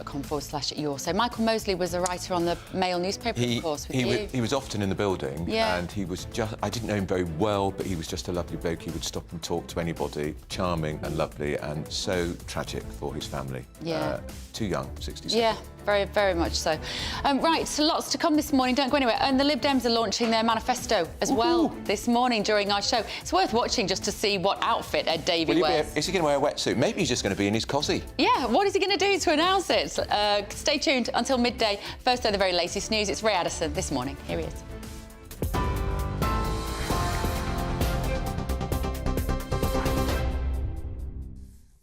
facebook.com/yoursay. So Michael Mosley was a writer on the Mail newspaper, of course, with you. He was often in the building, yeah. And he was just... I didn't know him very well, but he was just a lovely bloke. He would stop and talk to anybody, charming and lovely, and so tragic for his family. Yeah. Too young, 67. Yeah, very, very much so. Right, so lots to come this morning. Don't go anywhere. And the Lib Dems are launching their manifesto as well this morning during our show. It's worth watching just to see what outfit Ed Davey wears. Is he going to wear a wetsuit? Maybe he's just going to be in his cosy. Yeah, what is he going to do to announce it? Stay tuned until midday. First, the very latest news. It's Ray Addison this morning. Here he is.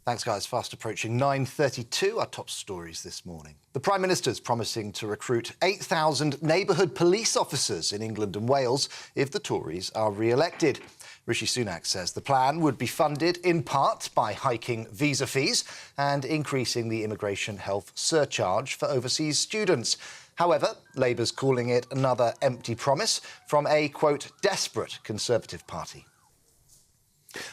Thanks, guys. Fast approaching 9:32. Our top stories this morning. The Prime Minister's promising to recruit 8,000 neighbourhood police officers in England and Wales if the Tories are re-elected. Rishi Sunak says the plan would be funded in part by hiking visa fees and increasing the immigration health surcharge for overseas students. However, Labour's calling it another empty promise from a, quote, desperate Conservative Party.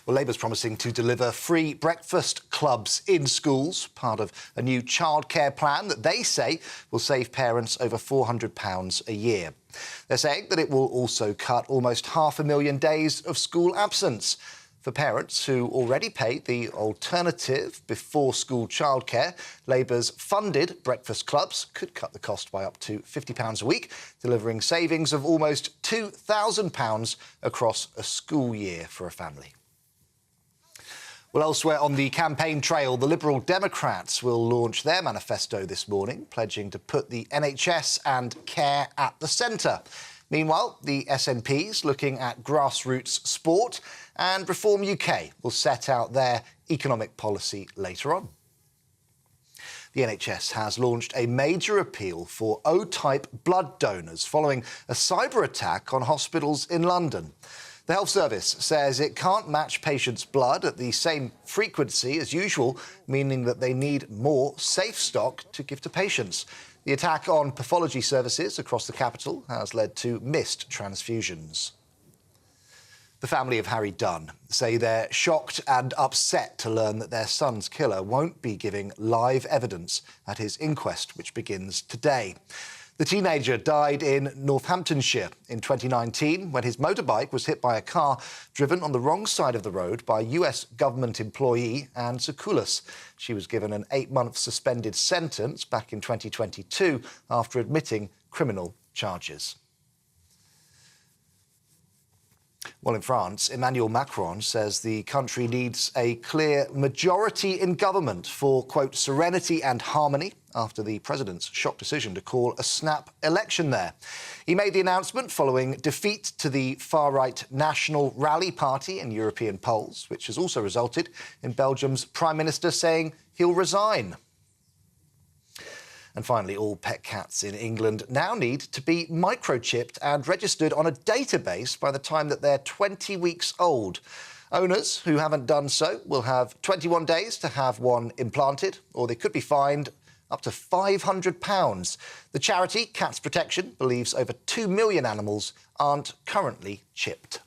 Well, Labour's promising to deliver free breakfast clubs in schools, part of a new childcare plan that they say will save parents over £400 a year. They're saying that it will also cut almost 500,000 days of school absence. For parents who already pay the alternative before school childcare, Labour's funded breakfast clubs could cut the cost by up to £50 a week, delivering savings of almost £2,000 across a school year for a family. Well, elsewhere on the campaign trail, the Liberal Democrats will launch their manifesto this morning, pledging to put the NHS and care at the centre. Meanwhile, the SNP's looking at grassroots sport, and Reform UK will set out their economic policy later on. The NHS has launched a major appeal for O-type blood donors following a cyber attack on hospitals in London. The Health Service says it can't match patients' blood at the same frequency as usual, meaning that they need more safe stock to give to patients. The attack on pathology services across the capital has led to missed transfusions. The family of Harry Dunn say they're shocked and upset to learn that their son's killer won't be giving live evidence at his inquest, which begins today. The teenager died in Northamptonshire in 2019 when his motorbike was hit by a car driven on the wrong side of the road by US government employee Anne Sekulas. She was given an 8-month suspended sentence back in 2022 after admitting criminal charges. Well, in France, Emmanuel Macron says the country needs a clear majority in government for, quote, serenity and harmony after the president's shock decision to call a snap election there. He made the announcement following defeat to the far-right National Rally Party in European polls, which has also resulted in Belgium's Prime Minister saying he'll resign. And finally, all pet cats in England now need to be microchipped and registered on a database by the time that they're 20 weeks old. Owners who haven't done so will have 21 days to have one implanted, or they could be fined up to £500. The charity Cats Protection believes over 2 million animals aren't currently chipped.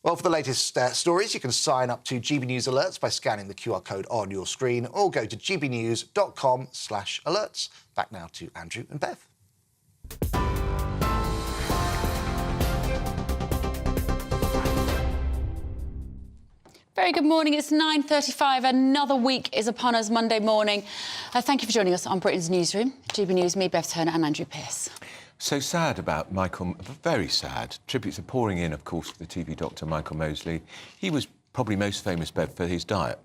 Well, for the latest stories, you can sign up to GB News Alerts by scanning the QR code on your screen or go to gbnews.com/alerts. Back now to Andrew and Beth. Very good morning. It's 9:35. Another week is upon us Monday morning. Thank you for joining us on Britain's Newsroom. GB News, me, Beth Turner and Andrew Pearce. So sad about Michael, very sad. Tributes are pouring in, of course, to the TV doctor Michael Mosley. He was probably most famous, Bev, for his diet.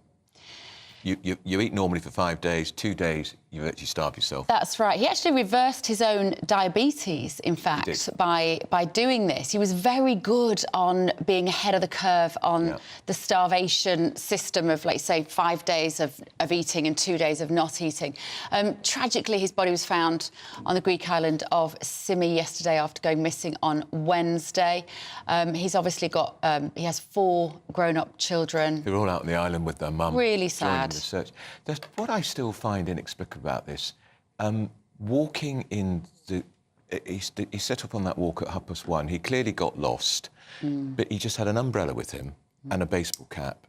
You eat normally for 5 days, 2 days, you actually starve yourself. That's right. He actually reversed his own diabetes, in fact, by doing this. He was very good on being ahead of the curve on the starvation system of, like, say, 5 days of eating and 2 days of not eating. Tragically, his body was found on the Greek island of Symi yesterday after going missing on Wednesday. He's obviously got... he has 4 grown-up children. They're all out on the island with their mum. Really sad. The search. What I still find inexplicable about this, walking in the... He set up on that walk at 1:30. He clearly got lost, but he just had an umbrella with him and a baseball cap.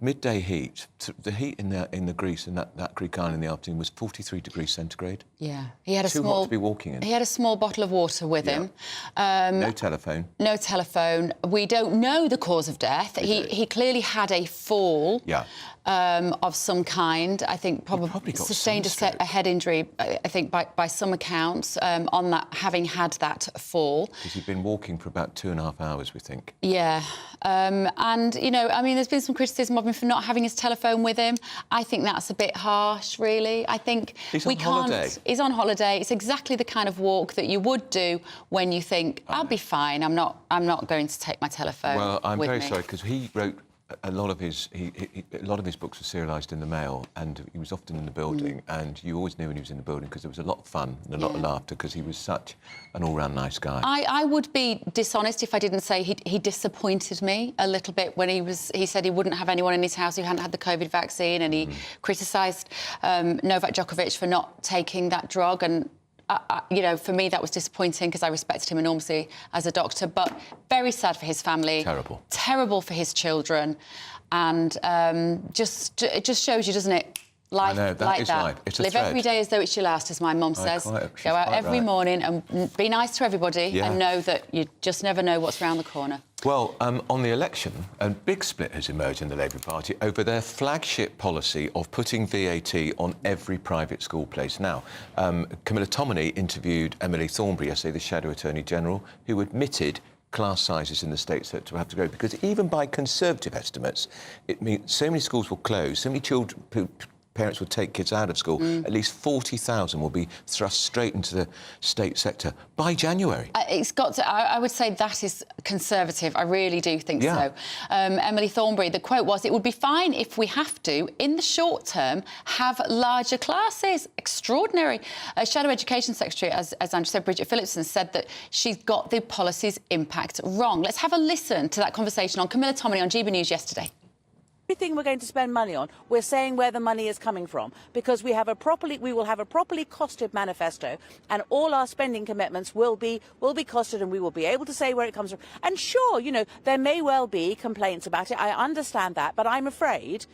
midday heat, the heat in the Greece and that Greek island in the afternoon was 43 degrees centigrade. Yeah, he had Too hot to be walking in. He had a small bottle of water with him. No telephone. No telephone. We don't know the cause of death. He clearly had a fall. Yeah. Of some kind. I think probably sustained a head injury, I think, by some accounts, on that, having had that fall. Because he'd been walking for about 2.5 hours, we think. Yeah. And, you know, I mean, there's been some criticism of him for not having his telephone with him. I think that's a bit harsh, really. I think He's on holiday. He's on holiday. It's exactly the kind of walk that you would do when you think, I'll be fine. I'm not going to take my telephone with me. Well, I'm very sorry, because he wrote a lot of his books were serialised in the Mail, and he was often in the building, and you always knew when he was in the building because there was a lot of fun and a lot of laughter because he was such an all-round nice guy. I would be dishonest if I didn't say he disappointed me a little bit when he said he wouldn't have anyone in his house who hadn't had the COVID vaccine, and he criticised Novak Djokovic for not taking that drug, and you know, for me, that was disappointing because I respected him enormously as a doctor, but very sad for his family. Terrible. Terrible for his children. And it just shows you, doesn't it? Life I know, that like is that. life. It's a Live thread. every day as though it's your last, as my mum says. Go out every morning and be nice to everybody and know that you just never know what's round the corner. Well, on the election, a big split has emerged in the Labour Party over their flagship policy of putting VAT on every private school place. Now, Camilla Tominey interviewed Emily Thornberry yesterday, the Shadow Attorney General, who admitted class sizes in the state sector will have to go, because even by Conservative estimates, it means so many schools will close, so many parents will take kids out of school, at least 40,000 will be thrust straight into the state sector by January. It's got to, I would say that is Conservative. I really do think so. Emily Thornberry, the quote was, "It would be fine if we have to, in the short term, have larger classes." Extraordinary. Shadow Education Secretary, as Andrew said, Bridget Phillipson, said that she's got the policy's impact wrong. Let's have a listen to that conversation on Camilla Tominey on GBNews yesterday. Everything we're going to spend money on, we're saying where the money is coming from, because we will have a properly costed manifesto, and all our spending commitments will be costed, and we will be able to say where it comes from. And sure, you know, there may well be complaints about it. I understand that, but I'm afraid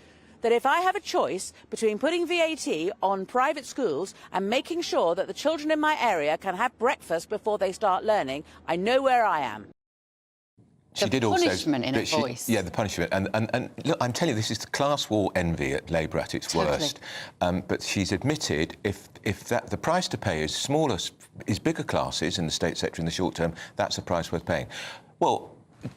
that if I have a choice between putting VAT on private schools and making sure that the children in my area can have breakfast before they start learning, I know where I am. She did punishment in her voice. Yeah, the punishment. And look, I'm telling you, this is the class war envy at Labour at its worst. But she's admitted if the price to pay is bigger classes in the state sector in the short term, that's a price worth paying. Well,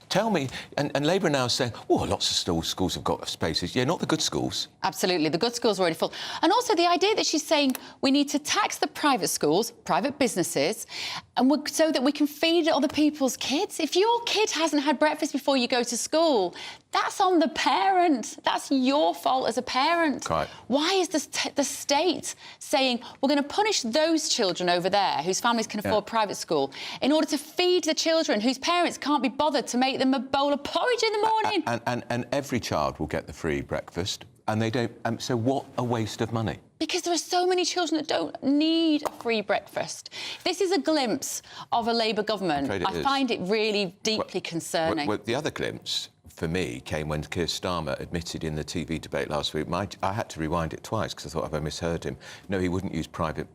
tell me, and Labour now is saying, oh, lots of schools have got spaces. Yeah, not the good schools. Absolutely, the good schools are already full. And also the idea that she's saying we need to tax the private schools, private businesses, and so that we can feed other people's kids. If your kid hasn't had breakfast before you go to school, that's on the parent. That's your fault as a parent. Right. Why is the state saying we're going to punish those children over there whose families can afford private school in order to feed the children whose parents can't be bothered to make them a bowl of porridge in the morning? And every child will get the free breakfast, and they don't. So what a waste of money. Because there are so many children that don't need a free breakfast. This is a glimpse of a Labour government. I find it really deeply concerning. Well, the other glimpse for me came when Keir Starmer admitted in the TV debate last week. I had to rewind it twice because I thought, have I misheard him? No, he wouldn't use private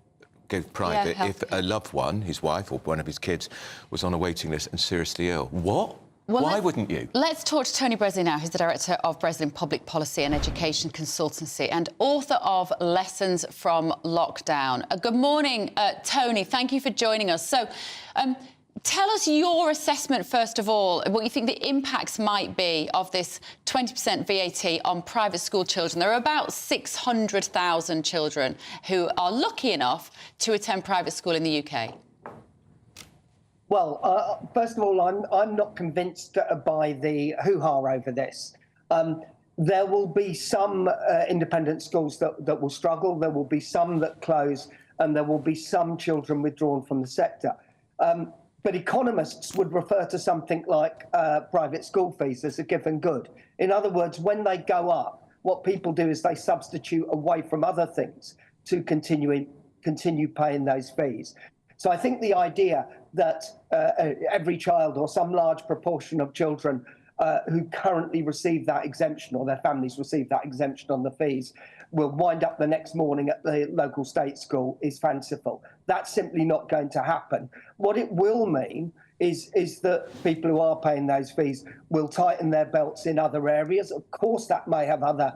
if a loved one, his wife or one of his kids, was on a waiting list and seriously ill. What? Well, why wouldn't you? Let's talk to Tony Breslin now, who's the Director of Breslin Public Policy and Education Consultancy and author of Lessons from Lockdown. Good morning, Tony. Thank you for joining us. So, tell us your assessment, first of all, what you think the impacts might be of this 20% VAT on private school children. There are about 600,000 children who are lucky enough to attend private school in the UK. Well, first of all, I'm not convinced by the hoo-ha over this. There will be some independent schools that will struggle. There will be some that close, and there will be some children withdrawn from the sector. But economists would refer to something like private school fees as a given good. In other words, when they go up, what people do is they substitute away from other things to continue paying those fees. So I think the idea that every child or some large proportion of children who currently receive that exemption, or their families receive that exemption on the fees, will wind up the next morning at the local state school is fanciful. That's simply not going to happen. What it will mean is that people who are paying those fees will tighten their belts in other areas. Of course, that may have other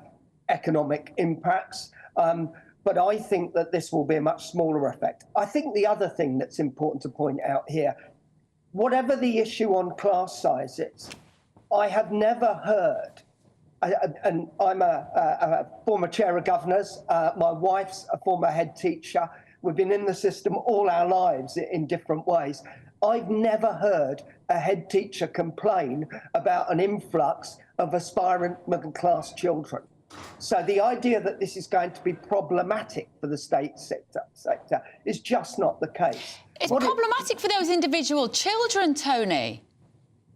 economic impacts, but I think that this will be a much smaller effect. I think the other thing that's important to point out here, whatever the issue on class sizes, I have never heard, and I'm a former chair of governors, my wife's a former head teacher, we've been in the system all our lives in different ways. I've never heard a head teacher complain about an influx of aspirant middle-class children. So the idea that this is going to be problematic for the state sector is just not the case. It's problematic for those individual children, Tony.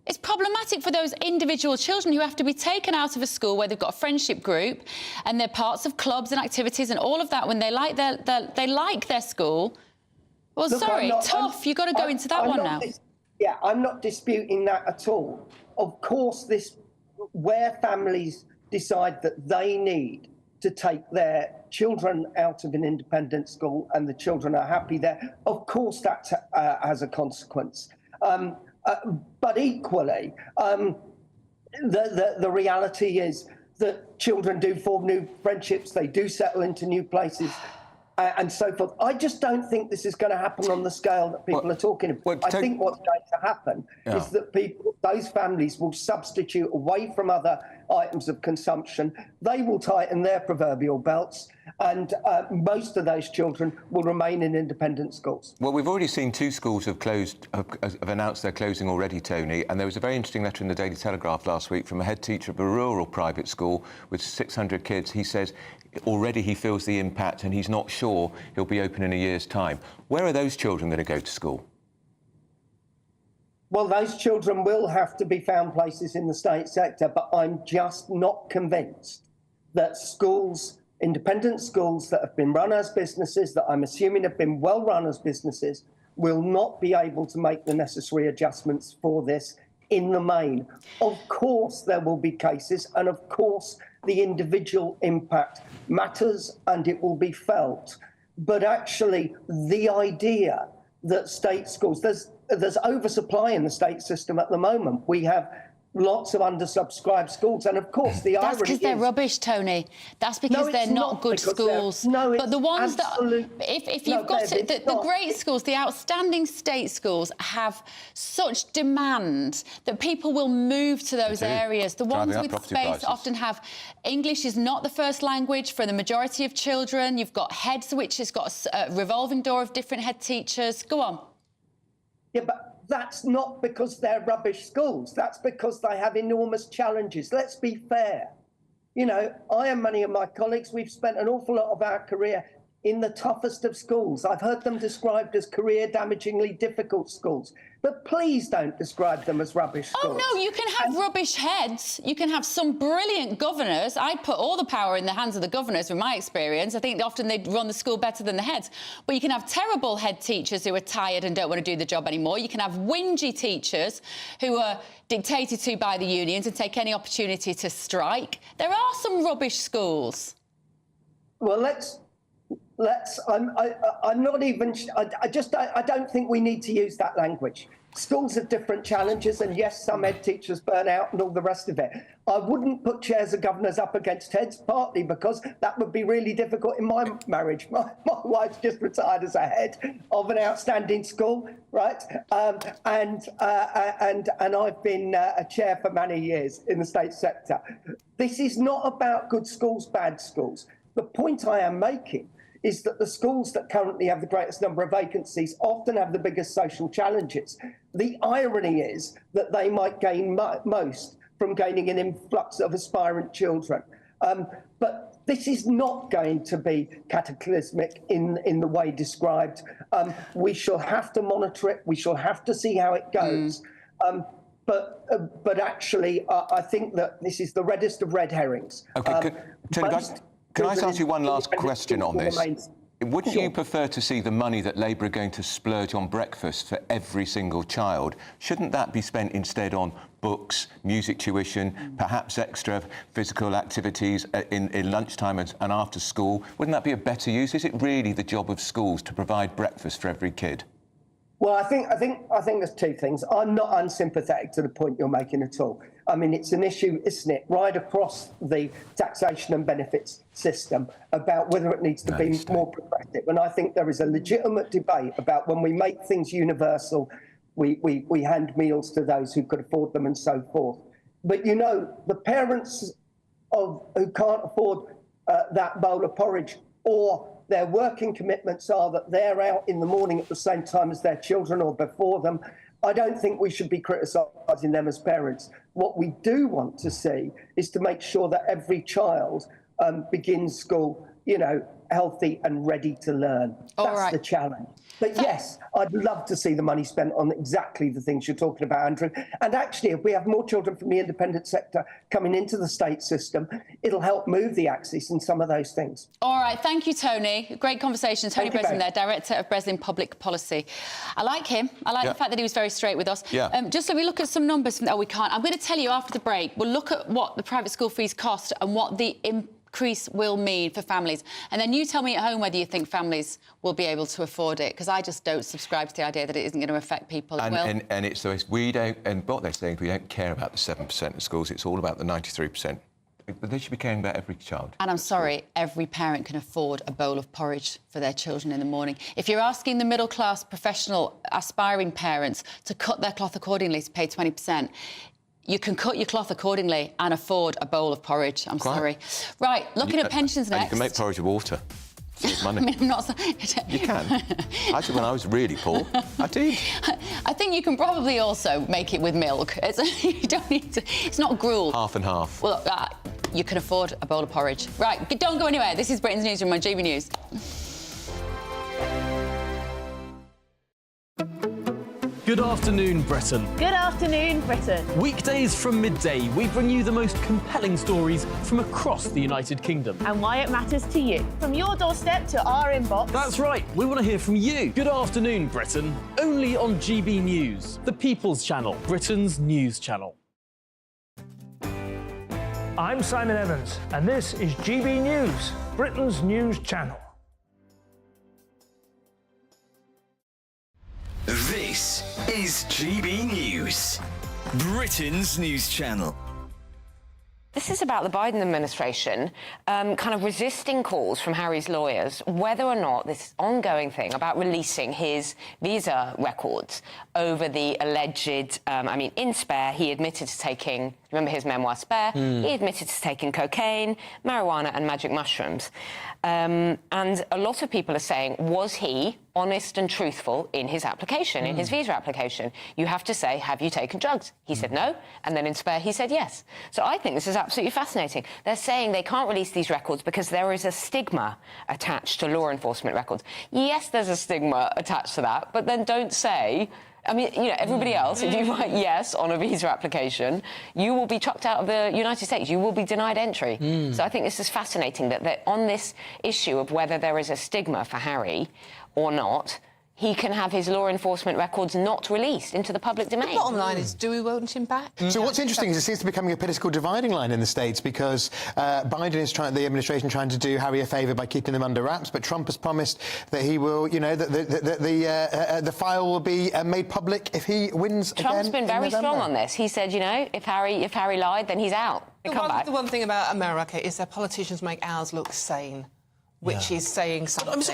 It's problematic for those individual children who have to be taken out of a school where they've got a friendship group and they're parts of clubs and activities and all of that when they like their school. Well, look, sorry, you've got to go into that one now. Yeah, I'm not disputing that at all. Of course, where families decide that they need to take their children out of an independent school and the children are happy there, of course that has a consequence. But equally, the reality is that children do form new friendships, they do settle into new places, and so forth. I just don't think this is going to happen on the scale that people are talking about. I think what's going to happen is that those families will substitute away from other items of consumption. They will tighten their proverbial belts, and most of those children will remain in independent schools. Well, we've already seen 2 schools have announced they're closing already, Tony, and there was a very interesting letter in the Daily Telegraph last week from a head teacher of a rural private school with 600 kids. He says already he feels the impact and he's not sure he'll be open in a year's time. Where are those children going to go to school? Well, those children will have to be found places in the state sector, but I'm just not convinced that schools, independent schools that have been run as businesses, that I'm assuming have been well run as businesses, will not be able to make the necessary adjustments for this in the main. Of course, there will be cases, and of course, the individual impact matters and it will be felt. But actually, the idea that state schools, there's oversupply in the state system at the moment. We have lots of undersubscribed schools, and of course the irony is... That's because they're rubbish, Tony. That's because they're not good schools. No, but the ones that... If you've got the great schools, the outstanding state schools have such demand that people will move to those areas. The ones with space often have... English is not the first language for the majority of children. You've got heads, which has got a revolving door of different head teachers. Go on. Yeah, but that's not because they're rubbish schools. That's because they have enormous challenges. Let's be fair. You know, I and many of my colleagues, we've spent an awful lot of our career in the toughest of schools. I've heard them described as career-damagingly difficult schools. But please don't describe them as rubbish schools. Oh, no, you can have rubbish heads. You can have some brilliant governors. I'd put all the power in the hands of the governors, from my experience. I think often they run the school better than the heads. But you can have terrible head teachers who are tired and don't want to do the job anymore. You can have whingy teachers who are dictated to by the unions and take any opportunity to strike. There are some rubbish schools. Well, I'm not even... I don't think we need to use that language. Schools have different challenges, and yes, some head teachers burn out and all the rest of it. I wouldn't put chairs of governors up against heads, partly because that would be really difficult in my marriage. My wife's just retired as a head of an outstanding school, right? And I've been a chair for many years in the state sector. This is not about good schools, bad schools. The point I am making is that the schools that currently have the greatest number of vacancies often have the biggest social challenges. The irony is that they might gain most from gaining an influx of aspirant children. But this is not going to be cataclysmic in the way described. We shall have to monitor it. We shall have to see how it goes. But actually, I think that this is the reddest of red herrings. OK, can I ask you one last question on this? Wouldn't you prefer to see the money that Labour are going to splurge on breakfast for every single child? Shouldn't that be spent instead on books, music tuition, perhaps extra physical activities in lunchtime and after school. Wouldn't that be a better use? Is it really the job of schools to provide breakfast for every kid? Well, I think there's two things. I'm not unsympathetic to the point you're making at all. I mean, it's an issue, isn't it, right across the taxation and benefits system about whether it needs to be more progressive. And I think there is a legitimate debate about when we make things universal, we hand meals to those who could afford them and so forth. But, you know, the parents who can't afford that bowl of porridge, or their working commitments are that they're out in the morning at the same time as their children or before them, I don't think we should be criticising them as parents. What we do want to see is to make sure that every child begins school, you know, healthy and ready to learn. That's the challenge. But yes, I'd love to see the money spent on exactly the things you're talking about, Andrew. And actually, if we have more children from the independent sector coming into the state system, it'll help move the axis in some of those things. All right, thank you, Tony. Great conversation. Tony Breslin there, Director of Breslin Public Policy. I like him. I like the fact that he was very straight with us. Just so we look at some numbers. Oh, we can't. I'm going to tell you after the break. We'll look at what the private school fees cost and what the increase will mean for families. And then you tell me at home whether you think families will be able to afford it, because I just don't subscribe to the idea that it isn't going to affect people. And it's so we don't, and what they're saying, we don't care about the 7% of schools, it's all about the 93%. But they should be caring about every child. And I'm sorry, every parent can afford a bowl of porridge for their children in the morning. If you're asking the middle-class, professional, aspiring parents to cut their cloth accordingly to pay 20%, you can cut your cloth accordingly and afford a bowl of porridge. I'm sorry. Right, looking at pensions next. And you can make porridge with water. Save money. I mean, I'm not... You can. Actually, when I was really poor, I did. I think you can probably also make it with milk. You don't need to... It's not gruel. Half and half. Well, you can afford a bowl of porridge. Right, don't go anywhere. This is Britain's Newsroom on GB News. Good afternoon, Britain. Good afternoon, Britain. Weekdays from midday, we bring you the most compelling stories from across the United Kingdom. And why it matters to you. From your doorstep to our inbox. That's right, we want to hear from you. Good afternoon, Britain. Only on GB News, the People's Channel, Britain's news channel. I'm Simon Evans, and this is GB News, Britain's news channel. This is GB News, Britain's news channel. This is about the Biden administration kind of resisting calls from Harry's lawyers whether or not this ongoing thing about releasing his visa records over the alleged, in Spare, he admitted to taking, remember his memoir Spare? He admitted to taking cocaine, marijuana and magic mushrooms. And a lot of people are saying, was he honest and truthful in his application, in his visa application? You have to say, have you taken drugs? He said no, and then in Spare he said yes. So I think this is absolutely fascinating. They're saying they can't release these records because there is a stigma attached to law enforcement records. Yes, there's a stigma attached to that, but then don't say... I mean, you know, everybody else, if you write yes on a visa application, you will be chucked out of the United States. You will be denied entry. So I think this is fascinating that on this issue of whether there is a stigma for Harry or not, he can have his law enforcement records not released into the public domain. The bottom line is, do we want him back? So what's interesting is it seems to be becoming a political dividing line in the States because Biden is the administration trying to do Harry a favour by keeping them under wraps, but Trump has promised that he will, you know, that the file will be made public if he wins again. Trump's been very strong on this. He said, you know, if Harry lied, then he's out. The one thing about America is their politicians make ours look sane. Which is saying something.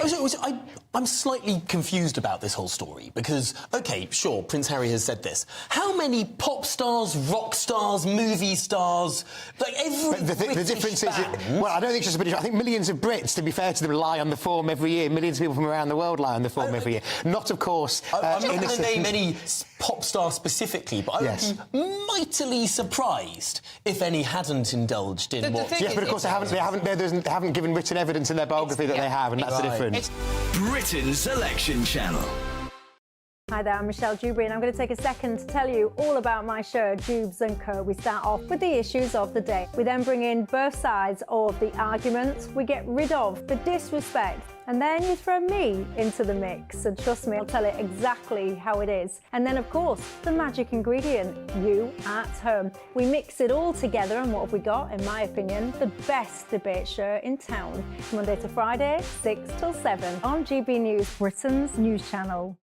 I'm slightly confused about this whole story because, OK, sure, Prince Harry has said this. How many pop stars, rock stars, movie stars, like every the difference is, well, I don't think it's just a British. I think millions of Brits, to be fair to them, lie on the form every year. Millions of people from around the world lie on the form every year. Not, of course, I'm not going to name any pop star specifically, but I would be mightily surprised if any hadn't indulged in what... Yes, but of course they haven't given written evidence in their biography that they have, and that's the difference. Britain's election channel. Hi there, I'm Michelle Dewberry, and I'm going to take a second to tell you all about my show, Dubes & Co. We start off with the issues of the day. We then bring in both sides of the arguments. We get rid of the disrespect, and then you throw me into the mix. And trust me, I'll tell it exactly how it is. And then, of course, the magic ingredient, you at home. We mix it all together, and what have we got? In my opinion, the best debate show in town. Monday to Friday, 6 till 7 on GB News, Britain's news channel.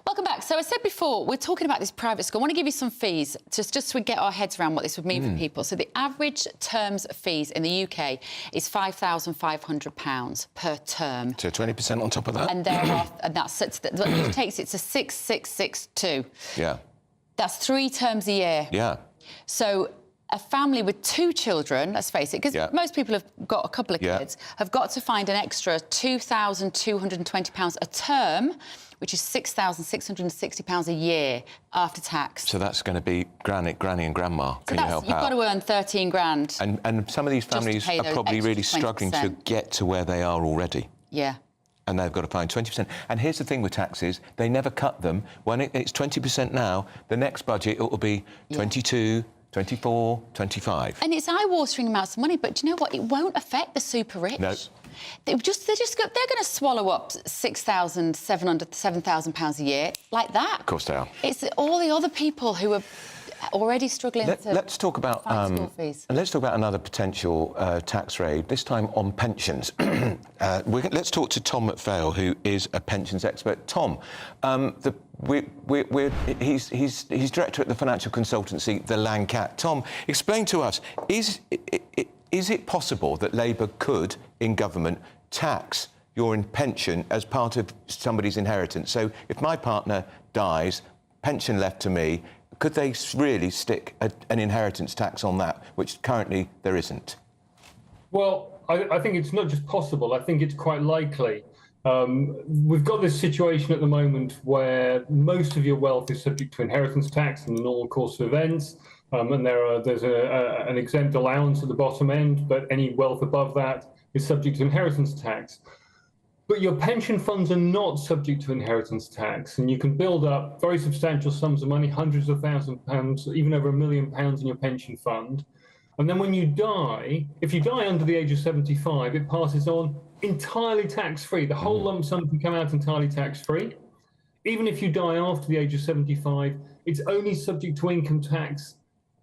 Welcome back. So I said before, we're talking about this private school. I want to give you some fees, just so we get our heads around what this would mean for people. So the average terms fees in the UK is £5,500 per term. So 20% on top of that? And thereof, and that's it takes it to 6,662. Yeah. That's 3 terms a year. Yeah. So a family with 2 children, let's face it, because most people have got a couple of kids, have got to find an extra £2,220 a term, which is £6,660 a year after tax. So that's going to be granny and grandma. Can you help out? You've got to earn 13 grand. And some of these families are probably really struggling to get to where they are already. Yeah. And they've got to find 20%. And here's the thing with taxes, they never cut them. When it's 20% now, the next budget it will be 22, 24, 25. And it's eye-watering amounts of money, but do you know what? It won't affect the super rich. No. They're going to swallow up £6,700, £7,000 a year like that. Of course they are. It's all the other people who are already struggling let's talk about school fees. And let's talk about another potential tax raid, this time on pensions. Let's talk to Tom McPhail, who is a pensions expert. Tom, he's director at the financial consultancy, the Langcat. Tom, explain to us, is it possible that Labour could, in government, tax your pension as part of somebody's inheritance? So if my partner dies, pension left to me, could they really stick an inheritance tax on that, which currently there isn't? Well, I think it's not just possible, I think it's quite likely. We've got this situation at the moment where most of your wealth is subject to inheritance tax in the normal course of events. And there's an exempt allowance at the bottom end, but any wealth above that is subject to inheritance tax. But your pension funds are not subject to inheritance tax, and you can build up very substantial sums of money, hundreds of thousands of pounds, even over £1 million in your pension fund. And then when you die, if you die under the age of 75, it passes on entirely tax-free. The whole lump sum can come out entirely tax-free. Even if you die after the age of 75, it's only subject to income tax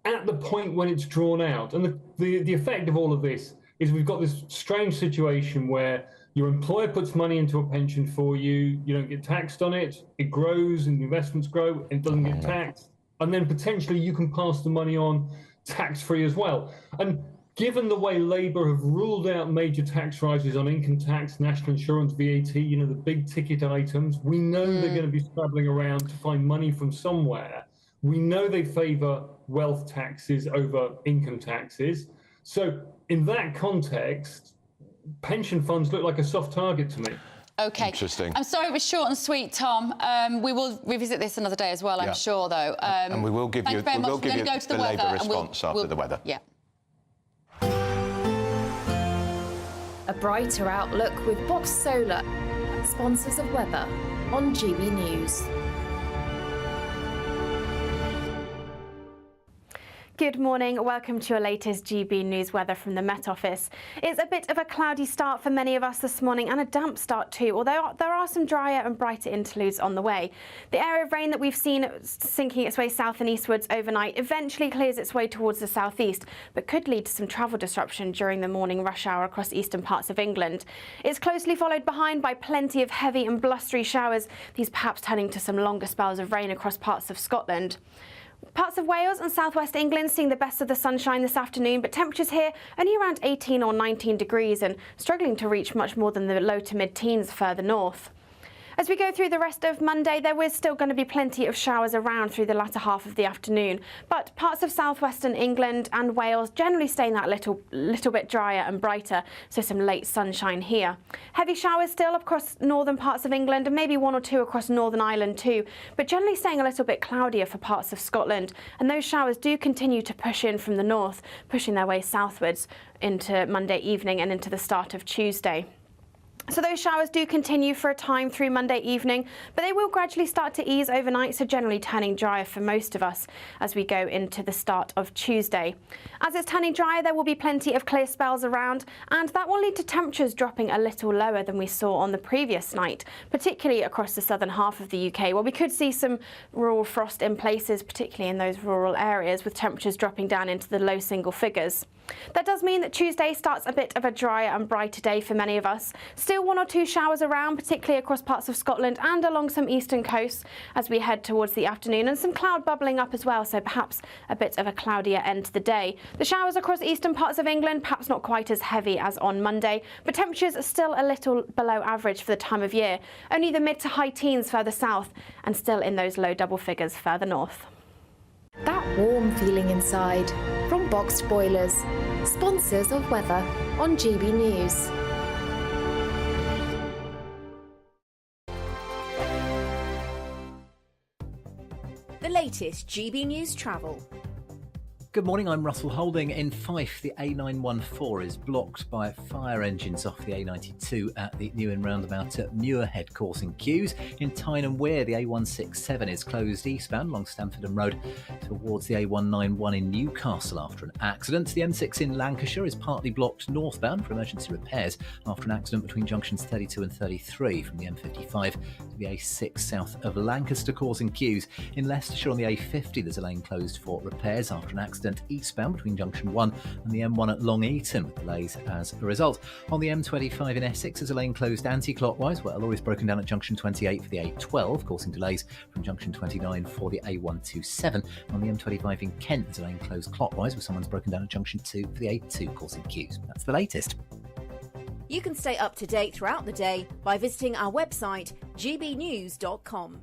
at the point when it's drawn out. And the effect of all of this is we've got this strange situation where your employer puts money into a pension for you, you don't get taxed on it, it grows and the investments grow, it doesn't get taxed, and then potentially you can pass the money on tax-free as well. And given the way Labour have ruled out major tax rises on income tax, national insurance, VAT, the big ticket items, we know they're going to be scrabbling around to find money from somewhere. We know they favour wealth taxes over income taxes. So in that context, pension funds look like a soft target to me. OK. Interesting. I'm sorry it was short and sweet, Tom. We will revisit this another day as well, I'm sure, though. And we will give you the Labour response after the weather. Yeah. A brighter outlook with Box Solar, sponsors of weather on GB News. Good morning. Welcome to your latest GB News weather from the Met Office. It's a bit of a cloudy start for many of us this morning and a damp start too, although there are some drier and brighter interludes on the way. The area of rain that we've seen sinking its way south and eastwards overnight eventually clears its way towards the southeast, but could lead to some travel disruption during the morning rush hour across eastern parts of England. It's closely followed behind by plenty of heavy and blustery showers, these perhaps turning to some longer spells of rain across parts of Scotland. Parts of Wales and southwest England seeing the best of the sunshine this afternoon, but temperatures here only around 18 or 19 degrees and struggling to reach much more than the low to mid-teens further north. As we go through the rest of Monday, there is still going to be plenty of showers around through the latter half of the afternoon, but parts of southwestern England and Wales generally staying that little bit drier and brighter, so some late sunshine here. Heavy showers still across northern parts of England and maybe one or two across Northern Ireland too, but generally staying a little bit cloudier for parts of Scotland, and those showers do continue to push in from the north, pushing their way southwards into Monday evening and into the start of Tuesday. So those showers do continue for a time through Monday evening, but they will gradually start to ease overnight, so generally turning drier for most of us as we go into the start of Tuesday. As it's turning drier, there will be plenty of clear spells around, and that will lead to temperatures dropping a little lower than we saw on the previous night, particularly across the southern half of the UK, where we could see some rural frost in places, particularly in those rural areas, with temperatures dropping down into the low single figures. That does mean that Tuesday starts a bit of a drier and brighter day for many of us. Still one or two showers around, particularly across parts of Scotland and along some eastern coasts as we head towards the afternoon, and some cloud bubbling up as well, so perhaps a bit of a cloudier end to the day. The showers across eastern parts of England, perhaps not quite as heavy as on Monday, but temperatures are still a little below average for the time of year. Only the mid to high teens further south, and still in those low double figures further north. That warm feeling inside from Boxed Boilers, sponsors of weather on GB News. The latest GB News travel. Good morning, I'm Russell Holding. In Fife, the A914 is blocked by fire engines off the A92 at the Newen roundabout at Muirhead, causing queues. In Tyne and Wear, the A167 is closed eastbound along Stamford Road towards the A191 in Newcastle after an accident. The M6 in Lancashire is partly blocked northbound for emergency repairs after an accident between junctions 32 and 33 from the M55 to the A6 south of Lancaster, causing queues. In Leicestershire on the A50, there's a lane closed for repairs after an accident eastbound between junction 1 and the M1 at Long Eaton, with delays as a result. On the M25 in Essex, there's a lane closed anti-clockwise where a lorry is broken down at junction 28 for the A12, causing delays from junction 29 for the A127. On the M25 in Kent, there's a lane closed clockwise where someone's broken down at junction 2 for the A2, causing queues. That's the latest. You can stay up to date throughout the day by visiting our website, gbnews.com.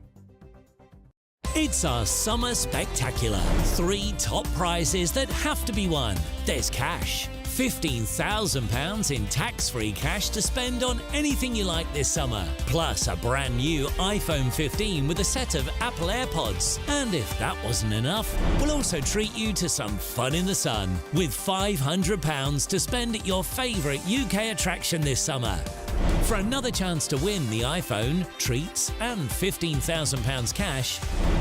It's our summer spectacular. 3 top prizes that have to be won. There's cash. £15,000 in tax-free cash to spend on anything you like this summer. Plus a brand new iPhone 15 with a set of Apple AirPods. And if that wasn't enough, we'll also treat you to some fun in the sun with £500 to spend at your favourite UK attraction this summer. For another chance to win the iPhone, treats and £15,000 cash,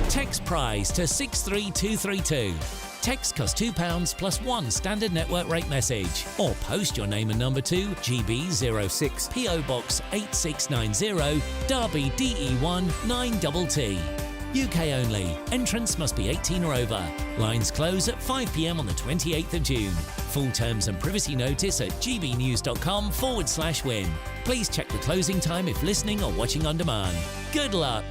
text prize to 63232. Text costs £2 plus 1 standard network rate message, or post your name and number to GB06 PO Box 8690 Derby DE1 9TT. UK only. Entrance must be 18 or over. Lines close at 5 p.m. on the 28th of June. Full terms and privacy notice at gbnews.com/win. Please check the closing time if listening or watching on demand. Good luck.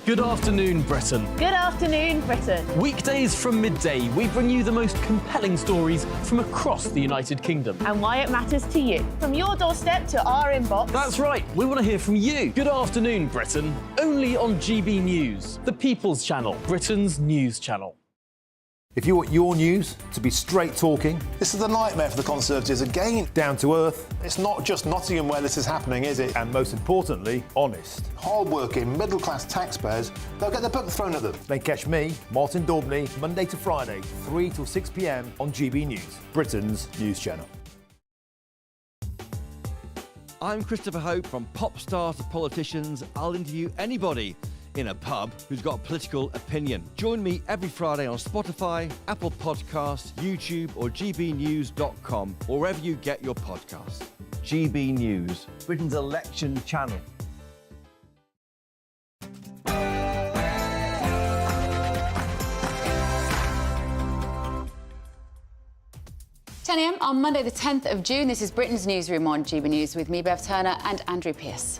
Good afternoon, Britain. Good afternoon, Britain. Weekdays from midday, we bring you the most compelling stories from across the United Kingdom. And why it matters to you. From your doorstep to our inbox. That's right, we want to hear from you. Good afternoon, Britain. Only on GB News, the People's Channel, Britain's news channel. If you want your news to be straight talking... This is a nightmare for the Conservatives again. Down to earth. It's not just Nottingham where this is happening, is it? And most importantly, honest. Hard-working, middle-class taxpayers, they'll get their book thrown at them. Then catch me, Martin Daubney, Monday to Friday, 3 till 6 p.m. on GB News, Britain's news channel. I'm Christopher Hope. From pop stars to politicians, I'll interview anybody in a pub who's got a political opinion. Join me every Friday on Spotify, Apple Podcasts, YouTube or gbnews.com, or wherever you get your podcasts. GB News, Britain's election channel. 10 a.m. on Monday the 10th of June. This is Britain's Newsroom on GB News with me, Bev Turner, and Andrew Pearce.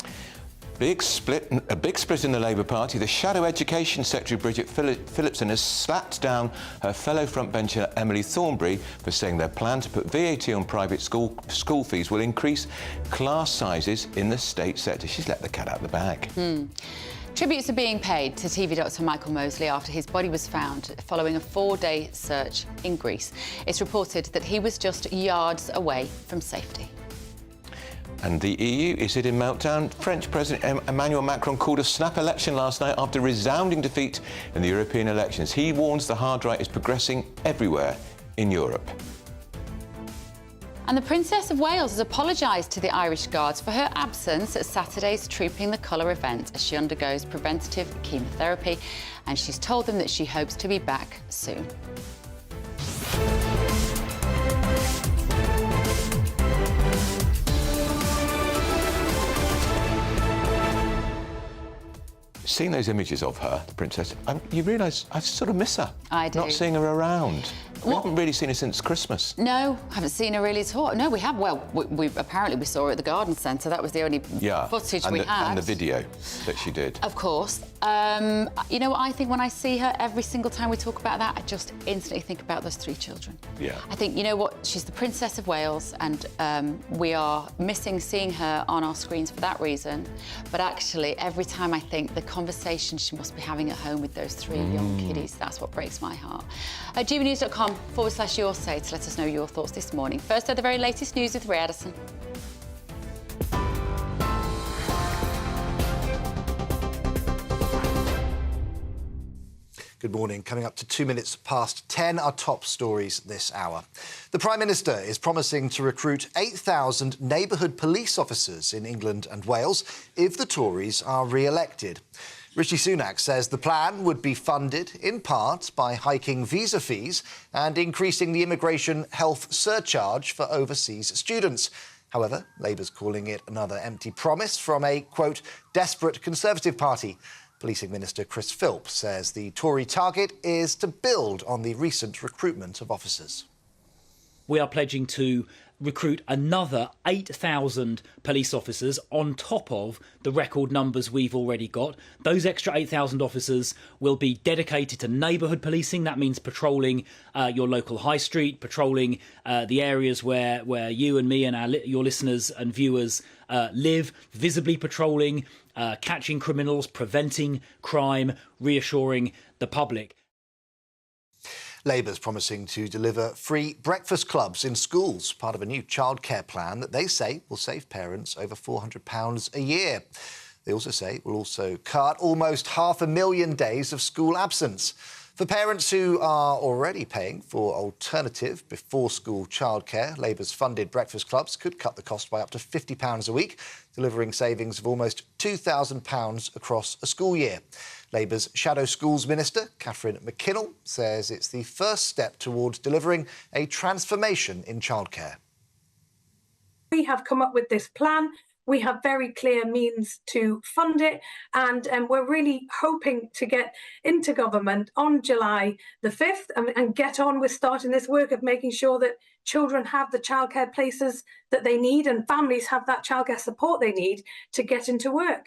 A big split in the Labour Party. The Shadow Education Secretary Bridget Phillipson has slapped down her fellow frontbencher Emily Thornberry for saying their plan to put VAT on private school fees will increase class sizes in the state sector. She's let the cat out of the bag. Tributes are being paid to TV doctor Michael Mosley after his body was found following a 4-day search in Greece. It's reported that he was just yards away from safety. And the EU is in meltdown. French President Emmanuel Macron called a snap election last night after resounding defeat in the European elections. He warns the hard right is progressing everywhere in Europe. And the Princess of Wales has apologised to the Irish Guards for her absence at Saturday's Trooping the Colour event as she undergoes preventative chemotherapy, and she's told them that she hopes to be back soon. Seeing those images of her, the princess, you realise I sort of miss her. I do. Not seeing her around. We haven't really seen her since Christmas. No, haven't seen her really at all. No, we have. Well, we apparently saw her at the garden centre. That was the only footage we had. And the video that she did. Of course. You know what I think when I see her, every single time we talk about that, I just instantly think about those 3 children. Yeah. I think, you know what, she's the Princess of Wales, and we are missing seeing her on our screens for that reason. But actually, every time I think the conversation she must be having at home with those 3 young kiddies, that's what breaks my heart. GBNews.com/your say to let us know your thoughts this morning. First, the very latest news with Ray Addison. Good morning. Coming up to 2 minutes past 10, our top stories this hour. The Prime Minister is promising to recruit 8,000 neighbourhood police officers in England and Wales if the Tories are re-elected. Rishi Sunak says the plan would be funded in part by hiking visa fees and increasing the immigration health surcharge for overseas students. However, Labour's calling it another empty promise from a, quote, desperate Conservative party. Policing Minister Chris Philp says the Tory target is to build on the recent recruitment of officers. We are pledging to recruit another 8,000 police officers on top of the record numbers we've already got. Those extra 8,000 officers will be dedicated to neighbourhood policing. That means patrolling your local high street, patrolling the areas where you and me and your listeners and viewers live, visibly patrolling, catching criminals, preventing crime, reassuring the public. Labour's promising to deliver free breakfast clubs in schools, part of a new childcare plan that they say will save parents over £400 a year. They also say it will also cut almost 500,000 days of school absence. For parents who are already paying for alternative before-school childcare, Labour's funded breakfast clubs could cut the cost by up to £50 a week, delivering savings of almost £2,000 across a school year. Labour's Shadow Schools Minister, Catherine McKinnell, says it's the first step towards delivering a transformation in childcare. We have come up with this plan. We have very clear means to fund it, and we're really hoping to get into government on July the 5th and get on with starting this work of making sure that children have the childcare places that they need and families have that childcare support they need to get into work.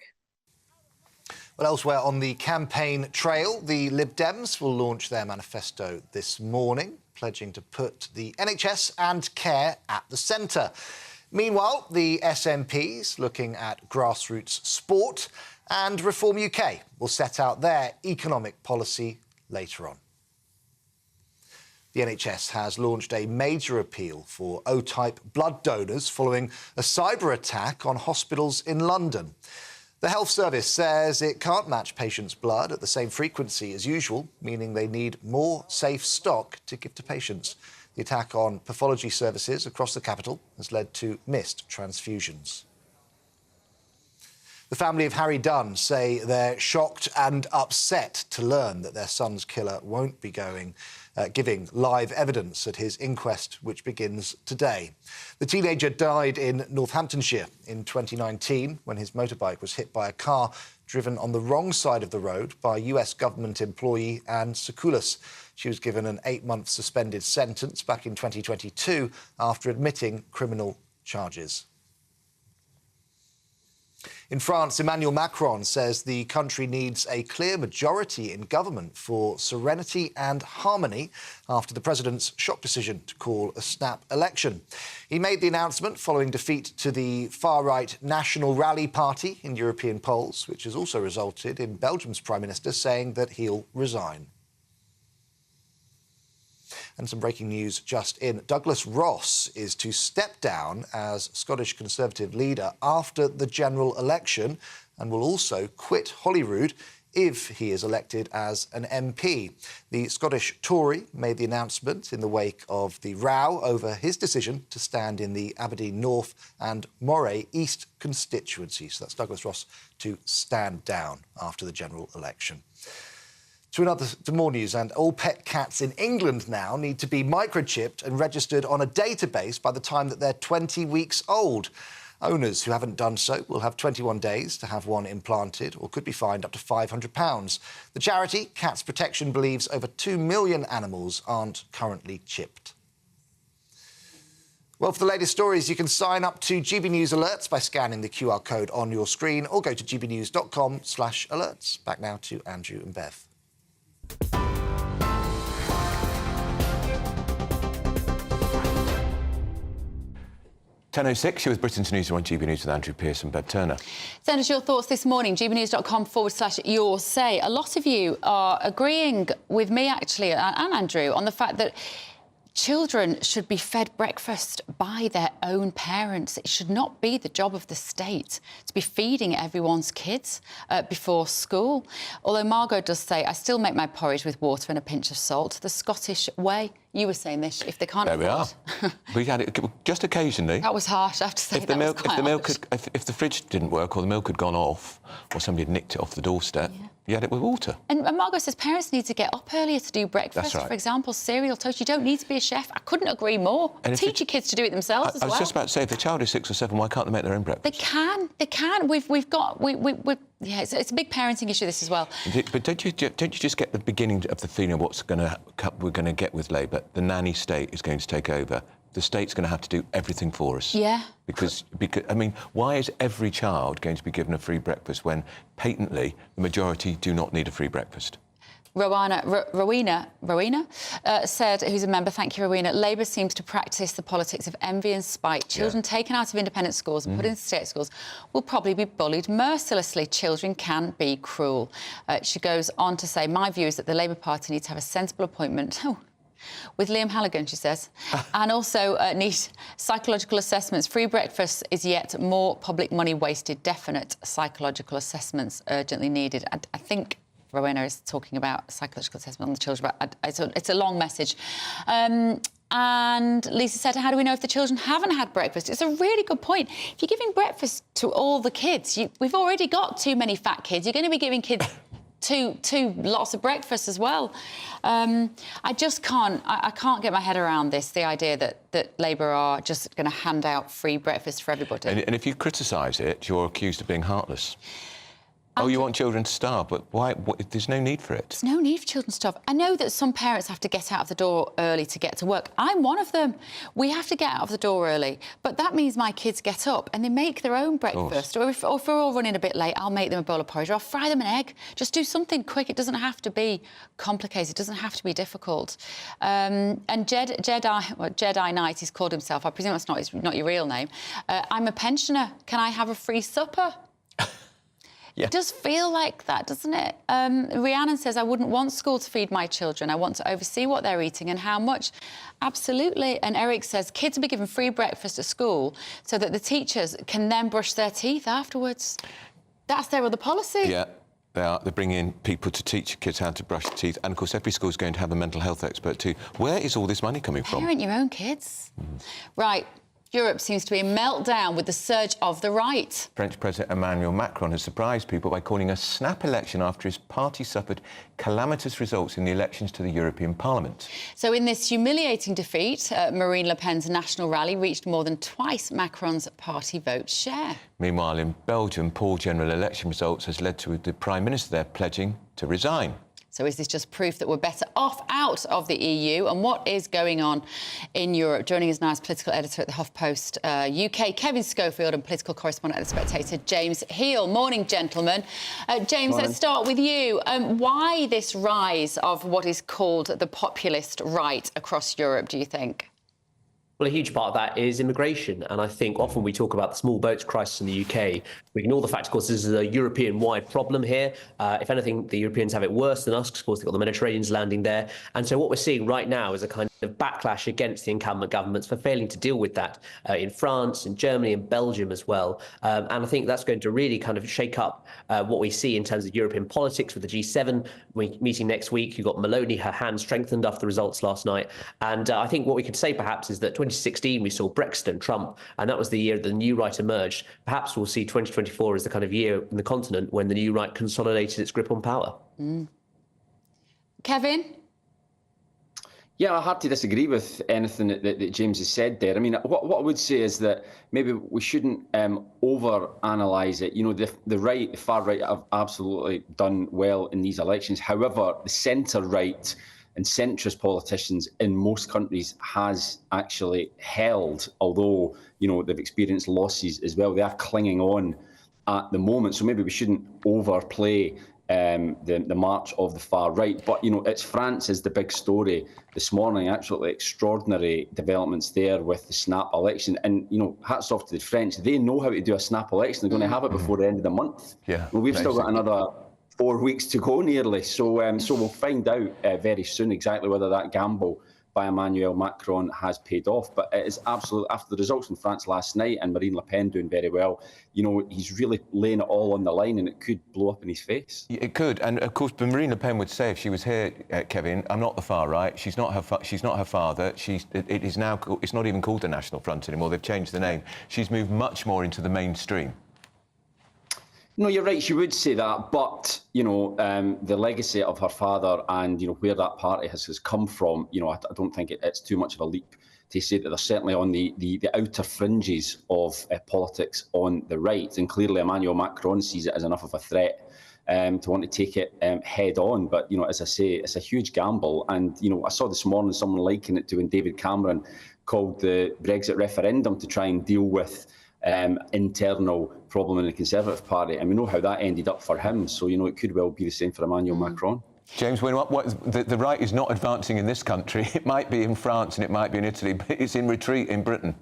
Well, elsewhere on the campaign trail, the Lib Dems will launch their manifesto this morning, pledging to put the NHS and care at the centre. Meanwhile, the SNP's looking at grassroots sport, and Reform UK will set out their economic policy later on. The NHS has launched a major appeal for O-type blood donors following a cyber attack on hospitals in London. The Health Service says it can't match patients' blood at the same frequency as usual, meaning they need more safe stock to give to patients. The attack on pathology services across the capital has led to missed transfusions. The family of Harry Dunn say they're shocked and upset to learn that their son's killer won't be giving live evidence at his inquest, which begins today. The teenager died in Northamptonshire in 2019 when his motorbike was hit by a car driven on the wrong side of the road by US government employee Anne Sekulas. She was given an 8-month suspended sentence back in 2022 after admitting criminal charges. In France, Emmanuel Macron says the country needs a clear majority in government for serenity and harmony after the president's shock decision to call a snap election. He made the announcement following defeat to the far-right National Rally Party in European polls, which has also resulted in Belgium's Prime Minister saying that he'll resign. And some breaking news just in. Douglas Ross is to step down as Scottish Conservative leader after the general election and will also quit Holyrood if he is elected as an MP. The Scottish Tory made the announcement in the wake of the row over his decision to stand in the Aberdeen North and Moray East constituencies. So that's Douglas Ross to stand down after the general election. To more news, and all pet cats in England now need to be microchipped and registered on a database by the time that they're 20 weeks old. Owners who haven't done so will have 21 days to have one implanted or could be fined up to £500. The charity Cats Protection believes over 2 million animals aren't currently chipped. Well, for the latest stories, you can sign up to GB News Alerts by scanning the QR code on your screen or go to gbnews.com/alerts. Back now to Andrew and Bev. 10:06, you're with Britain's Newsroom on GB News with Andrew Pearce and Bev Turner. Send us your thoughts this morning, gbnews.com/your say. A lot of you are agreeing with me, actually, and Andrew, on the fact that children should be fed breakfast by their own parents. It should not be the job of the state to be feeding everyone's kids before school. Although Margot does say, I still make my porridge with water and a pinch of salt, the Scottish way. You were saying this, if they can't There we are. We had it just occasionally. That was harsh, I have to say. If the fridge didn't work or the milk had gone off or somebody had nicked it off the doorstep, you had it with water. And Margot says parents need to get up earlier to do breakfast. That's right. For example, cereal, toast. You don't need to be a chef. I couldn't agree more. Teach your kids to do it themselves as well. I was just about to say, if the child is 6 or 7, why can't they make their own breakfast? They can. They can. Yeah, it's a big parenting issue, this as well. But don't you just get the beginning of the feeling of we're going to get with Labour? The nanny state is going to take over. The state's going to have to do everything for us. Yeah. Because I mean, why is every child going to be given a free breakfast when patently the majority do not need a free breakfast? Rowena said, who's a member, thank you, Rowena, Labour seems to practice the politics of envy and spite. Children taken out of independent schools and put into state schools will probably be bullied mercilessly. Children can be cruel. She goes on to say, my view is that the Labour Party needs to have a sensible appointment with Liam Halligan, she says, and also need psychological assessments. Free breakfast is yet more public money wasted. Definite psychological assessments urgently needed. I think Rowena is talking about psychological assessment on the children, but it's a long message. And Lisa said, how do we know if the children haven't had breakfast? It's a really good point. If you're giving breakfast to all the kids, we've already got too many fat kids. You're going to be giving kids two lots of breakfast as well. I just can't get my head around this, the idea that Labour are just going to hand out free breakfast for everybody. And if you criticise it, you're accused of being heartless. Oh, you want children to starve, but why? There's no need for it. There's no need for children to starve. I know that some parents have to get out of the door early to get to work. I'm one of them. We have to get out of the door early, but that means my kids get up and they make their own breakfast. Or if we're all running a bit late, I'll make them a bowl of porridge or I'll fry them an egg. Just do something quick. It doesn't have to be complicated. It doesn't have to be difficult. And Jedi Knight, he's called himself. I presume that's not your real name. I'm a pensioner. Can I have a free supper? Yeah. It does feel like that, doesn't it? Rhiannon says, I wouldn't want school to feed my children. I want to oversee what they're eating and how much. Absolutely. And Eric says, kids will be given free breakfast at school so that the teachers can then brush their teeth afterwards. That's their other policy. Yeah, they are. They're bringing in people to teach kids how to brush their teeth. And, of course, every school's going to have a mental health expert too. Where is all this money coming from? Parent your own kids. Right. Europe seems to be in meltdown with the surge of the right. French President Emmanuel Macron has surprised people by calling a snap election after his party suffered calamitous results in the elections to the European Parliament. So in this humiliating defeat, Marine Le Pen's national rally reached more than twice Macron's party vote share. Meanwhile, in Belgium, poor general election results has led to the Prime Minister there pledging to resign. So is this just proof that we're better off out of the EU? And what is going on in Europe? Joining us now is political editor at the HuffPost UK, Kevin Schofield, and political correspondent at The Spectator, James Heal. Morning, gentlemen. James, Morning. let's start with you. Why this rise of what is called the populist right across Europe, do you think? Well, a huge part of that is immigration. And I think often we talk about the small boats crisis in the UK. We ignore the fact, of course, this is a European-wide problem here. If anything, the Europeans have it worse than us, because, of course, they've got the Mediterraneans landing there. And so what we're seeing right now is a kind of backlash against the incumbent governments for failing to deal with that in France, in Germany, and Belgium as well. And I think that's going to really kind of shake up what we see in terms of European politics with the G7 meeting next week. You've got Meloni, her hand strengthened after the results last night. And I think what we could say, perhaps, is that 2016, we saw Brexit and Trump, and that was the year the new right emerged. Perhaps we'll see 2024 as the kind of year in the continent when the new right consolidated its grip on power. Kevin? Yeah, I hard to disagree with anything that James has said there. I mean, what I would say is that maybe we shouldn't over-analyse it. You know, the right, the far right have absolutely done well in these elections. However, the centre-right and centrist politicians in most countries has actually held, although, you know, they've experienced losses as well. They are clinging on at the moment. So maybe we shouldn't overplay the march of the far right. But, you know, it's France is the big story this morning. Absolutely extraordinary developments there with the snap election. And, you know, hats off to the French. They know how to do a snap election. They're going to have it before the end of the month. Yeah. Well, we've still got another 4 weeks to go nearly. So we'll find out very soon exactly whether that gamble by Emmanuel Macron has paid off. But it is absolutely, after the results in France last night and Marine Le Pen doing very well, you know, he's really laying it all on the line, and it could blow up in his face. It could, and of course, Marine Le Pen would say if she was here, Kevin, I'm not the far right. She's not her father. It is now. It's not even called the National Front anymore. They've changed the name. She's moved much more into the mainstream. No, you're right. She would say that, but you know, the legacy of her father and you know where that party has come from. You know, I don't think it's too much of a leap to say that they're certainly on the outer fringes of politics on the right, and clearly Emmanuel Macron sees it as enough of a threat to want to take it head on. But you know, as I say, it's a huge gamble, and you know, I saw this morning someone liken it to when David Cameron called the Brexit referendum to try and deal with internal problem in the Conservative Party, and we know how that ended up for him. So you know, it could well be the same for Emmanuel Macron. James, the right is not advancing in this country. It might be in France and it might be in Italy, but it's in retreat in Britain.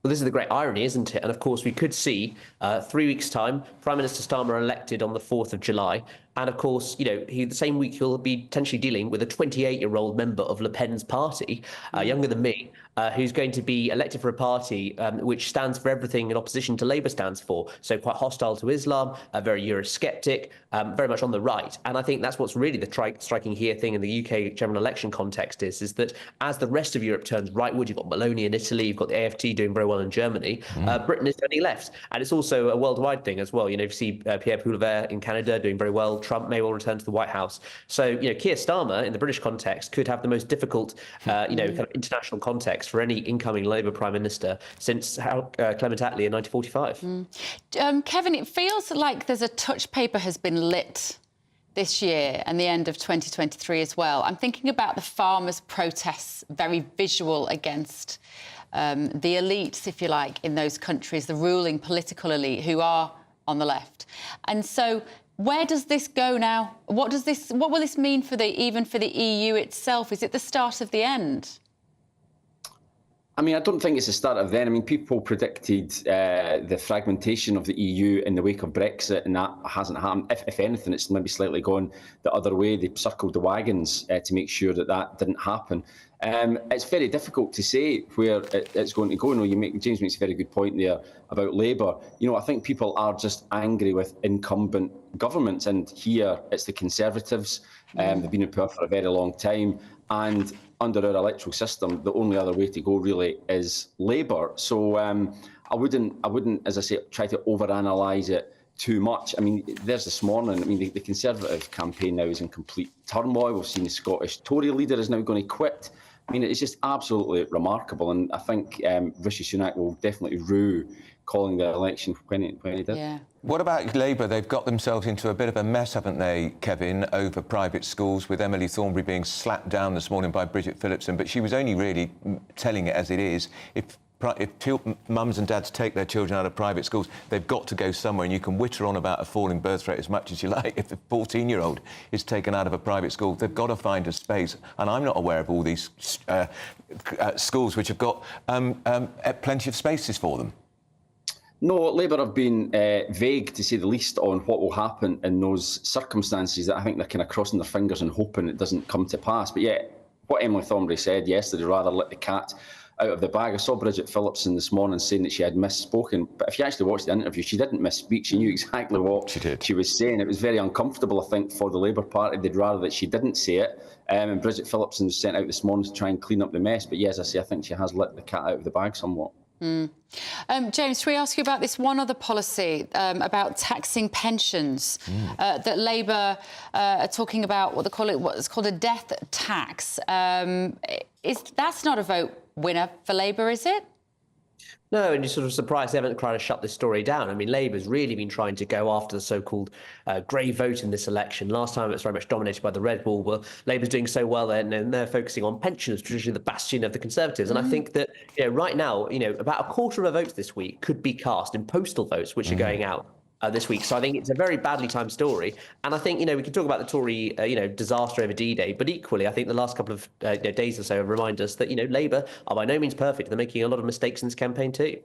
Well, this is the great irony, isn't it? And of course, we could see 3 weeks' time, Prime Minister Starmer elected on the 4th of July. And of course, you know, the same week he'll be potentially dealing with a 28-year-old member of Le Pen's party, younger than me, who's going to be elected for a party which stands for everything in opposition to Labour stands for. So quite hostile to Islam, very Eurosceptic, very much on the right. And I think that's what's really the striking here thing in the UK general election context is that as the rest of Europe turns rightward, you've got Meloni in Italy, you've got the AfD doing very well in Germany, Britain is turning left. And it's also a worldwide thing as well. You know, you see Pierre Poilievre in Canada doing very well. Trump may well return to the White House. So, you know, Keir Starmer in the British context could have the most difficult, you know, kind of international context for any incoming Labour Prime Minister since Clement Attlee in 1945. Kevin, it feels like there's a touch paper has been lit this year and the end of 2023 as well. I'm thinking about the farmers' protests, very visual against the elites, if you like, in those countries, the ruling political elite who are on the left. And so where does this go now? What will this mean even for the EU itself? Is it the start of the end? I mean, I don't think it's the start of the end. I mean, people predicted the fragmentation of the EU in the wake of Brexit, and that hasn't happened. If anything, it's maybe slightly gone the other way. They circled the wagons to make sure that didn't happen. It's very difficult to say where it's going to go. No, James makes a very good point there about Labour. You know, I think people are just angry with incumbent governments, and here it's the Conservatives. They've been in power for a very long time, and under our electoral system, the only other way to go really is Labour. So I wouldn't, as I say, try to overanalyse it too much. I mean, there's this morning, I mean, the Conservative campaign now is in complete turmoil. We've seen the Scottish Tory leader is now going to quit I mean, it's just absolutely remarkable, and I think Rishi Sunak will definitely rue calling the election when he did. Yeah. What about Labour? They've got themselves into a bit of a mess, haven't they, Kevin, over private schools, with Emily Thornberry being slapped down this morning by Bridget Phillipson, but she was only really telling it as it is. If mums and dads take their children out of private schools, they've got to go somewhere, and you can witter on about a falling birth rate as much as you like. If a 14-year-old is taken out of a private school, they've got to find a space. And I'm not aware of all these schools which have got plenty of spaces for them. No, Labour have been vague, to say the least, on what will happen in those circumstances. That I think they're kind of crossing their fingers and hoping it doesn't come to pass. But yeah, what Emily Thornberry said yesterday, rather let the cat out of the bag. I saw Bridget Phillipson this morning saying that she had misspoken, but if you actually watched the interview, she didn't misspeak. She knew exactly what she was saying. It was very uncomfortable, I think, for the Labour Party. They'd rather that she didn't say it. And Bridget Phillipson was sent out this morning to try and clean up the mess. But yeah, as I say, I think she has let the cat out of the bag somewhat. James, can we ask you about this one other policy about taxing pensions that Labour are talking about? What's called a death tax. That's not a vote winner for Labour, is it? No, and you're sort of surprised they haven't tried to shut this story down. I mean, Labour's really been trying to go after the so-called grey vote in this election. Last time it was very much dominated by the red wall. Well, Labour's doing so well there, and they're focusing on pensions, traditionally the bastion of the Conservatives. And I think that right now, about a quarter of a vote this week could be cast in postal votes, which are going out this week. So I think it's a very badly timed story. And I think, we can talk about the Tory, disaster over D-Day, but equally, I think the last couple of days or so remind us that, Labour are by no means perfect. They're making a lot of mistakes in this campaign too.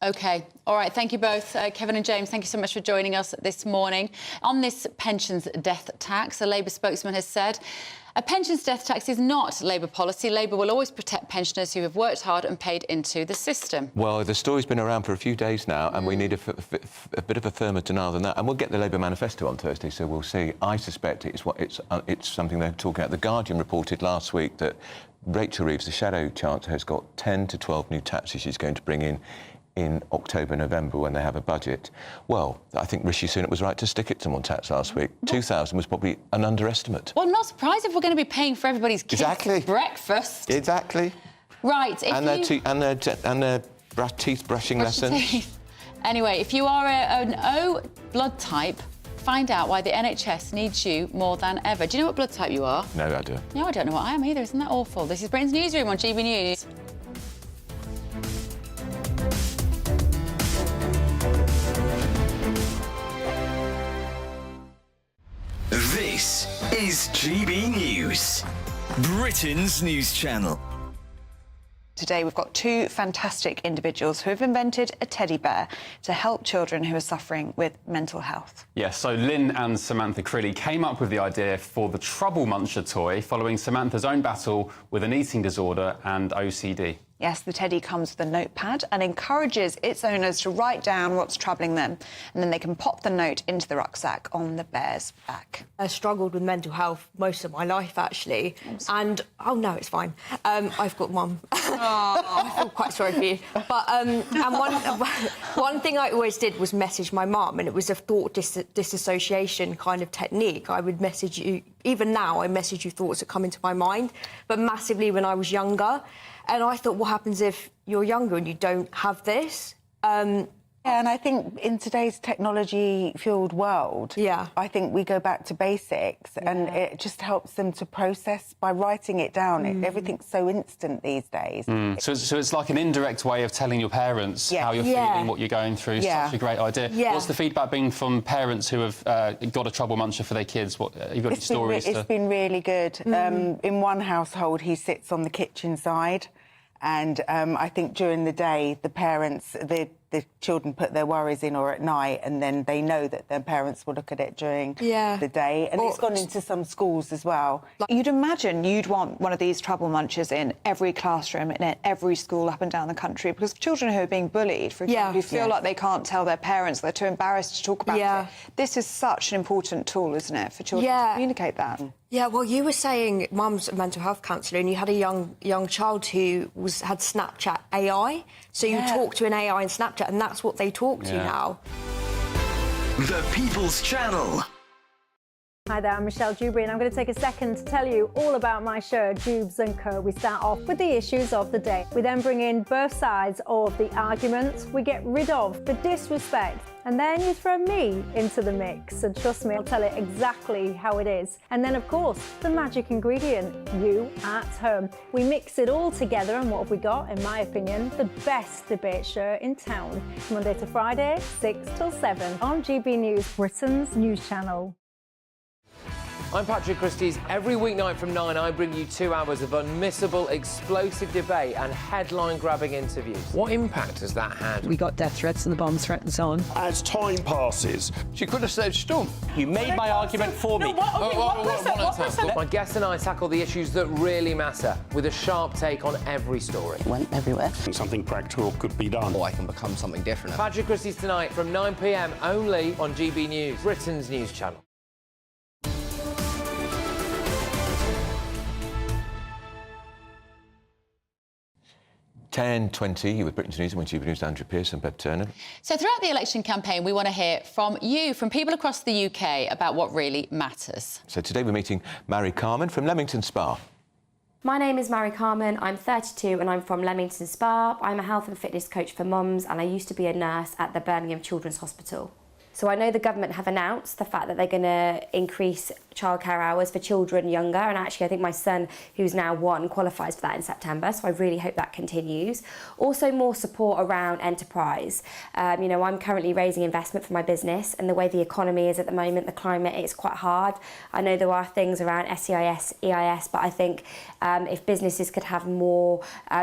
OK. All right. Thank you both. Kevin and James, thank you so much for joining us this morning. On this pensions death tax, a Labour spokesman has said a pensions death tax is not Labour policy. Labour will always protect pensioners who have worked hard and paid into the system. Well, the story's been around for a few days now, and we need a bit of a firmer denial than that. And we'll get the Labour manifesto on Thursday, so we'll see. I suspect it's something they're talking about. The Guardian reported last week that Rachel Reeves, the Shadow Chancellor, has got 10 to 12 new taxes she's going to bring in October, November, when they have a budget. Well, I think Rishi Sunak was right to stick it to them on tax last week. 2,000 was probably an underestimate. Well, I'm not surprised if we're going to be paying for everybody's kids' breakfast. Exactly. Right. And their teeth brushing lessons. Anyway, if you are an O blood type, find out why the NHS needs you more than ever. Do you know what blood type you are? No, I do. No, I don't know what I am either. Isn't that awful? This is Britain's Newsroom on GB News. This is GB News, Britain's news channel. Today we've got two fantastic individuals who have invented a teddy bear to help children who are suffering with mental health. Yes, so Lynn and Samantha Crilly came up with the idea for the Trouble Muncher toy following Samantha's own battle with an eating disorder and OCD. Yes, the teddy comes with a notepad and encourages its owners to write down what's troubling them, and then they can pop the note into the rucksack on the bear's back. I struggled with mental health most of my life, actually, and oh no, it's fine. I've got one. I feel quite sorry for you. But and one thing I always did was message my mum, and it was a thought disassociation kind of technique. I would message you. Even now, I message you thoughts that come into my mind, but massively when I was younger. And I thought, what happens if you're younger and you don't have this? Yeah, and I think in today's technology-fueled world, I think we go back to basics, and it just helps them to process by writing it down. Everything's so instant these days. So it's like an indirect way of telling your parents how you're feeling, what you're going through. Such a great idea. What's the feedback been from parents who have got a trouble muncher for their kids? What you got any stories? It's been really good. In one household, he sits on the kitchen side, and I think during the day, the parents, the children put their worries in, or at night, and then they know that their parents will look at it during the day. And it's gone into some schools as well. You'd imagine you'd want one of these trouble munchers in every classroom and in every school up and down the country, because children who are being bullied, for example, who feel like they can't tell their parents, they're too embarrassed to talk about it. This is such an important tool, isn't it, for children to communicate that? Yeah, well, you were saying Mum's a mental health counsellor, and you had a young child who had Snapchat AI. So you talk to an AI in Snapchat, and that's what they talk to now. The People's Channel. Hi there, I'm Michelle Dewberry and I'm going to take a second to tell you all about my show, Dubes & Co. We start off with the issues of the day. We then bring in both sides of the arguments. We get rid of the disrespect. And then you throw me into the mix. And trust me, I'll tell it exactly how it is. And then, of course, the magic ingredient, you at home. We mix it all together and what have we got, in my opinion, the best debate show in town. Monday to Friday, 6 till 7 on GB News, Britain's news channel. I'm Patrick Christie's. Every weeknight from 9, I bring you 2 hours of unmissable, explosive debate and headline-grabbing interviews. What impact has that had? We got death threats in the bomb threat zone. As time passes, she could have said stump. You made my argument for me. My guests and I tackle the issues that really matter with a sharp take on every story. Went everywhere. Something practical could be done. Or I can become something different. Patrick Christie's tonight from 9 p.m. only on GB News, Britain's news channel. 10:20 with Britain's News and with GB News, Andrew Pearce and Beth Turner. So throughout the election campaign, we want to hear from you, from people across the UK, about what really matters. So today we're meeting Mary Carman from Leamington Spa. My name is Mary Carman, I'm 32 and I'm from Leamington Spa. I'm a health and fitness coach for mums and I used to be a nurse at the Birmingham Children's Hospital. So I know the government have announced the fact that they're going to increase childcare hours for children younger, and actually I think my son, who's now 1, qualifies for that in September, so I really hope that continues. Also more support around enterprise. You know, I'm currently raising investment for my business, and the way the economy is at the moment, the climate, it's quite hard. I know there are things around SEIS, EIS, but I think if businesses could have more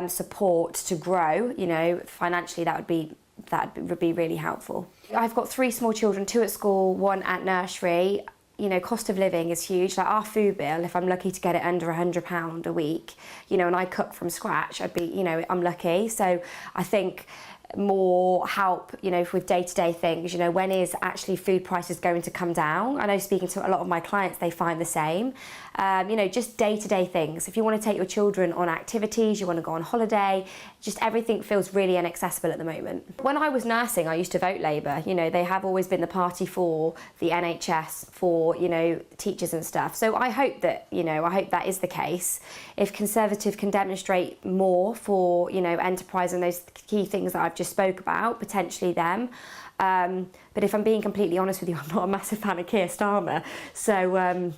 support to grow, you know, financially that would be really helpful. I've got 3 small children, 2 at school, 1 at nursery. You know, cost of living is huge. Like our food bill, if I'm lucky to get it under £100 a week, you know, and I cook from scratch, I'd be, you know, I'm lucky. So I think more help, you know, with day-to-day things, you know, when is actually food prices going to come down? I know speaking to a lot of my clients, they find the same. You know, just day-to-day things. If you want to take your children on activities, you want to go on holiday, just everything feels really inaccessible at the moment. When I was nursing, I used to vote Labour. You know, they have always been the party for the NHS, for, you know, teachers and stuff. So I hope that, you know, I hope that is the case. If Conservative can demonstrate more for, you know, enterprise and those key things that I've just spoke about, potentially them. But if I'm being completely honest with you, I'm not a massive fan of Keir Starmer. So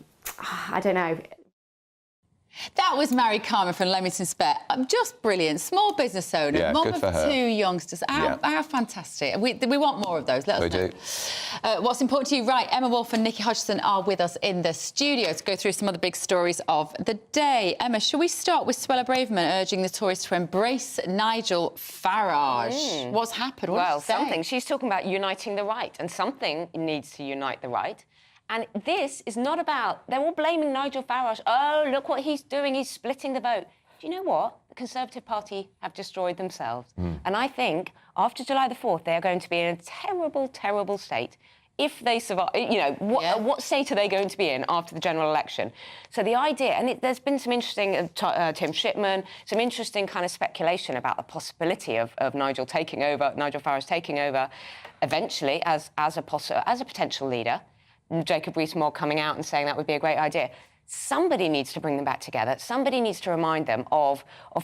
I don't know. That was Mary Carman from Leamington Spa. Just brilliant. Small business owner, Yeah, mum good of for her. 2 youngsters. How fantastic. We want more of those. Let us know. We do. What's important to you? Right, Emma Wolfe and Nikki Hodgson are with us in the studio to go through some of the big stories of the day. Emma, shall we start with Suella Braverman urging the Tories to embrace Nigel Farage? What's happened? What Well, did she say? something. She's talking about uniting the right, and something needs to unite the right. And this is not about... They're all blaming Nigel Farage. Oh, look what he's doing. He's splitting the vote. Do you know what? The Conservative Party have destroyed themselves. And I think after July the 4th, they are going to be in a terrible, terrible state if they survive. You know, what state are they going to be in after the general election? So the idea... And there's been some interesting... Tim Shipman, some interesting kind of speculation about the possibility of Nigel Farage taking over eventually as a potential leader. Jacob Rees-Mogg coming out and saying that would be a great idea. Somebody needs to bring them back together. Somebody needs to remind them of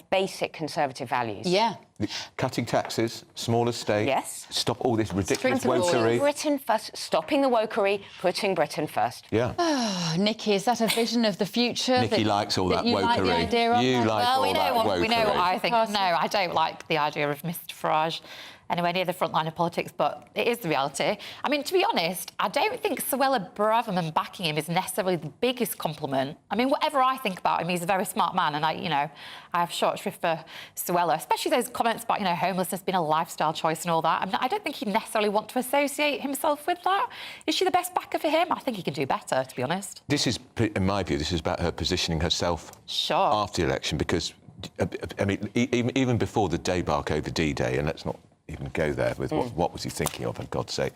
basic Conservative values. Yeah. Cutting taxes, smaller state. Yes. Stop all this ridiculous wokery. Putting Britain first. Stopping the wokery, putting Britain first. Yeah. Oh, Nikki, is that a vision of the future? Nikki likes all that you wokery. Like the idea of you that? like all that wokery. We know what I think. No, I don't like the idea of Mr Farage anywhere near the front line of politics, but it is the reality. I mean, to be honest, I don't think Suella Braverman backing him is necessarily the biggest compliment. I mean, whatever I think about him, he's a very smart man, and I have short shrift for Suella, especially those comments about, homelessness being a lifestyle choice and all that. I mean, I don't think he'd necessarily want to associate himself with that. Is she the best backer for him? I think he can do better, to be honest. This is, in my view, this is about her positioning herself after the election, because, I mean, even before the debacle over D-Day, and let's not even go there with what was he thinking of, for God's sake.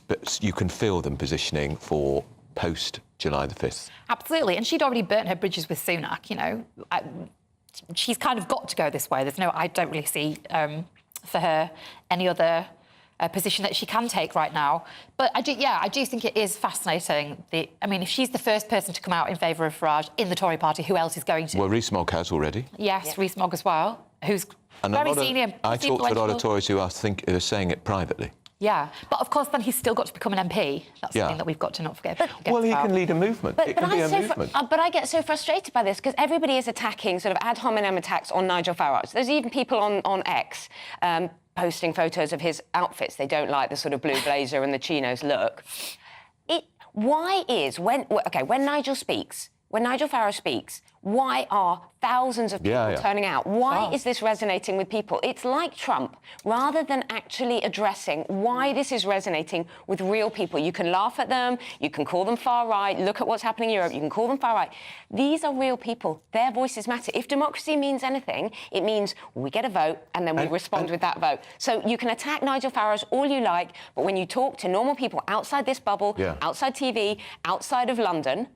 But you can feel them positioning for post-July the 5th. Absolutely, and she'd already burnt her bridges with Sunak, she's kind of got to go this way. I don't really see for her any other position that she can take right now. But I do think it is fascinating. I mean, if she's the first person to come out in favour of Farage in the Tory party, who else is going to? Well, Rees-Mogg has already. Yes, Rees-Mogg as well, who's very senior. I talked to a lot of Tories who are saying it privately. Yeah, but of course, then he's still got to become an MP. That's something that we've got to not forget. Well, he can lead a movement. It can be a movement. But I get so frustrated by this because everybody is attacking sort of ad hominem attacks on Nigel Farage. There's even people on X posting photos of his outfits. They don't like the sort of blue blazer and the chinos look. When Nigel Farage speaks, why are thousands of people turning out? Why is this resonating with people? It's like Trump. Rather than actually addressing why this is resonating with real people, you can laugh at them, you can call them far right, look at what's happening in Europe, you can call them far right. These are real people. Their voices matter. If democracy means anything, it means we get a vote and then we respond with that vote. So you can attack Nigel Farage all you like, but when you talk to normal people outside this bubble, outside TV, outside of London,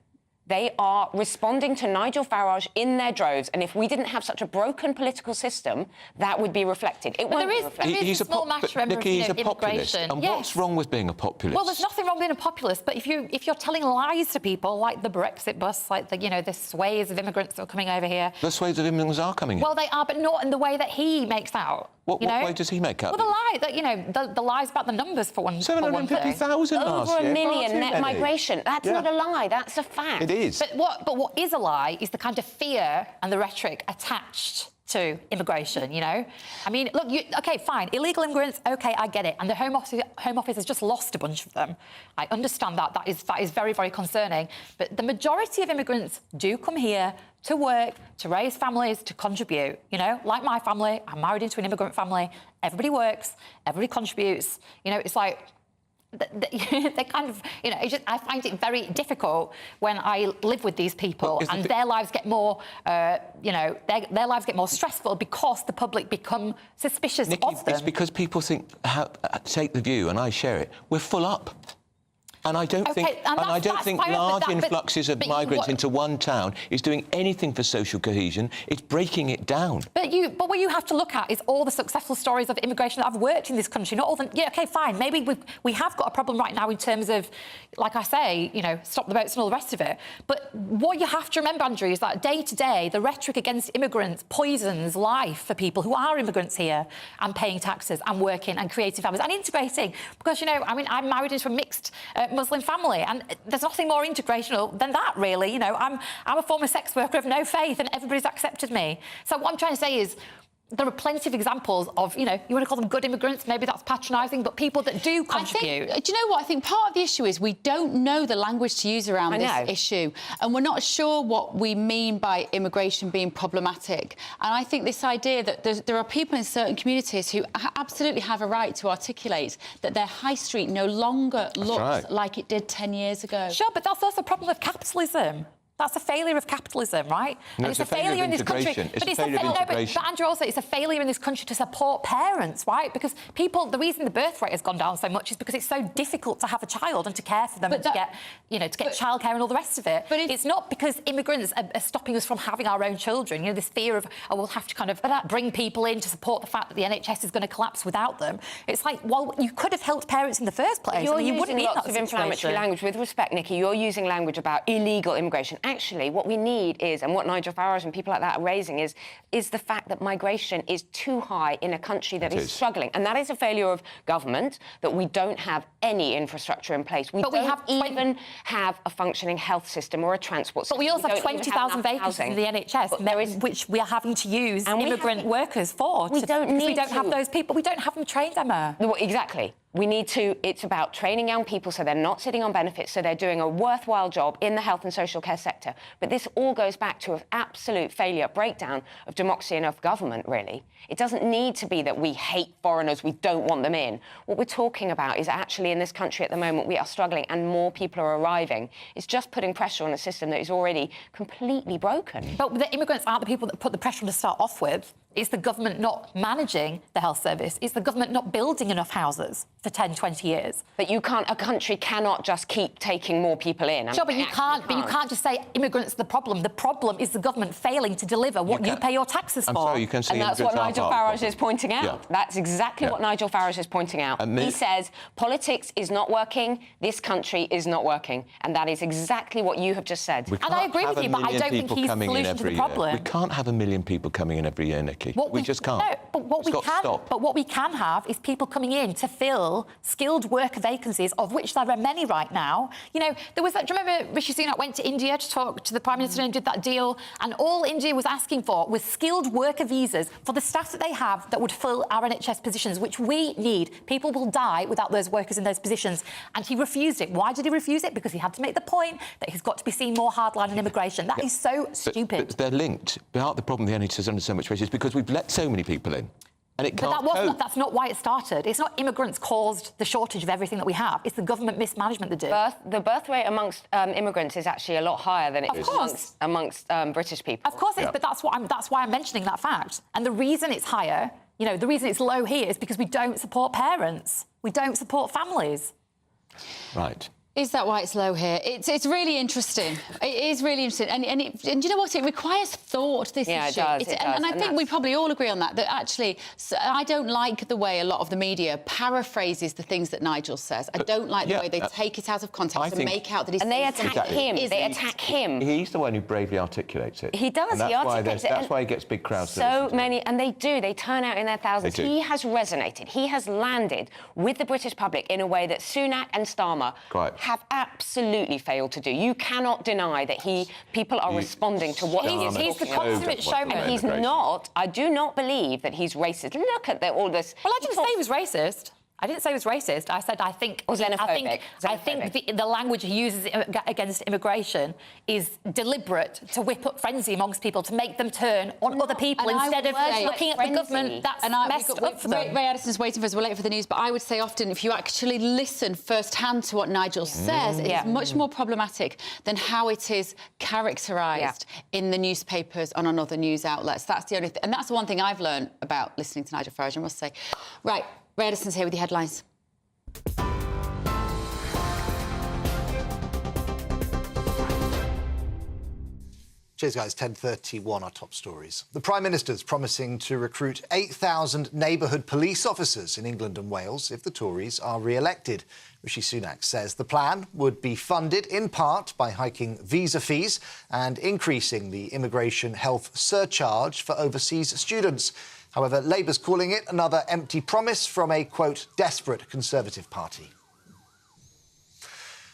they are responding to Nigel Farage in their droves, and if we didn't have such a broken political system, that would be reflected. It won't be reflected. There is a small matter of he's a populist. immigration. And what's wrong with being a populist? Well, there's nothing wrong with being a populist, but if you're telling lies to people, like the Brexit bus, like the swathes of immigrants that are coming over here. The swathes of immigrants are coming in. Well, they are, but not in the way that he makes out. What way does he make out? Well, the lie that the lies about the numbers for one. 750,000 last year. Over a million net migration. That's not a lie. That's a fact. It is. But what is a lie is the kind of fear and the rhetoric attached to immigration, I mean, look, OK, fine, illegal immigrants, OK, I get it. And the Home Office has just lost a bunch of them. I understand that. That is very, very concerning. But the majority of immigrants do come here to work, to raise families, to contribute. Like my family, I'm married into an immigrant family. Everybody works, everybody contributes. It's like... they kind of, I find it very difficult when I live with these people and their lives get more, their lives get more stressful because the public become suspicious of them. It's because people take the view, and I share it, we're full up. And I don't think large influxes of migrants into one town is doing anything for social cohesion. It's breaking it down. But what you have to look at is all the successful stories of immigration that have worked in this country. Not all the... OK, fine, maybe we have got a problem right now in terms of, like I say, stop the boats and all the rest of it. But what you have to remember, Andrew, is that day to day, the rhetoric against immigrants poisons life for people who are immigrants here and paying taxes and working and creating families and integrating. Because, I'm married into a mixed... Muslim family, and there's nothing more integrational than that, really. I'm a former sex worker of no faith, and everybody's accepted me. So what I'm trying to say is there are plenty of examples of, you want to call them good immigrants, maybe that's patronising, but people that do contribute. Do you know what? I think part of the issue is we don't know the language to use around this issue, and we're not sure what we mean by immigration being problematic. And I think this idea that there are people in certain communities who absolutely have a right to articulate that their high street no longer looks like it did 10 years ago. Sure, but that's also a problem of capitalism. That's a failure of capitalism, right? No, and it's a failure in this country. But Andrew, also, it's a failure in this country to support parents, right? Because the reason the birth rate has gone down so much is because it's so difficult to have a child and to care for them and to get childcare and all the rest of it. But it's not because immigrants are stopping us from having our own children. This fear of, we'll have to kind of bring people in to support the fact that the NHS is going to collapse without them. It's like, well, you could have helped parents in the first place. You're you using lots of inflammatory language. With respect, Nikki, you're using language about illegal immigration. Actually, what we need is, and what Nigel Farage and people like that are raising is the fact that migration is too high in a country that is struggling. And that is a failure of government, that we don't have any infrastructure in place. We don't even have a functioning health system or a transport system. But we also have 20,000 vacancies in the NHS, which we are having to use immigrant workers for. We don't have those people. We don't have them trained, Emma. Exactly. We need to... It's about training young people so they're not sitting on benefits, so they're doing a worthwhile job in the health and social care sector. But this all goes back to an absolute failure, breakdown of democracy and of government, really. It doesn't need to be that we hate foreigners, we don't want them in. What we're talking about is actually in this country at the moment we are struggling and more people are arriving. It's just putting pressure on a system that is already completely broken. But the immigrants aren't the people that put the pressure on to start off with. It's the government not managing the health service. It's the government not building enough houses for 10, 20 years. But a country cannot just keep taking more people in. Sure, but you can't just say immigrants are the problem. The problem is the government failing to deliver what you pay your taxes for. I'm sorry, you can see and that's what Nigel Farage is pointing out. Yeah. That's exactly what Nigel Farage is pointing out. He says politics is not working, this country is not working. And that is exactly what you have just said. And I agree with you, but I don't think he's the solution to the problem. We can't have 1 million people coming in every year, Nikki. We just can't. No, but what we can have is people coming in to fill skilled worker vacancies, of which there are many right now. You know, there was that. Do you remember Rishi Sunak went to India to talk to the Prime Minister and did that deal? And all India was asking for was skilled worker visas for the staff that they have that would fill our NHS positions, which we need. People will die without those workers in those positions. And he refused it. Why did he refuse it? Because he had to make the point that he's got to be seen more hardline in immigration. That is so stupid. But they're linked. Part of the problem the NHS is under so much pressure is because we've let so many people in. And it can't cope. That's not why it started. It's not immigrants caused the shortage of everything that we have. It's the government mismanagement that did. The birth rate amongst immigrants is actually a lot higher than it is amongst British people. Of course it is, but that's why I'm mentioning that fact. And the reason it's higher, you know, the reason it's low here is because we don't support parents. We don't support families. Right. Is that why it's low here? It's really interesting. It is really interesting. And you know what? It requires thought, this issue. It does. And I think we probably all agree on that actually, I don't like the way a lot of the media paraphrases the things that Nigel says. I don't like the way they take it out of context and make out that he's... And they attack him. They attack him. He's the one who bravely articulates it. He does. He articulates it. That's why he gets big crowds. So many, and they do. They turn out in their thousands. He has resonated. He has landed with the British public in a way that Sunak and Starmer have absolutely failed to do. You cannot deny that people are responding to what he is. He's the consummate showman. And he's not. I do not believe that he's racist. Look at all this. Well, I didn't say he was racist. I didn't say he was racist. I said I think the language he uses against immigration is deliberate to whip up frenzy amongst people, to make them turn on other people instead of looking at the government that's messed up for them. Ray Addison's waiting for us. We're late for the news, but I would say often if you actually listen firsthand to what Nigel says, it's much more problematic than how it is characterised in the newspapers and on other news outlets. That's the only thing, and that's the one thing I've learned about listening to Nigel Farage, I must say. Right. Ray Addison's here with your headlines. Cheers, guys. 10:31, our top stories. The Prime Minister's promising to recruit 8,000 neighbourhood police officers in England and Wales if the Tories are re-elected. Rishi Sunak says the plan would be funded in part by hiking visa fees and increasing the immigration health surcharge for overseas students. However, Labour's calling it another empty promise from a, quote, desperate Conservative party.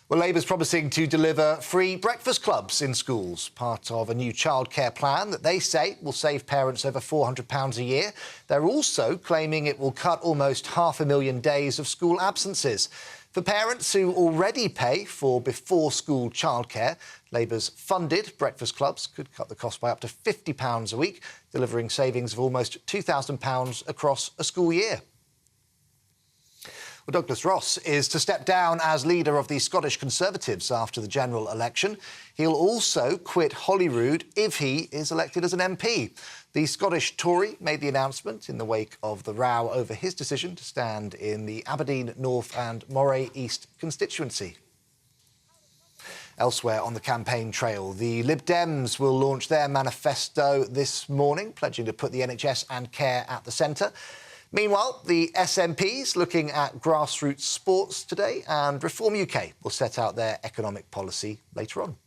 Well, Labour's promising to deliver free breakfast clubs in schools, part of a new childcare plan that they say will save parents over £400 a year. They're also claiming it will cut almost 500,000 days of school absences. For parents who already pay for before-school childcare, Labour's funded breakfast clubs could cut the cost by up to £50 a week, delivering savings of almost £2,000 across a school year. Well, Douglas Ross is to step down as leader of the Scottish Conservatives after the general election. He'll also quit Holyrood if he is elected as an MP. The Scottish Tory made the announcement in the wake of the row over his decision to stand in the Aberdeen North and Moray East constituency. Elsewhere on the campaign trail, the Lib Dems will launch their manifesto this morning, pledging to put the NHS and care at the centre. Meanwhile, the SNP's looking at grassroots sports today, and Reform UK will set out their economic policy later on.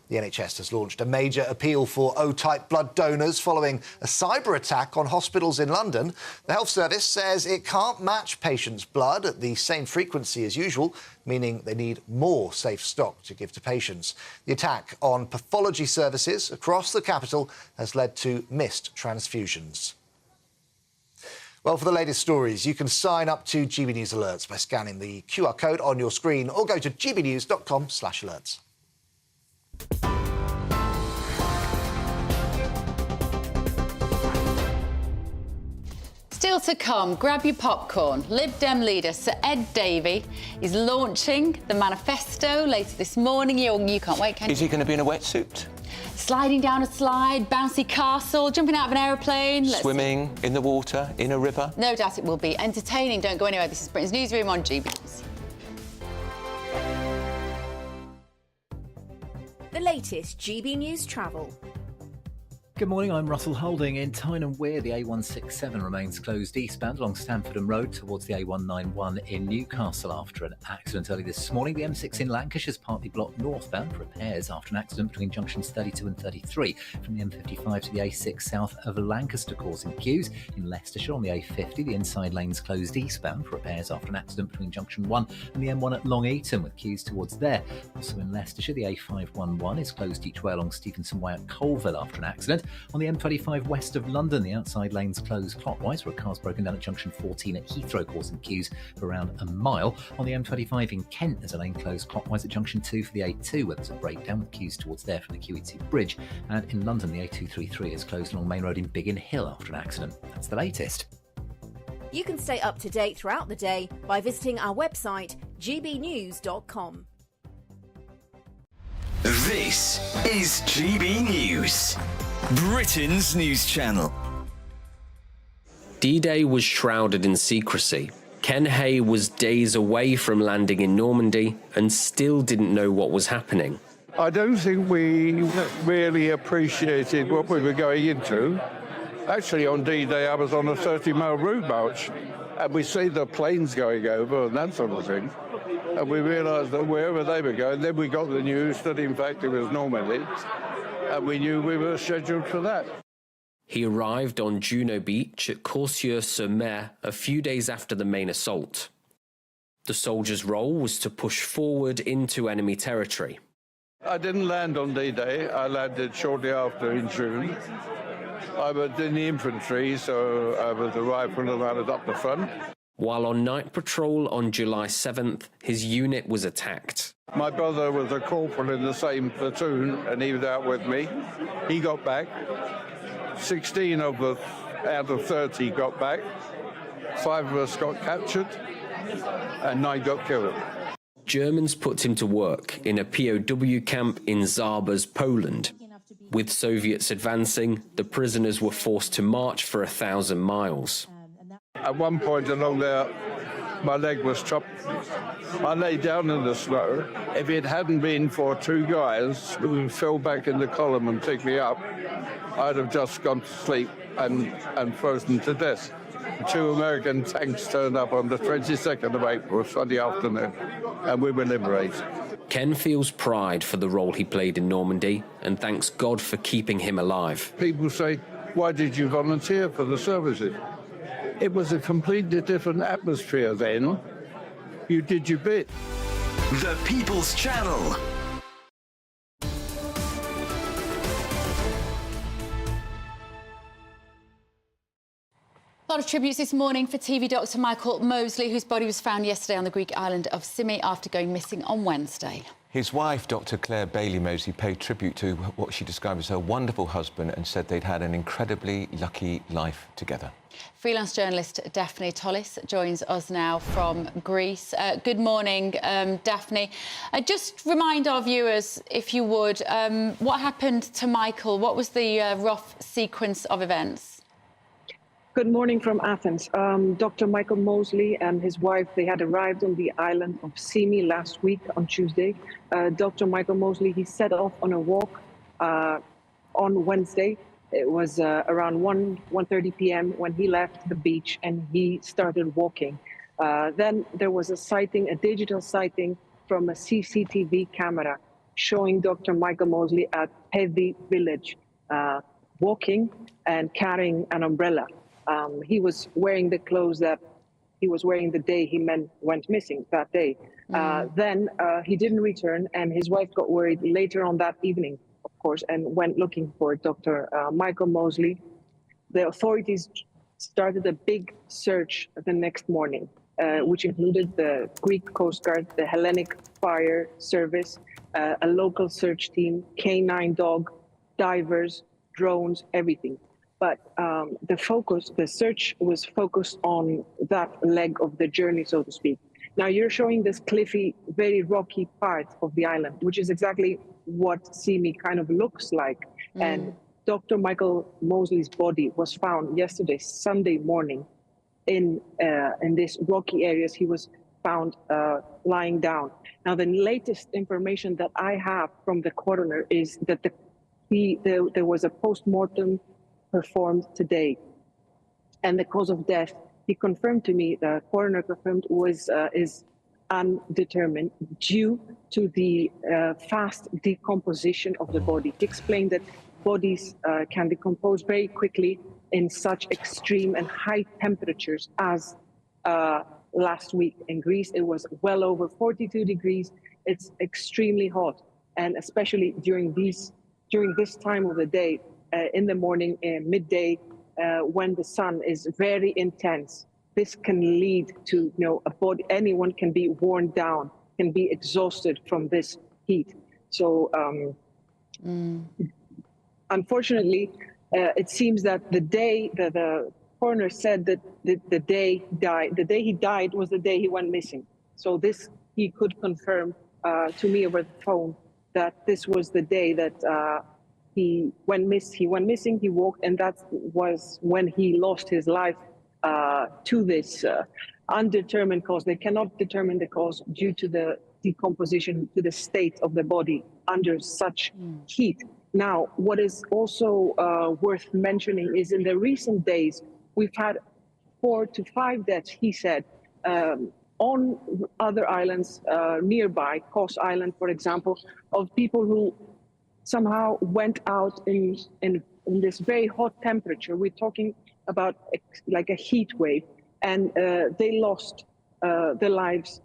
The NHS has launched a major appeal for O-type blood donors following a cyber attack on hospitals in London. The Health Service says it can't match patients' blood at the same frequency as usual, meaning they need more safe stock to give to patients. The attack on pathology services across the capital has led to missed transfusions. Well, for the latest stories, you can sign up to GB News Alerts by scanning the QR code on your screen or go to gbnews.com/alerts. Still to come, grab your popcorn. Lib Dem leader Sir Ed Davey is launching the manifesto later this morning. You can't wait, can you? Is he going to be in a wetsuit? Sliding down a slide, bouncy castle, jumping out of an aeroplane. Swimming in the water, in a river. No doubt it will be entertaining. Don't go anywhere. This is Britain's Newsroom on GBNews. The latest GB News travel. Good morning, I'm Russell Holding. In Tyne and Wear, the A167 remains closed eastbound along Stamford and Road towards the A191 in Newcastle after an accident early this morning. The M6 in Lancashire is partly blocked northbound for repairs after an accident between junctions 32 and 33 from the M55 to the A6 south of Lancaster, causing queues. In Leicestershire on the A50, the inside lanes closed eastbound for repairs after an accident between junction 1 and the M1 at Long Eaton, with queues towards there. Also in Leicestershire, the A511 is closed each way along Stevenson Way at Colville after an accident. On the M25 west of London, the outside lanes closed clockwise where a car's broken down at junction 14 at Heathrow, causing queues for around a mile. On the M25 in Kent, there's a lane closed clockwise at junction 2 for the A2 where there's a breakdown with queues towards there from the QE2 bridge. And in London, the A233 is closed along Main Road in Biggin Hill after an accident. That's the latest. You can stay up to date throughout the day by visiting our website, gbnews.com. This is GB News, Britain's news channel. D-Day was shrouded in secrecy. Ken Hay was days away from landing in Normandy and still didn't know what was happening. I don't think we really appreciated what we were going into. Actually, on D-Day, I was on a 30-mile route march, and we see the planes going over and that sort of thing. And we realised that wherever they were going, then we got the news that, in fact, it was Normandy, and we knew we were scheduled for that. He arrived on Juno Beach at Coursieux-sur-Mer a few days after the main assault. The soldiers' role was to push forward into enemy territory. I didn't land on D-Day. I landed shortly after in June. I was in the infantry, so I was a rifle and I was up the front. While on night patrol on July 7th, his unit was attacked. My brother was a corporal in the same platoon, and he was out with me. He got back. 16 of us out of 30 got back. 5 of us got captured, and 9 got killed. Germans put him to work in a POW camp in Zabas, Poland. With Soviets advancing, the prisoners were forced to march for 1,000 miles. At one point along there, my leg was chopped. I lay down in the snow. If it hadn't been for 2 guys who fell back in the column and picked me up, I'd have just gone to sleep and frozen to death. 2 American tanks turned up on the 22nd of April, Sunday afternoon, and we were liberated. Ken feels pride for the role he played in Normandy and thanks God for keeping him alive. People say, why did you volunteer for the services? It was a completely different atmosphere then. You did your bit. The People's Channel. A lot of tributes this morning for TV doctor Michael Mosley, whose body was found yesterday on the Greek island of Symi after going missing on Wednesday. His wife, Dr. Claire Bailey Mosley, paid tribute to what she described as her wonderful husband and said they'd had an incredibly lucky life together. Freelance journalist Daphne Tollis joins us now from Greece. Good morning, Daphne. Just remind our viewers, if you would, what happened to Michael? What was the rough sequence of events? Good morning from Athens. Dr. Michael Mosley and his wife, they had arrived on the island of Symi last week on Tuesday. Dr. Michael Mosley, he set off on a walk on Wednesday. It was around 1:30 p.m. when he left the beach and he started walking. Then there was a sighting, a digital sighting from a CCTV camera showing Dr. Michael Mosley at Pedi village, walking and carrying an umbrella. He was wearing the clothes that he was wearing the day he went missing that day. Then he didn't return, and his wife got worried later on that evening, of course, and went looking for Dr. Michael Mosley. The authorities started a big search the next morning, which included the Greek Coast Guard, the Hellenic Fire Service, a local search team, canine dog, divers, drones, everything. But the search was focused on that leg of the journey, so to speak. Now you're showing this cliffy, very rocky part of the island, which is exactly what Simi kind of looks like. And Dr. Michael Mosley's body was found yesterday, Sunday morning, in these rocky areas. He was found lying down. Now, the latest information that I have from the coroner is that there was a post-mortem performed today, and the cause of death, he confirmed to me, the coroner confirmed, is undetermined due to the fast decomposition of the body. He explained that bodies can decompose very quickly in such extreme and high temperatures as last week in Greece. It was well over 42 degrees. It's extremely hot, and especially during this time of the day, in the morning and midday, when the sun is very intense. This can lead to, a body, anyone can be worn down, can be exhausted from this heat. So unfortunately, it seems that the day that the coroner said that the day he died was the day he went missing. So this, he could confirm to me over the phone that this was the day that he went missing, he walked, and that was when he lost his life to this undetermined cause. They cannot determine the cause due to the decomposition, to the state of the body under such heat. Now, what is also worth mentioning is in the recent days, we've had 4 to 5 deaths, he said, on other islands nearby, Kos Island, for example, of people who somehow went out in this very hot temperature. We're talking about like a heat wave, and they lost their lives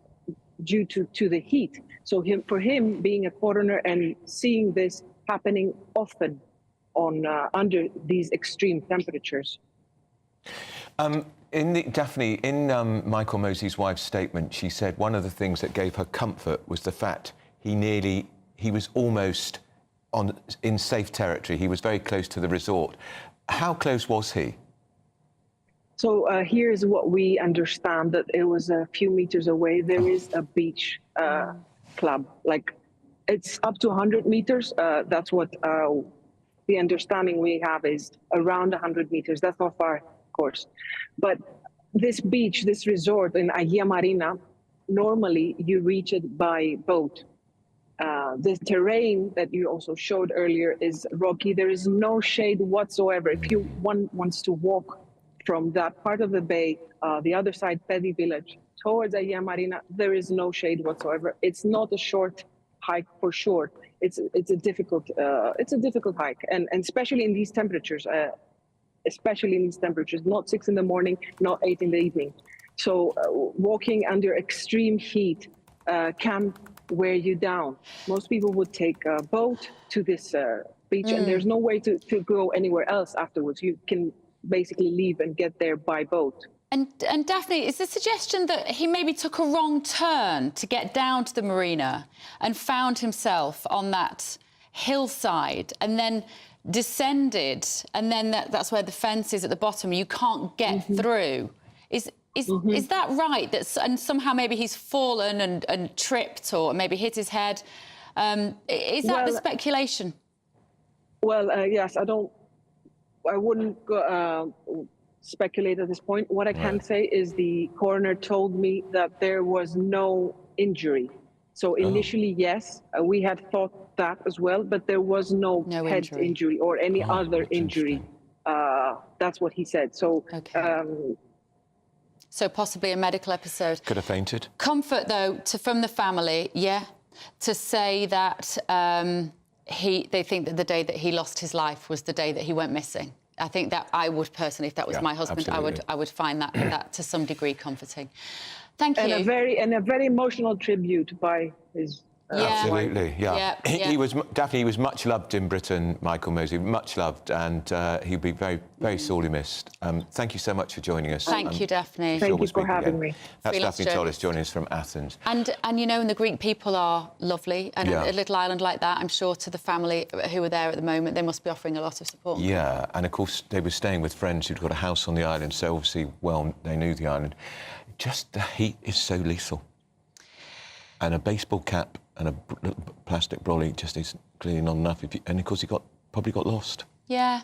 due to the heat. So for him being a coroner and seeing this happening often on under these extreme temperatures. Daphne, in Michael Mosley's wife's statement, she said one of the things that gave her comfort was the fact he was almost in safe territory. He was very close to the resort. How close was he? So here's what we understand, that it was a few meters away. There is a beach club, like it's up to 100 meters. That's what the understanding we have is around 100 meters. That's not far, of course. But this beach, this resort in Agia Marina, normally you reach it by boat. The terrain that you also showed earlier is rocky. There is no shade whatsoever. If one wants to walk from that part of the bay, the other side, Pedi Village, towards Agia Marina, there is no shade whatsoever. It's not a short hike for sure. It's a difficult hike, and especially in these temperatures. Not 6 in the morning, not 8 in the evening. So walking under extreme heat can wear you down. Most people would take a boat to this beach, and there's no way to go anywhere else afterwards. You can basically leave and get there by boat. And Daphne, is the suggestion that he maybe took a wrong turn to get down to the marina and found himself on that hillside and then descended, and then that's where the fence is at the bottom, you can't get through? Is that right? And somehow maybe he's fallen and tripped, or maybe hit his head. Is that the speculation? Well, yes, I wouldn't speculate at this point. What I can say is the coroner told me that there was no injury. So initially, yes, we had thought that as well, but there was no head injury or any other injury. That's what he said. So, so possibly a medical episode. Could have fainted. Comfort, though, from the family, to say that they think that the day that he lost his life was the day that he went missing. I think that I would personally, if that was my husband, I would find that to some degree comforting. Thank you. And a very emotional tribute by his. Absolutely, He was Daphne. He was much loved in Britain, Michael Mosley, much loved, and he'd be very, very sorely missed. Thank you so much for joining us. Thank you, Daphne. Thank you for having me. That's Daphne Tollis joining us from Athens. And the Greek people are lovely, and a little island like that, I'm sure to the family who are there at the moment, they must be offering a lot of support. Yeah, and of course they were staying with friends who'd got a house on the island, so obviously, they knew the island. Just the heat is so lethal. And a baseball cap and a plastic brolly just is clearly not enough. And of course, he probably got lost. Yeah,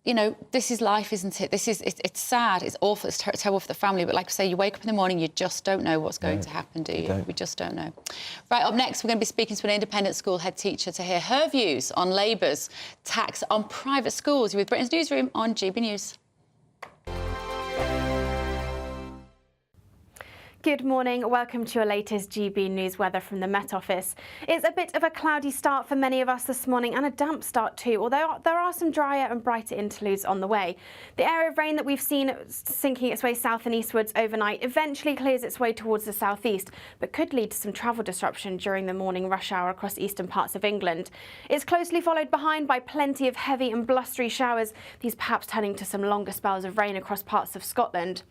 you know, this is life, isn't it? It's sad, it's awful, it's terrible for the family. But like I say, you wake up in the morning, you just don't know what's going to happen, do you? We just don't know. Right, up next, we're going to be speaking to an independent school head teacher to hear her views on Labour's tax on private schools. You're with Britain's Newsroom on GB News. Good morning. Welcome to your latest GB News weather from the Met Office. It's a bit of a cloudy start for many of us this morning and a damp start too, although there are some drier and brighter interludes on the way. The area of rain that we've seen sinking its way south and eastwards overnight eventually clears its way towards the southeast, but could lead to some travel disruption during the morning rush hour across eastern parts of England. It's closely followed behind by plenty of heavy and blustery showers, these perhaps turning to some longer spells of rain across parts of Scotland.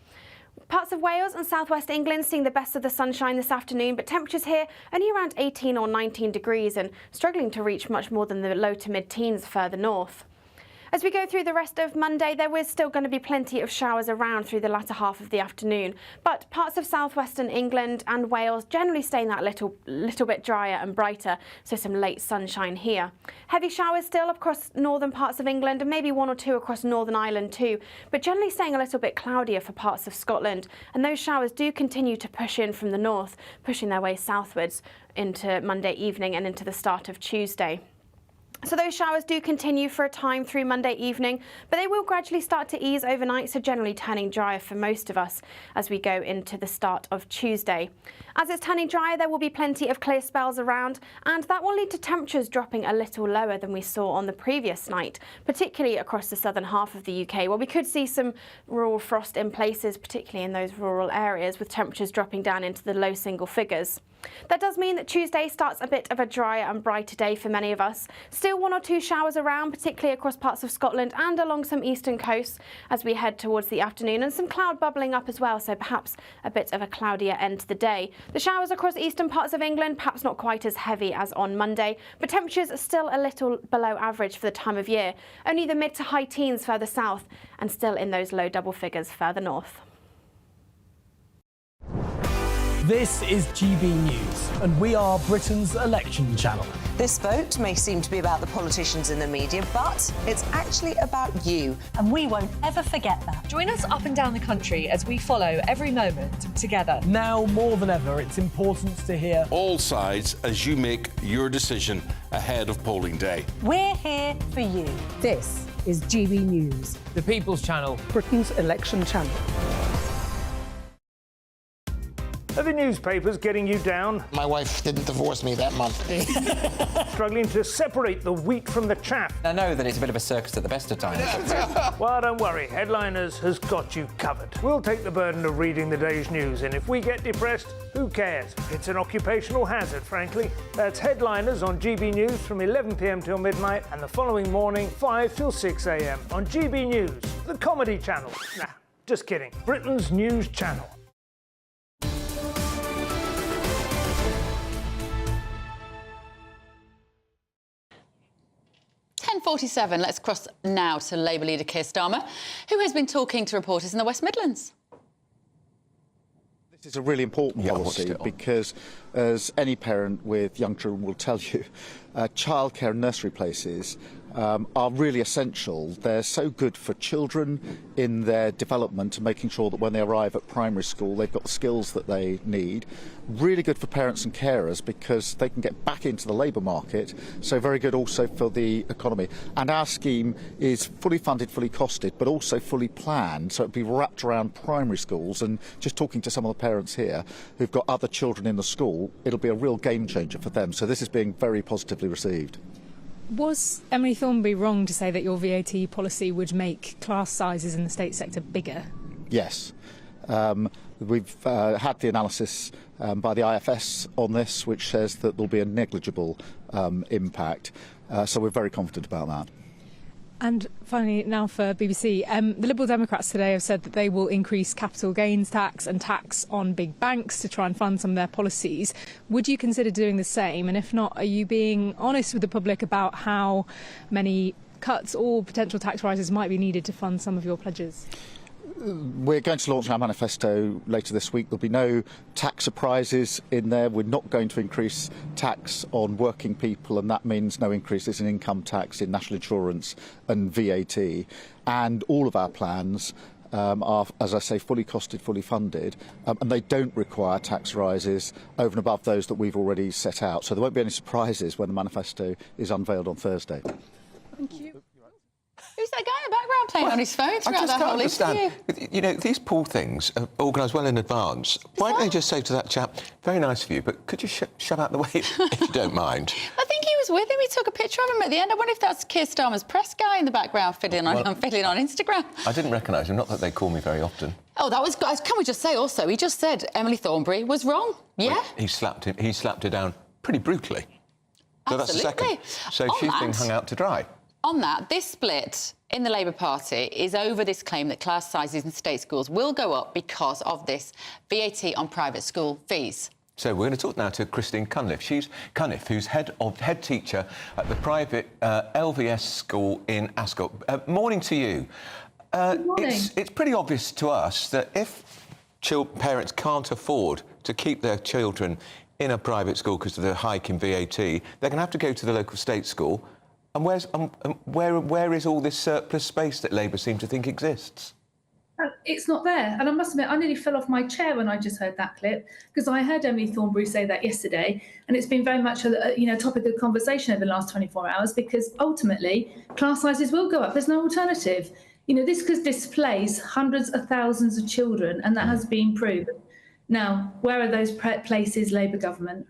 Parts of Wales and southwest England seeing the best of the sunshine this afternoon, but temperatures here only around 18 or 19 degrees and struggling to reach much more than the low to mid-teens further north. As we go through the rest of Monday, there is still going to be plenty of showers around through the latter half of the afternoon, but parts of southwestern England and Wales generally staying that little bit drier and brighter, so some late sunshine here. Heavy showers still across northern parts of England and maybe one or two across Northern Ireland too, but generally staying a little bit cloudier for parts of Scotland, and those showers do continue to push in from the north, pushing their way southwards into Monday evening and into the start of Tuesday. So those showers do continue for a time through Monday evening, but they will gradually start to ease overnight, so generally turning drier for most of us as we go into the start of Tuesday. As it's turning drier, there will be plenty of clear spells around, and that will lead to temperatures dropping a little lower than we saw on the previous night, particularly across the southern half of the UK, where we could see some rural frost in places, particularly in those rural areas, with temperatures dropping down into the low single figures. That does mean that Tuesday starts a bit of a drier and brighter day for many of us. Still one or two showers around, particularly across parts of Scotland and along some eastern coasts as we head towards the afternoon, and some cloud bubbling up as well, so perhaps a bit of a cloudier end to the day. The showers across eastern parts of England, perhaps not quite as heavy as on Monday, but temperatures are still a little below average for the time of year. Only the mid to high teens further south and still in those low double figures further north. This is GB News, and we are Britain's election channel. This vote may seem to be about the politicians in the media, but it's actually about you. And we won't ever forget that. Join us up and down the country as we follow every moment together. Now more than ever, it's important to hear all sides as you make your decision ahead of polling day. We're here for you. This is GB News, the People's Channel, Britain's election channel. Are the newspapers getting you down? My wife didn't divorce me that month. Struggling to separate the wheat from the chaff? I know that it's a bit of a circus at the best of times. Well, don't worry, Headliners has got you covered. We'll take the burden of reading the day's news, and if we get depressed, who cares? It's an occupational hazard, frankly. That's Headliners on GB News from 11 p.m. till midnight, and the following morning, 5 till 6 a.m. on GB News, the comedy channel. Nah, just kidding. Britain's news channel. .47. Let's cross now to Labour leader Keir Starmer, who has been talking to reporters in the West Midlands. This is a really important policy because, as any parent with young children will tell you, childcare and nursery places are really essential. They're so good for children in their development and making sure that when they arrive at primary school they've got the skills that they need. Really good for parents and carers because they can get back into the labour market, so very good also for the economy. And our scheme is fully funded, fully costed, but also fully planned, so it'll be wrapped around primary schools. And just talking to some of the parents here who've got other children in the school, it'll be a real game changer for them. So this is being very positively received. Was Emily Thornberry wrong to say that your VAT policy would make class sizes in the state sector bigger? Yes. We've had the analysis by the IFS on this, which says that there'll be a negligible impact. So we're very confident about that. And finally, now for BBC, the Liberal Democrats today have said that they will increase capital gains tax and tax on big banks to try and fund some of their policies. Would you consider doing the same? And if not, are you being honest with the public about how many cuts or potential tax rises might be needed to fund some of your pledges? we're going to launch our manifesto later this week. There'll be no tax surprises in there. We're not going to increase tax on working people, and that means no increases in income tax, in national insurance and VAT. And all of our plans are, as I say, fully costed, fully funded, and they don't require tax rises over and above those that we've already set out. So there won't be any surprises when the manifesto is unveiled on Thursday. Thank you. Who's that guy in the background playing on his phone throughout the whole interview? You know, these pool things are organised well in advance. Why don't they just say to that chap, very nice of you, but could you shove out the way if you don't mind? I think he was with him. He took a picture of him at the end. I wonder if that's Keir Starmer's press guy in the background fiddling on Instagram. I didn't recognise him, not that they call me very often. Oh, that was... Can we just say also, he just said Emily Thornberry was wrong. Yeah? Well, he slapped her down pretty brutally. So that's the Absolutely. second. So she's been hung out to dry. On that, this split in the Labour Party is over this claim that class sizes in state schools will go up because of this VAT on private school fees. So we're going to talk now to Christine Cunliffe. She's who's head teacher at the private LVS school in Ascot. Morning to you. Good morning. It's pretty obvious to us that if parents can't afford to keep their children in a private school because of the hike in VAT, they're going to have to go to the local state school. And where is all this surplus space that Labour seem to think exists? It's not there. And I must admit, I nearly fell off my chair when I just heard that clip, because I heard Emily Thornberry say that yesterday, and it's been very much a topic of conversation over the last 24 hours, because ultimately class sizes will go up. There's no alternative. This could displace hundreds of thousands of children, and that has been proven. Now, where are those places, Labour government?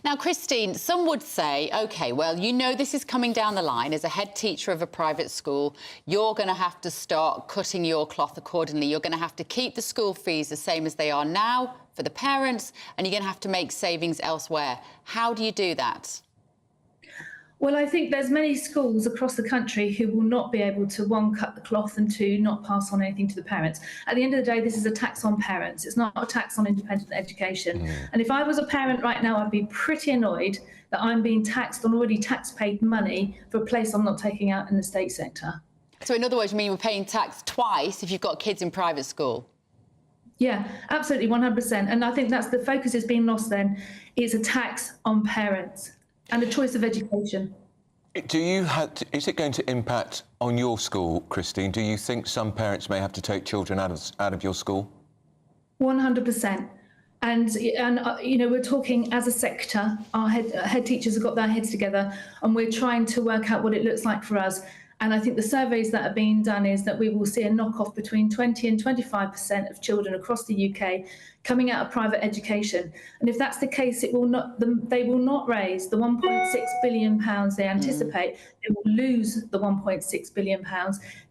Now, Christine, some would say, OK, well, this is coming down the line. As a head teacher of a private school, you're going to have to start cutting your cloth accordingly. You're going to have to keep the school fees the same as they are now for the parents, and you're going to have to make savings elsewhere. How do you do that? Well, I think there's many schools across the country who will not be able to, one, cut the cloth, and two, not pass on anything to the parents. At the end of the day, this is a tax on parents. It's not a tax on independent education. And if I was a parent right now, I'd be pretty annoyed that I'm being taxed on already tax-paid money for a place I'm not taking out in the state sector. So in other words, you mean we're paying tax twice if you've got kids in private school? Yeah, absolutely, 100%. And I think that's the focus is being lost then. It's a tax on parents and a choice of education. Is it going to impact on your school, Christine? Do you think some parents may have to take children out of your school? 100%. And we're talking as a sector. Our head teachers have got their heads together, and we're trying to work out what it looks like for us. And I think the surveys that are being done is that we will see a knock-off between 20 and 25% of children across the UK coming out of private education. And if that's the case, they will not raise the £1.6 billion they anticipate. They will lose the £1.6 billion,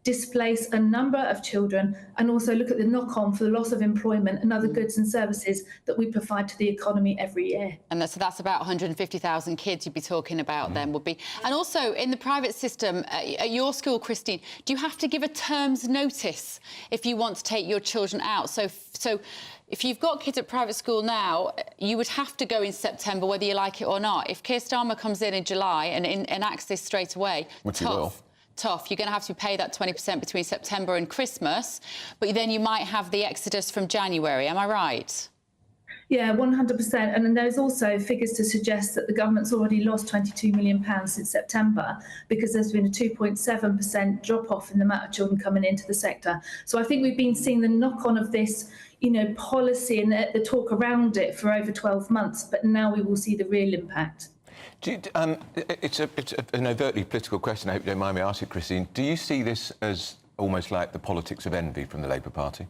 displace a number of children, and also look at the knock-on for the loss of employment and other goods and services that we provide to the economy every year. And so that's about 150,000 kids you'd be talking about then, would be. And also, in the private system, at your school, Christine, do you have to give a term's notice if you want to take your children out? So if you've got kids at private school now, you would have to go in September, whether you like it or not. If Keir Starmer comes in July and enacts this straight away, tough. You're going to have to pay that 20% between September and Christmas, but then you might have the exodus from January. Am I right? Yeah, 100%. And then there's also figures to suggest that the government's already lost £22 million since September, because there's been a 2.7% drop-off in the amount of children coming into the sector. So I think we've been seeing the knock-on of this, policy and the talk around it for over 12 months, but now we will see the real impact. It's an overtly political question. I hope you don't mind me asking, Christine. Do you see this as almost like the politics of envy from the Labour Party?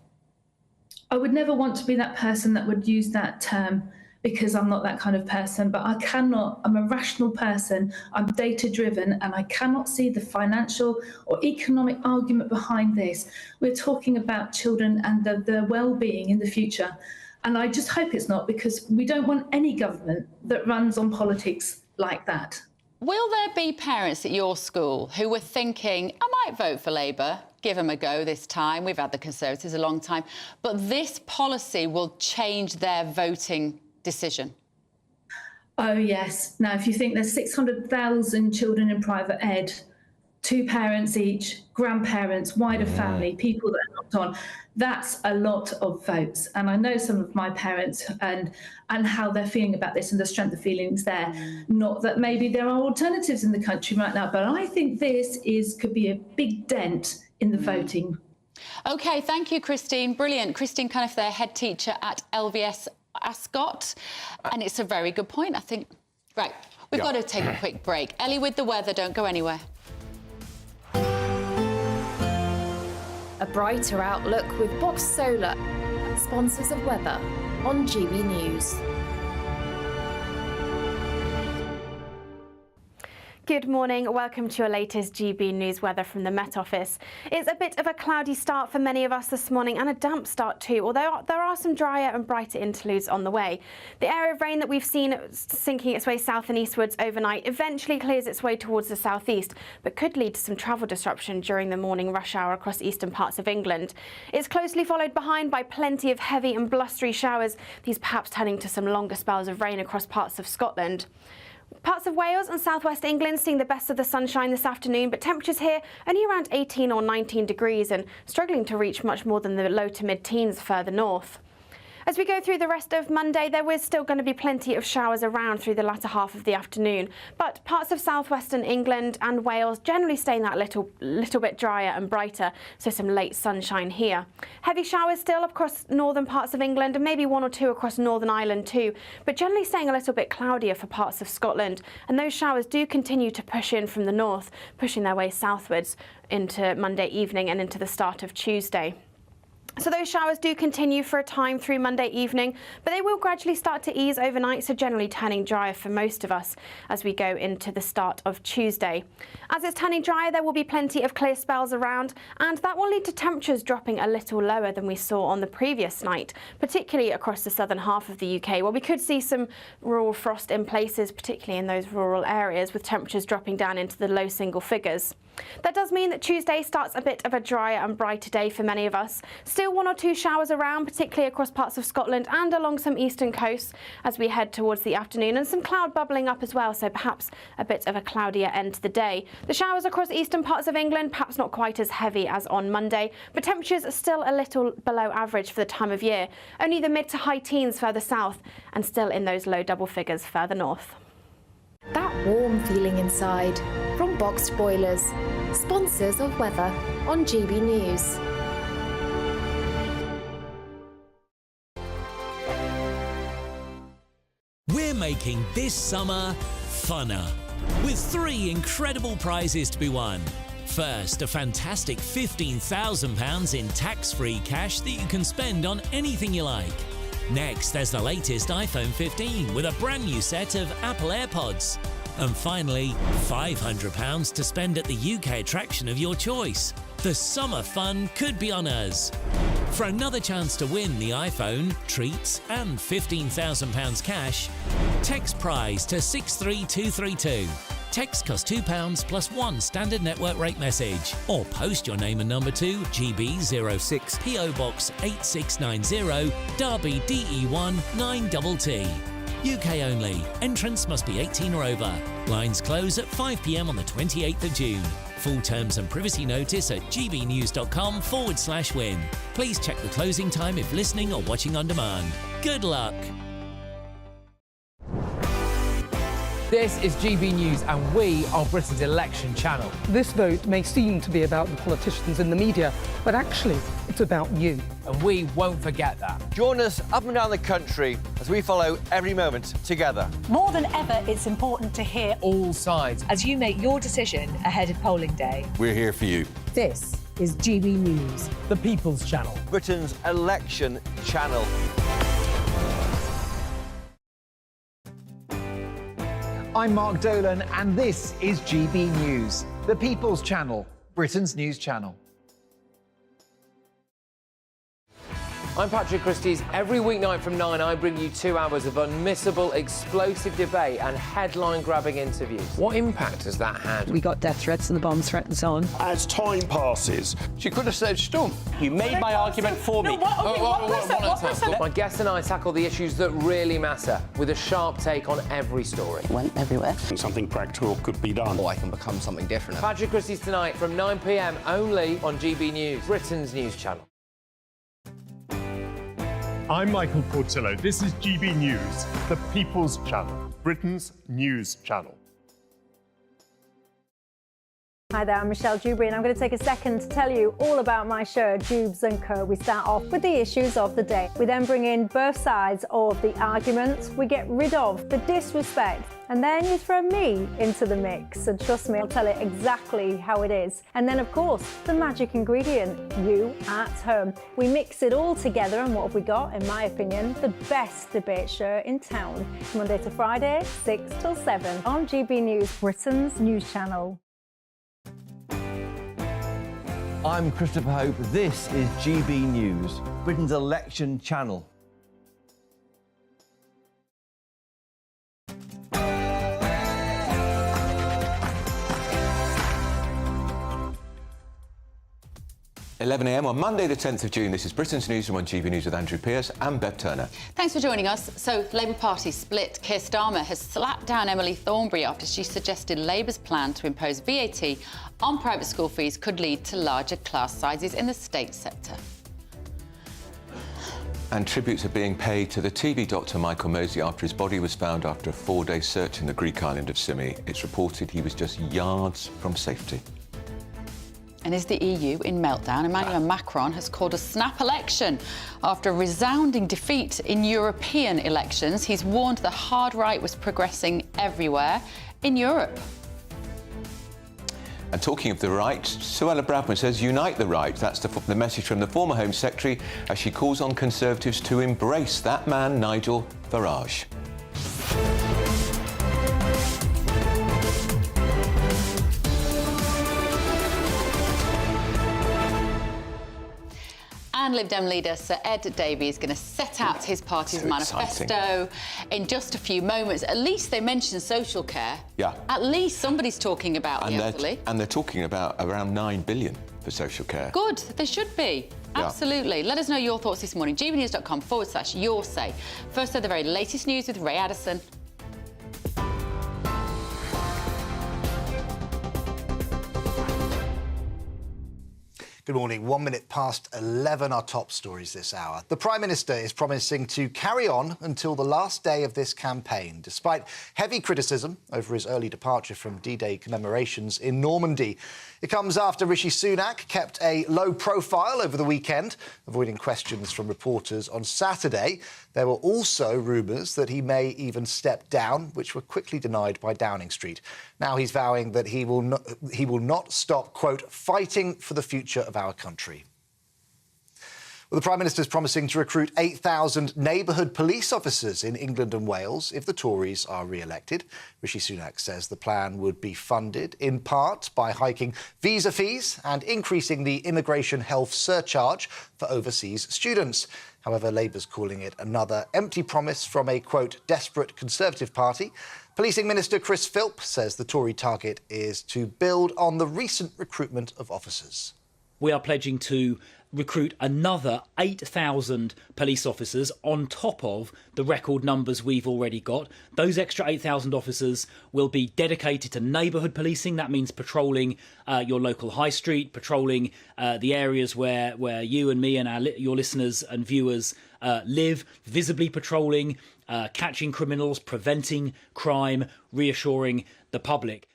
I would never want to be that person that would use that term, because I'm not that kind of person, but I'm a rational person, I'm data-driven, and I cannot see the financial or economic argument behind this. We're talking about children and their well-being in the future, and I just hope it's not, because we don't want any government that runs on politics like that. Will there be parents at your school who were thinking, I might vote for Labour, give them a go this time, we've had the Conservatives a long time, but this policy will change their voting decision? Oh, yes. Now, if you think there's 600,000 children in private ed, 2 parents each, grandparents, wider family, people that are knocked on. That's a lot of votes. And I know some of my parents and how they're feeling about this and the strength of feelings there. Not that maybe there are alternatives in the country right now, but I think this could be a big dent in the voting. OK, thank you, Christine. Brilliant. Christine Cuniff, their head teacher at LVS Ascot. And it's a very good point, I think. Right, we've got to take a quick break. Ellie with the weather, don't go anywhere. A brighter outlook with Box Solar, sponsors of weather on GB News. Good morning. Welcome to your latest GB News weather from the Met Office. It's a bit of a cloudy start for many of us this morning and a damp start too, although there are some drier and brighter interludes on the way. The area of rain that we've seen sinking its way south and eastwards overnight eventually clears its way towards the southeast, but could lead to some travel disruption during the morning rush hour across eastern parts of England. It's closely followed behind by plenty of heavy and blustery showers, these perhaps turning to some longer spells of rain across parts of Scotland. Parts of Wales and southwest England seeing the best of the sunshine this afternoon, but temperatures here only around 18 or 19 degrees and struggling to reach much more than the low to mid-teens further north. As we go through the rest of Monday, there is still going to be plenty of showers around through the latter half of the afternoon, but parts of southwestern England and Wales generally staying that little bit drier and brighter, so some late sunshine here. Heavy showers still across northern parts of England and maybe 1 or 2 across Northern Ireland too, but generally staying a little bit cloudier for parts of Scotland, and those showers do continue to push in from the north, pushing their way southwards into Monday evening and into the start of Tuesday. So those showers do continue for a time through Monday evening, but they will gradually start to ease overnight, so generally turning drier for most of us as we go into the start of Tuesday. As it's turning drier, there will be plenty of clear spells around, and that will lead to temperatures dropping a little lower than we saw on the previous night, particularly across the southern half of the UK, where we could see some rural frost in places, particularly in those rural areas, with temperatures dropping down into the low single figures. That does mean that Tuesday starts a bit of a drier and brighter day for many of us. Still 1 or 2 showers around, particularly across parts of Scotland and along some eastern coasts as we head towards the afternoon, and some cloud bubbling up as well, so perhaps a bit of a cloudier end to the day. The showers across eastern parts of England, perhaps not quite as heavy as on Monday, but temperatures are still a little below average for the time of year. Only the mid to high teens further south and still in those low double figures further north. That warm feeling inside from Boxed Boilers, sponsors of weather on GB News. We're making this summer funner with 3 incredible prizes to be won. First, a fantastic £15,000 in tax-free cash that you can spend on anything you like. Next, there's the latest iPhone 15 with a brand new set of Apple AirPods. And finally, £500 to spend at the UK attraction of your choice. The summer fun could be on us. For another chance to win the iPhone, treats and £15,000 cash, text prize to 63232. Text costs £2 plus 1 standard network rate message, or post your name and number to GB06 PO Box 8690 Derby DE1 9TT. UK only. Entrance must be 18 or over. Lines close at 5 p.m. on the 28th of June. Full terms and privacy notice at gbnews.com/win. Please check the closing time if listening or watching on demand. Good luck. This is GB News and we are Britain's election channel. This vote may seem to be about the politicians in the media, but actually it's about you. And we won't forget that. Join us up and down the country as we follow every moment together. More than ever, it's important to hear all sides as you make your decision ahead of polling day. We're here for you. This is GB News, the People's Channel, Britain's election channel. I'm Mark Dolan and this is GB News, the People's Channel, Britain's news channel. I'm Patrick Christie's. Every weeknight from 9, I bring you 2 hours of unmissable, explosive debate and headline-grabbing interviews. What impact has that had? We got death threats and the bomb threat and so on. As time passes, she could have said Stump. You made my argument for me. My guest and I tackle the issues that really matter with a sharp take on every story. It went everywhere. Something practical could be done. I can become something different. Patrick Christie's tonight from 9 p.m. only on GB News, Britain's news channel. I'm Michael Portillo. This is GB News, the People's Channel, Britain's news channel. Hi there, I'm Michelle Dewberry and I'm going to take a second to tell you all about my show, Dubes & Co. We start off with the issues of the day. We then bring in both sides of the argument. We get rid of the disrespect. And then you throw me into the mix. And trust me, I'll tell it exactly how it is. And then, of course, the magic ingredient, you at home. We mix it all together and what have we got, in my opinion, the best debate show in town. Monday to Friday, 6 till 7 on GB News, Britain's news channel. I'm Christopher Hope. This is GB News, Britain's election channel. .11 a.m. on Monday the 10th of June. This is Britain's Newsroom on GB News with Andrew Pearce and Bev Turner. Thanks for joining us. So, Labour Party split. Keir Starmer has slapped down Emily Thornberry after she suggested Labour's plan to impose VAT on private school fees could lead to larger class sizes in the state sector. And tributes are being paid to the TV doctor Michael Mosley after his body was found after a 4-day search in the Greek island of Symi. It's reported he was just yards from safety. And is the EU in meltdown? Emmanuel Macron has called a snap election. After a resounding defeat in European elections, he's warned the hard right was progressing everywhere in Europe. And talking of the right, Suella Braverman says unite the right. That's the message from the former Home Secretary as she calls on Conservatives to embrace that man, Nigel Farage. And Lib Dem leader Sir Ed Davey is going to set out his party's manifesto in just a few moments. At least they mention social care. Yeah. At least somebody's talking about the elderly. And they're talking about around £9 billion for social care. Good, they should be. Absolutely. Let us know your thoughts this morning. gbnews.com/your say. First, the very latest news with Ray Addison. Good morning. 1 minute past 11, our top stories this hour. The Prime Minister is promising to carry on until the last day of this campaign, despite heavy criticism over his early departure from D-Day commemorations in Normandy. It comes after Rishi Sunak kept a low profile over the weekend, avoiding questions from reporters on Saturday. There were also rumours that he may even step down, which were quickly denied by Downing Street. Now he's vowing that he will not stop, quote, fighting for the future of our country. Well, the Prime Minister is promising to recruit 8,000 neighbourhood police officers in England and Wales if the Tories are re-elected. Rishi Sunak says the plan would be funded in part by hiking visa fees and increasing the immigration health surcharge for overseas students. However, Labour's calling it another empty promise from a, quote, desperate Conservative party. Policing Minister Chris Philp says the Tory target is to build on the recent recruitment of officers. We are pledging to recruit another 8,000 police officers on top of the record numbers we've already got. Those extra 8,000 officers will be dedicated to neighbourhood policing. That means patrolling your local high street, patrolling the areas where you and me and your listeners and viewers live, visibly patrolling, catching criminals, preventing crime, reassuring the public.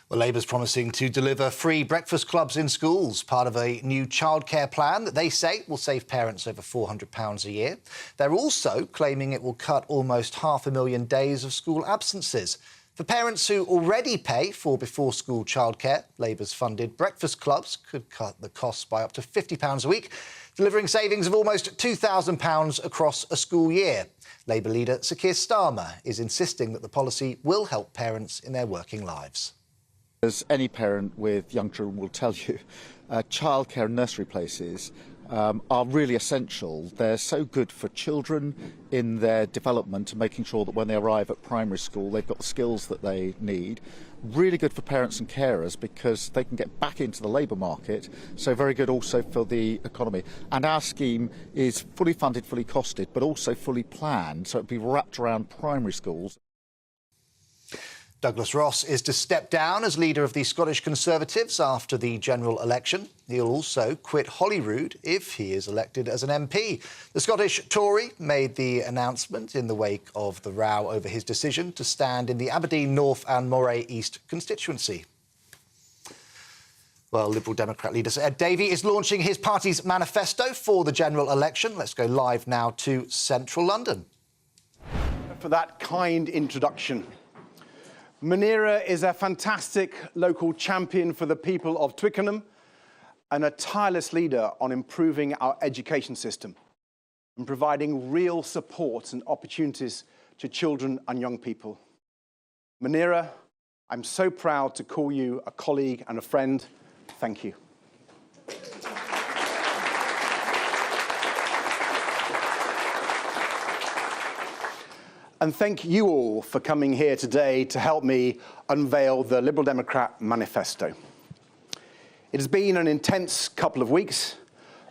Well, Labour's promising to deliver free breakfast clubs in schools, part of a new childcare plan that they say will save parents over £400 a year. They're also claiming it will cut almost 500,000 days of school absences. For parents who already pay for before-school childcare, Labour's funded breakfast clubs could cut the costs by up to £50 a week, delivering savings of almost £2,000 across a school year. Labour leader Sir Keir Starmer is insisting that the policy will help parents in their working lives. As any parent with young children will tell you, childcare and nursery places are really essential. They're so good for children in their development and making sure that when they arrive at primary school they've got the skills that they need. Really good for parents and carers because they can get back into the labour market, so very good also for the economy. And our scheme is fully funded, fully costed, but also fully planned, so it'll be wrapped around primary schools. Douglas Ross is to step down as leader of the Scottish Conservatives after the general election. He'll also quit Holyrood if he is elected as an MP. The Scottish Tory made the announcement in the wake of the row over his decision to stand in the Aberdeen North and Moray East constituency. Well, Liberal Democrat leader Ed Davey is launching his party's manifesto for the general election. Let's go live now to central London. For that kind introduction. Munira is a fantastic local champion for the people of Twickenham and a tireless leader on improving our education system and providing real support and opportunities to children and young people. Munira, I'm so proud to call you a colleague and a friend. Thank you. And thank you all for coming here today to help me unveil the Liberal Democrat manifesto. It has been an intense couple of weeks,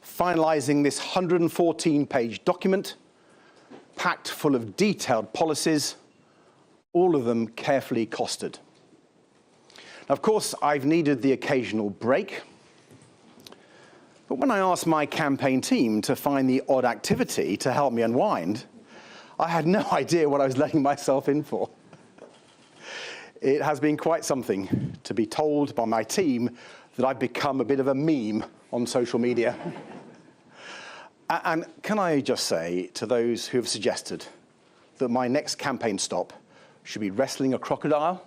finalising this 114-page document, packed full of detailed policies, all of them carefully costed. Now, of course, I've needed the occasional break, but when I asked my campaign team to find the odd activity to help me unwind, I had no idea what I was letting myself in for. It has been quite something to be told by my team that I've become a bit of a meme on social media. And can I just say to those who have suggested that my next campaign stop should be wrestling a crocodile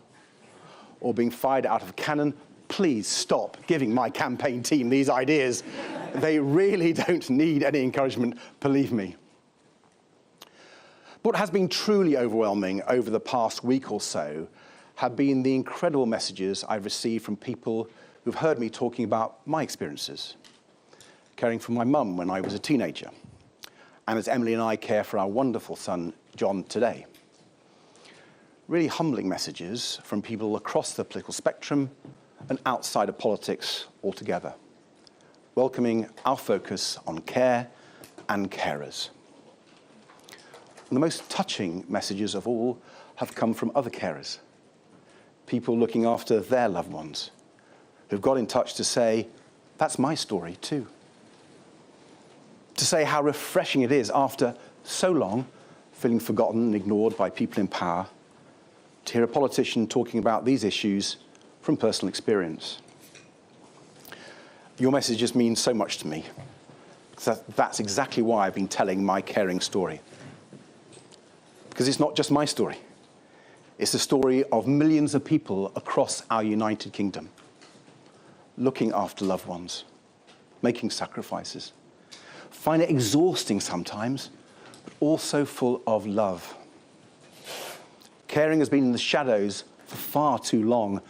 or being fired out of a cannon, please stop giving my campaign team these ideas. They really don't need any encouragement, believe me. What has been truly overwhelming over the past week or so have been the incredible messages I've received from people who've heard me talking about my experiences, caring for my mum when I was a teenager, and as Emily and I care for our wonderful son, John, today. Really humbling messages from people across the political spectrum and outside of politics altogether, welcoming our focus on care and carers. And the most touching messages of all have come from other carers, people looking after their loved ones, who've got in touch to say, that's my story too. To say how refreshing it is after so long feeling forgotten and ignored by people in power, to hear a politician talking about these issues from personal experience. Your messages mean so much to me. That's exactly why I've been telling my caring story. Because it's not just my story. It's the story of millions of people across our United Kingdom, looking after loved ones, making sacrifices, find it exhausting sometimes, but also full of love. Caring has been in the shadows for far too long,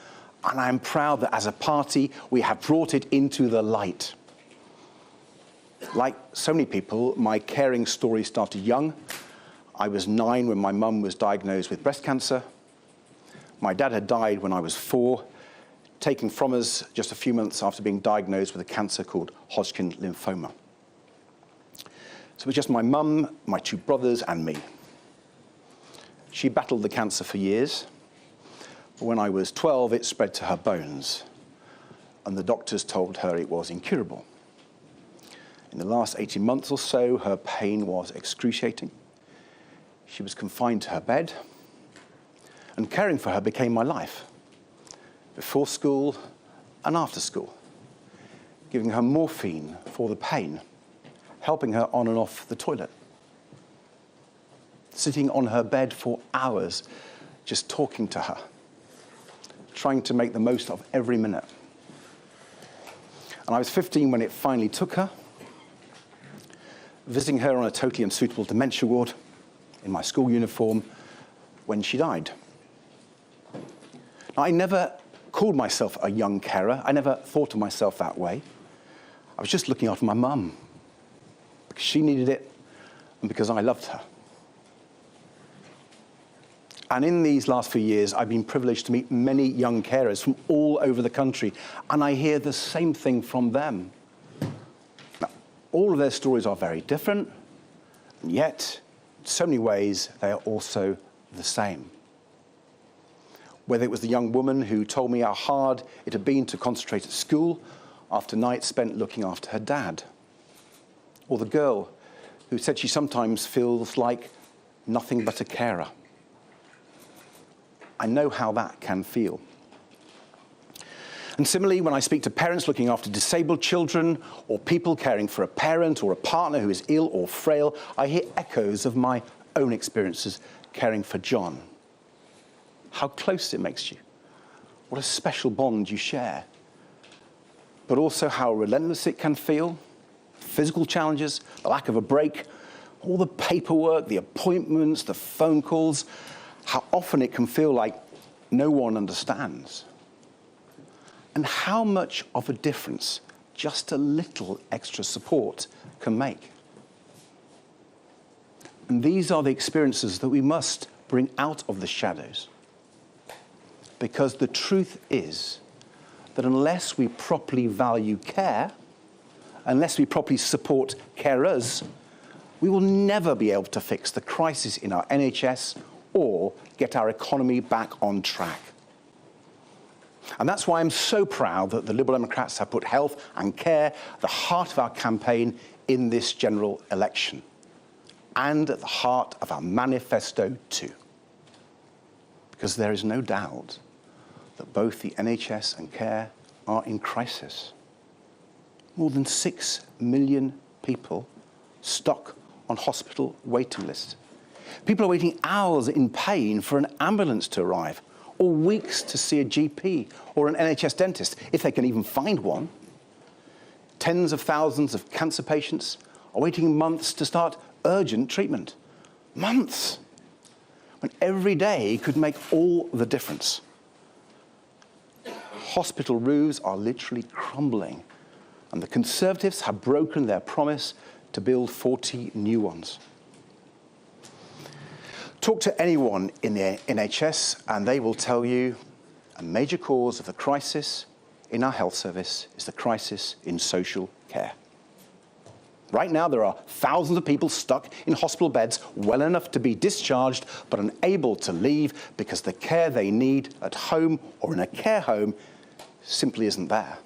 and I'm proud that as a party, we have brought it into the light. Like so many people, my caring story started young. I was 9 when my mum was diagnosed with breast cancer. My dad had died when I was 4, taken from us just a few months after being diagnosed with a cancer called Hodgkin lymphoma. So it was just my mum, my 2 brothers, and me. She battled the cancer for years, but when I was 12, it spread to her bones, and the doctors told her it was incurable. In the last 18 months or so, her pain was excruciating. She was confined to her bed, and caring for her became my life, before school and after school, giving her morphine for the pain, helping her on and off the toilet, sitting on her bed for hours, just talking to her, trying to make the most of every minute. And I was 15 when it finally took her, visiting her on a totally unsuitable dementia ward, in my school uniform, when she died. Now, I never called myself a young carer. I never thought of myself that way. I was just looking after my mum, because she needed it and because I loved her. And in these last few years, I've been privileged to meet many young carers from all over the country, and I hear the same thing from them. Now, all of their stories are very different, and yet, in so many ways, they are also the same. Whether it was the young woman who told me how hard it had been to concentrate at school after nights spent looking after her dad, or the girl who said she sometimes feels like nothing but a carer. I know how that can feel. And similarly, when I speak to parents looking after disabled children, or people caring for a parent or a partner who is ill or frail, I hear echoes of my own experiences caring for John. How close it makes you. What a special bond you share. But also how relentless it can feel. Physical challenges, the lack of a break, all the paperwork, the appointments, the phone calls, how often it can feel like no one understands. And how much of a difference just a little extra support can make. And these are the experiences that we must bring out of the shadows. Because the truth is that unless we properly value care, unless we properly support carers, we will never be able to fix the crisis in our NHS or get our economy back on track. And that's why I'm so proud that the Liberal Democrats have put health and care at the heart of our campaign in this general election, and at the heart of our manifesto too. Because there is no doubt that both the NHS and care are in crisis. More than 6 million people stuck on hospital waiting lists. People are waiting hours in pain for an ambulance to arrive, or weeks to see a GP or an NHS dentist, if they can even find one. Tens of thousands of cancer patients are waiting months to start urgent treatment. Months! When every day could make all the difference. Hospital roofs are literally crumbling, and the Conservatives have broken their promise to build 40 new ones. Talk to anyone in the NHS and they will tell you a major cause of the crisis in our health service is the crisis in social care. Right now, there are thousands of people stuck in hospital beds well enough to be discharged but unable to leave because the care they need at home or in a care home simply isn't there.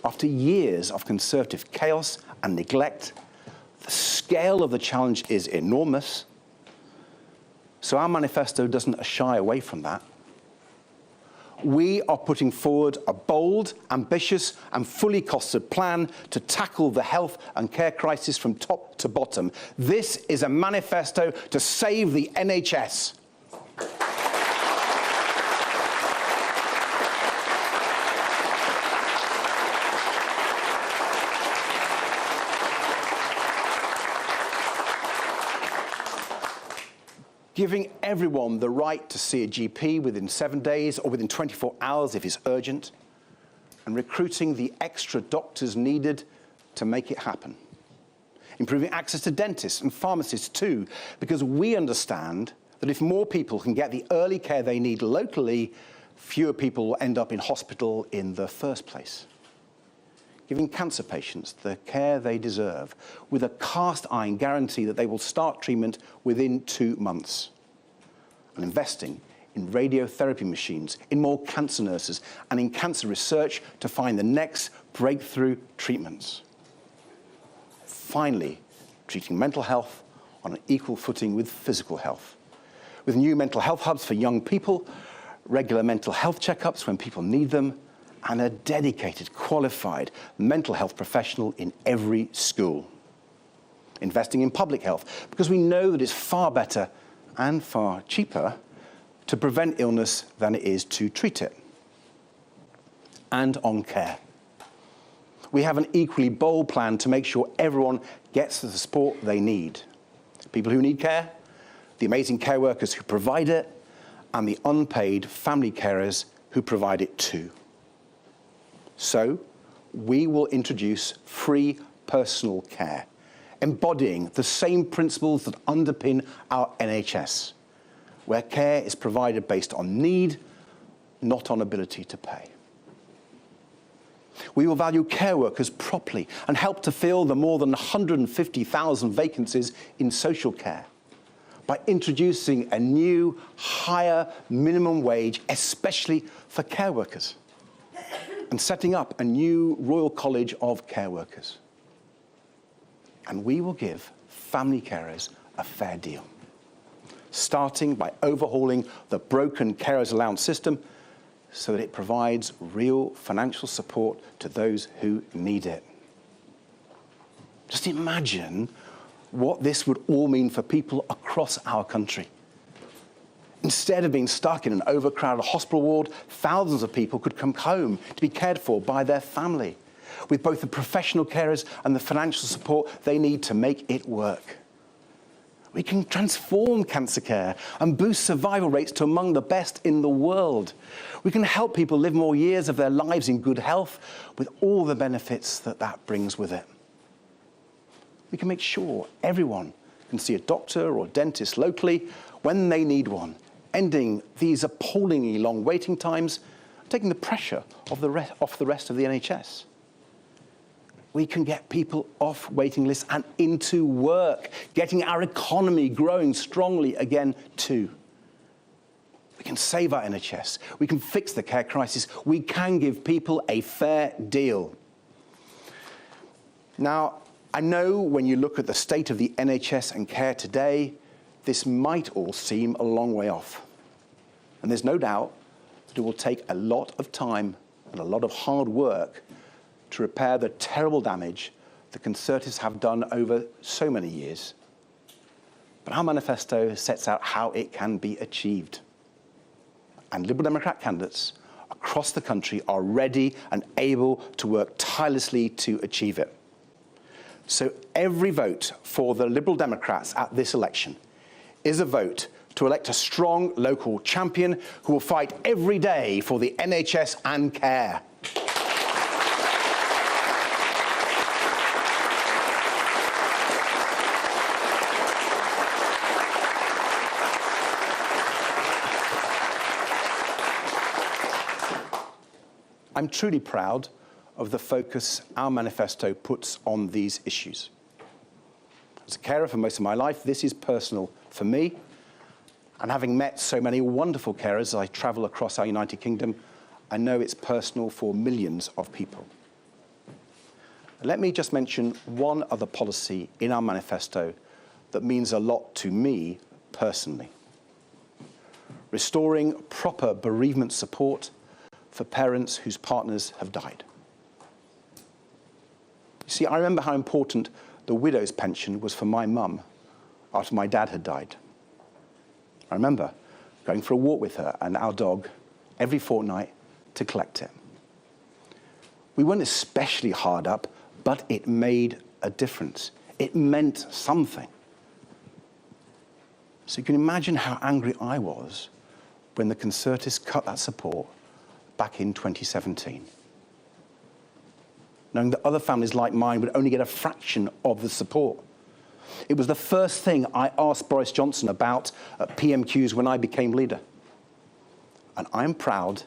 After years of Conservative chaos and neglect, the scale of the challenge is enormous. So our manifesto doesn't shy away from that. We are putting forward a bold, ambitious and fully costed plan to tackle the health and care crisis from top to bottom. This is a manifesto to save the NHS. Giving everyone the right to see a GP within 7 days or within 24 hours if it's urgent, and recruiting the extra doctors needed to make it happen. Improving access to dentists and pharmacists too, because we understand that if more people can get the early care they need locally, fewer people will end up in hospital in the first place. Giving cancer patients the care they deserve with a cast-iron guarantee that they will start treatment within 2 months. And investing in radiotherapy machines, in more cancer nurses, and in cancer research to find the next breakthrough treatments. Finally, treating mental health on an equal footing with physical health. With new mental health hubs for young people, regular mental health checkups when people need them, and a dedicated, qualified mental health professional in every school. Investing in public health, because we know that it's far better and far cheaper to prevent illness than it is to treat it. And on care. We have an equally bold plan to make sure everyone gets the support they need. People who need care, the amazing care workers who provide it, and the unpaid family carers who provide it too. So, we will introduce free personal care, embodying the same principles that underpin our NHS, where care is provided based on need, not on ability to pay. We will value care workers properly and help to fill the more than 150,000 vacancies in social care by introducing a new, higher minimum wage, especially for care workers, and setting up a new Royal College of Care Workers. And we will give family carers a fair deal, starting by overhauling the broken carers allowance system so that it provides real financial support to those who need it. Just imagine what this would all mean for people across our country. Instead of being stuck in an overcrowded hospital ward, thousands of people could come home to be cared for by their family, with both the professional carers and the financial support they need to make it work. We can transform cancer care and boost survival rates to among the best in the world. We can help people live more years of their lives in good health with all the benefits that that brings with it. We can make sure everyone can see a doctor or dentist locally when they need one, ending these appallingly long waiting times, taking the pressure off the rest of the NHS. We can get people off waiting lists and into work, getting our economy growing strongly again too. We can save our NHS. We can fix the care crisis. We can give people a fair deal. Now, I know when you look at the state of the NHS and care today, this might all seem a long way off. And there's no doubt that it will take a lot of time and a lot of hard work to repair the terrible damage the Conservatives have done over so many years. But our manifesto sets out how it can be achieved. And Liberal Democrat candidates across the country are ready and able to work tirelessly to achieve it. So every vote for the Liberal Democrats at this election is a vote to elect a strong local champion who will fight every day for the NHS and care. I'm truly proud of the focus our manifesto puts on these issues. As a carer for most of my life, this is personal for me. And having met so many wonderful carers as I travel across our United Kingdom, I know it's personal for millions of people. Let me just mention one other policy in our manifesto that means a lot to me personally. Restoring proper bereavement support for parents whose partners have died. You see, I remember how important the widow's pension was for my mum after my dad had died. I remember going for a walk with her and our dog every fortnight to collect it. We weren't especially hard up, but it made a difference. It meant something. So you can imagine how angry I was when the Conservatives cut that support back in 2017. Knowing that other families like mine would only get a fraction of the support. It was the first thing I asked Boris Johnson about at PMQs when I became leader. And I'm proud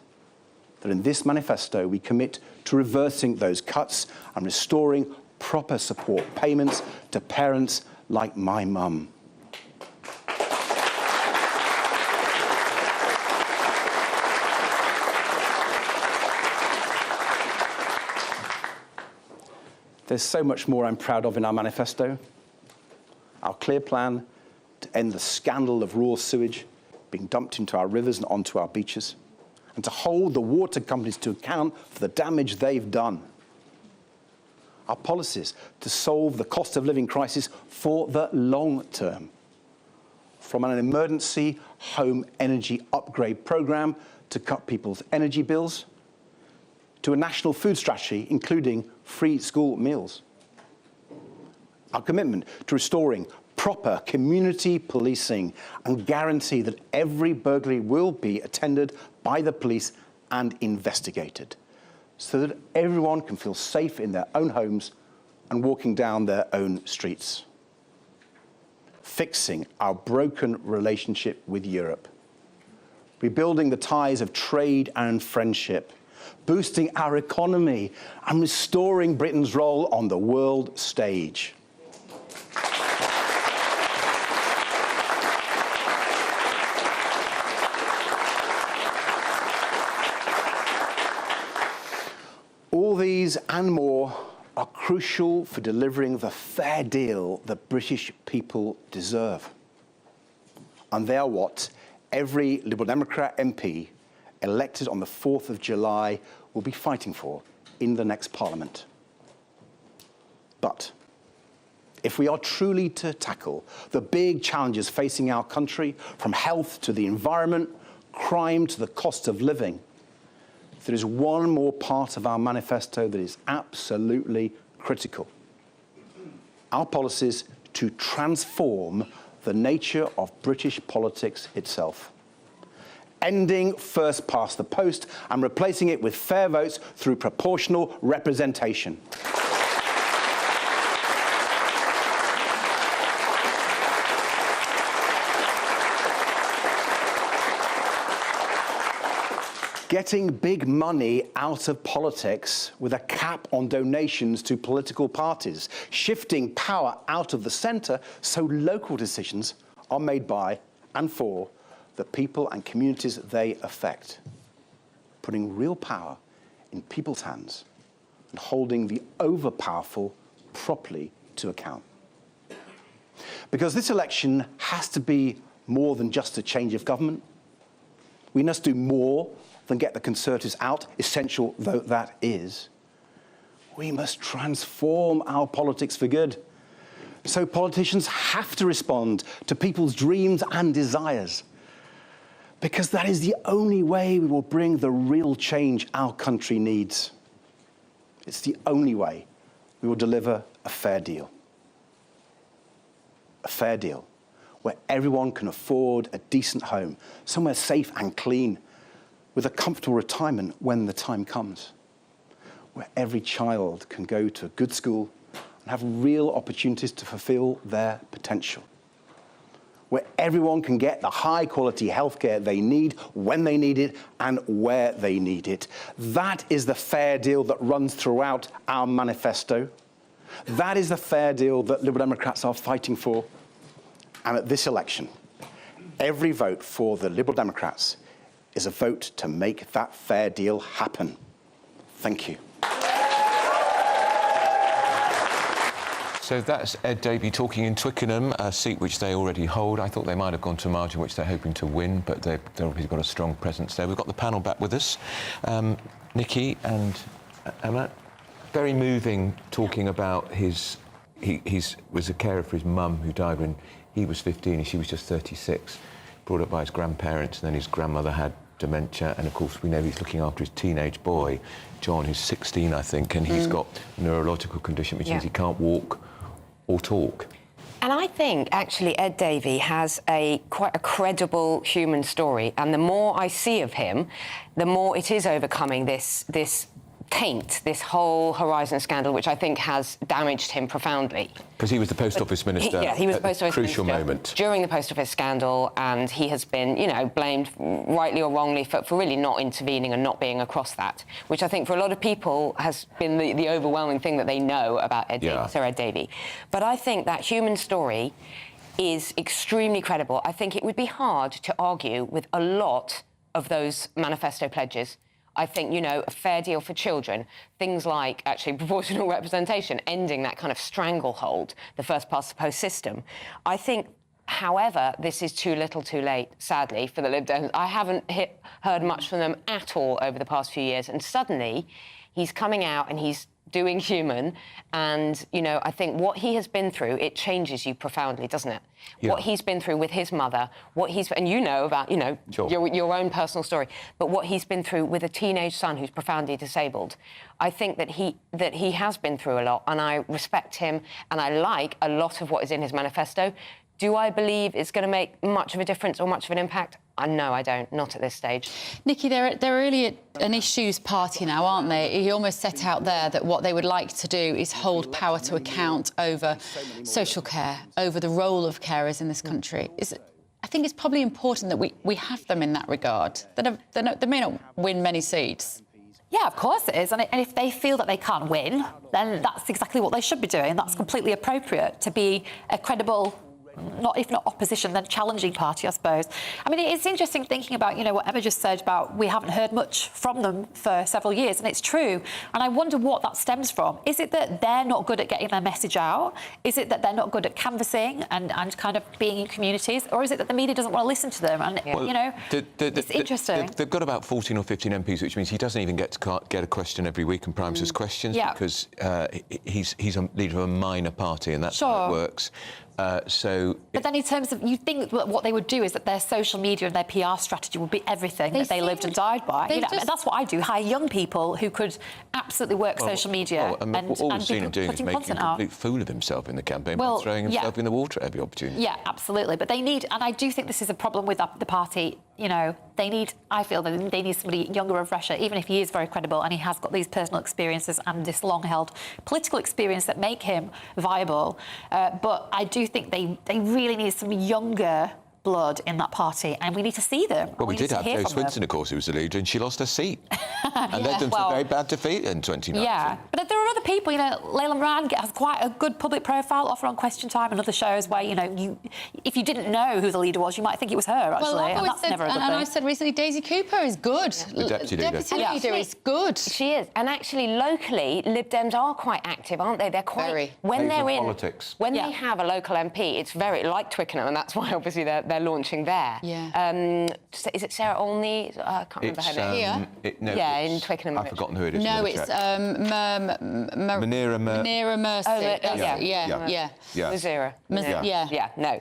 that in this manifesto we commit to reversing those cuts and restoring proper support payments to parents like my mum. There's so much more I'm proud of in our manifesto. Our clear plan to end the scandal of raw sewage being dumped into our rivers and onto our beaches, and to hold the water companies to account for the damage they've done. Our policies to solve the cost of living crisis for the long term. From an emergency home energy upgrade programme to cut people's energy bills, to a national food strategy, including free school meals. Our commitment to restoring proper community policing and guarantee that every burglary will be attended by the police and investigated, so that everyone can feel safe in their own homes and walking down their own streets. Fixing our broken relationship with Europe. Rebuilding the ties of trade and friendship. Boosting our economy and restoring Britain's role on the world stage. All these and more are crucial for delivering the fair deal that British people deserve. And they are what every Liberal Democrat MP elected on the 4th of July will be fighting for in the next Parliament. But if we are truly to tackle the big challenges facing our country, from health to the environment, crime to the cost of living, there is one more part of our manifesto that is absolutely critical. Our policies to transform the nature of British politics itself. Ending first past the post and replacing it with fair votes through proportional representation. Getting big money out of politics with a cap on donations to political parties. Shifting power out of the centre so local decisions are made by and for the people and communities they affect. Putting real power in people's hands and holding the overpowerful properly to account. Because this election has to be more than just a change of government. We must do more than get the Conservatives out, essential though that is. We must transform our politics for good. So politicians have to respond to people's dreams and desires, because that is the only way we will bring the real change our country needs. It's the only way we will deliver a fair deal. A fair deal where everyone can afford a decent home, somewhere safe and clean, with a comfortable retirement when the time comes, where every child can go to a good school and have real opportunities to fulfil their potential, where everyone can get the high-quality healthcare they need, when they need it, and where they need it. That is the fair deal that runs throughout our manifesto. That is the fair deal that Liberal Democrats are fighting for. And at this election, every vote for the Liberal Democrats is a vote to make that fair deal happen. Thank you. So that's Ed Davey talking in Twickenham, a seat which they already hold. I thought they might have gone to a margin which they're hoping to win, but they've obviously got a strong presence there. We've got the panel back with us. Nikki and Emma, very moving, talking about he was a carer for his mum who died when he was 15 and she was just 36, brought up by his grandparents, and then his grandmother had dementia, and of course we know he's looking after his teenage boy, John, who's 16, I think, and he's got a neurological condition which means he can't walk or talk. And I think, actually, Ed Davey has quite a credible human story, and the more I see of him, the more it is overcoming this taint, this whole Horizon scandal, which I think has damaged him profoundly. Because he was the Post Office Minister he was the Post Office crucial Minister moment. During the Post Office scandal, and he has been, blamed, rightly or wrongly, for really not intervening and not being across that, which I think for a lot of people has been the overwhelming thing that they know about Sir Ed Davey. But I think that human story is extremely credible. I think it would be hard to argue with a lot of those manifesto pledges. I think, a fair deal for children, things like, actually, proportional representation, ending that kind of stranglehold, the first-past-the-post system. I think, however, this is too little too late, sadly, for the Lib Dems. I haven't heard much from them at all over the past few years, and suddenly he's coming out and he's doing human, and, I think what he has been through, it changes you profoundly, doesn't it? Yeah. What he's been through with his mother, and about, sure, your own personal story, but what he's been through with a teenage son who's profoundly disabled. I think that he has been through a lot, and I respect him, and I like a lot of what is in his manifesto. Do I believe it's going to make much of a difference or much of an impact? No, I don't. Not at this stage. Nikki, they're really an issues party now, aren't they? He almost set out there that what they would like to do is hold power to account over social care, over the role of carers in this country. I think it's probably important that we have them in that regard. They may not win many seats. Yeah, of course it is. And if they feel that they can't win, then that's exactly what they should be doing. That's completely appropriate to be a credible, if not opposition, then challenging party, I suppose. I mean, it's interesting thinking about, you know, what Emma just said about we haven't heard much from them for several years, and it's true. And I wonder what that stems from. Is it that they're not good at getting their message out? Is it that they're not good at canvassing and kind of being in communities? Or is it that the media doesn't want to listen to them? And, you know, it's interesting. They've got about 14 or 15 MPs, which means he doesn't even get to get a question every week and Prime Minister's questions because he's a leader of a minor party, and that's how it works. But then in terms of, you think that what they would do is that their social media and their PR strategy would be everything that they lived and died by. You know, and that's what I do, hire young people who could absolutely work social media and all we've seen him doing is making a complete fool of himself in the campaign by throwing himself in the water at every opportunity. Yeah, absolutely. But they need, and I do think this is a problem with the party, you know, I feel that they need somebody younger and fresher, even if he is very credible and he has got these personal experiences and this long-held political experience that make him viable. But I do think they really need some younger blood in that party, and we need to see them. Well, we did have Jo Swinson, of course, who was the leader, and she lost her seat and led them to a very bad defeat in 2019. Yeah, but there are other people, you know, Layla Moran has quite a good public profile, often on Question Time and other shows where, you know, if you didn't know who the leader was, you might think it was her, actually, and that's never a good thing. And I said recently, Daisy Cooper is good. The deputy leader is good. She is, and actually, locally, Lib Dems are quite active, aren't they? They're quite... When they're in... politics. When they have a local MP, it's very like Twickenham, and that's why, obviously, they're launching there. Yeah. Is it Sarah Olney? I can't remember her name. In Twickenham. I've forgotten who it is. No, it's Manira Mercy. Mazira. Yeah, no.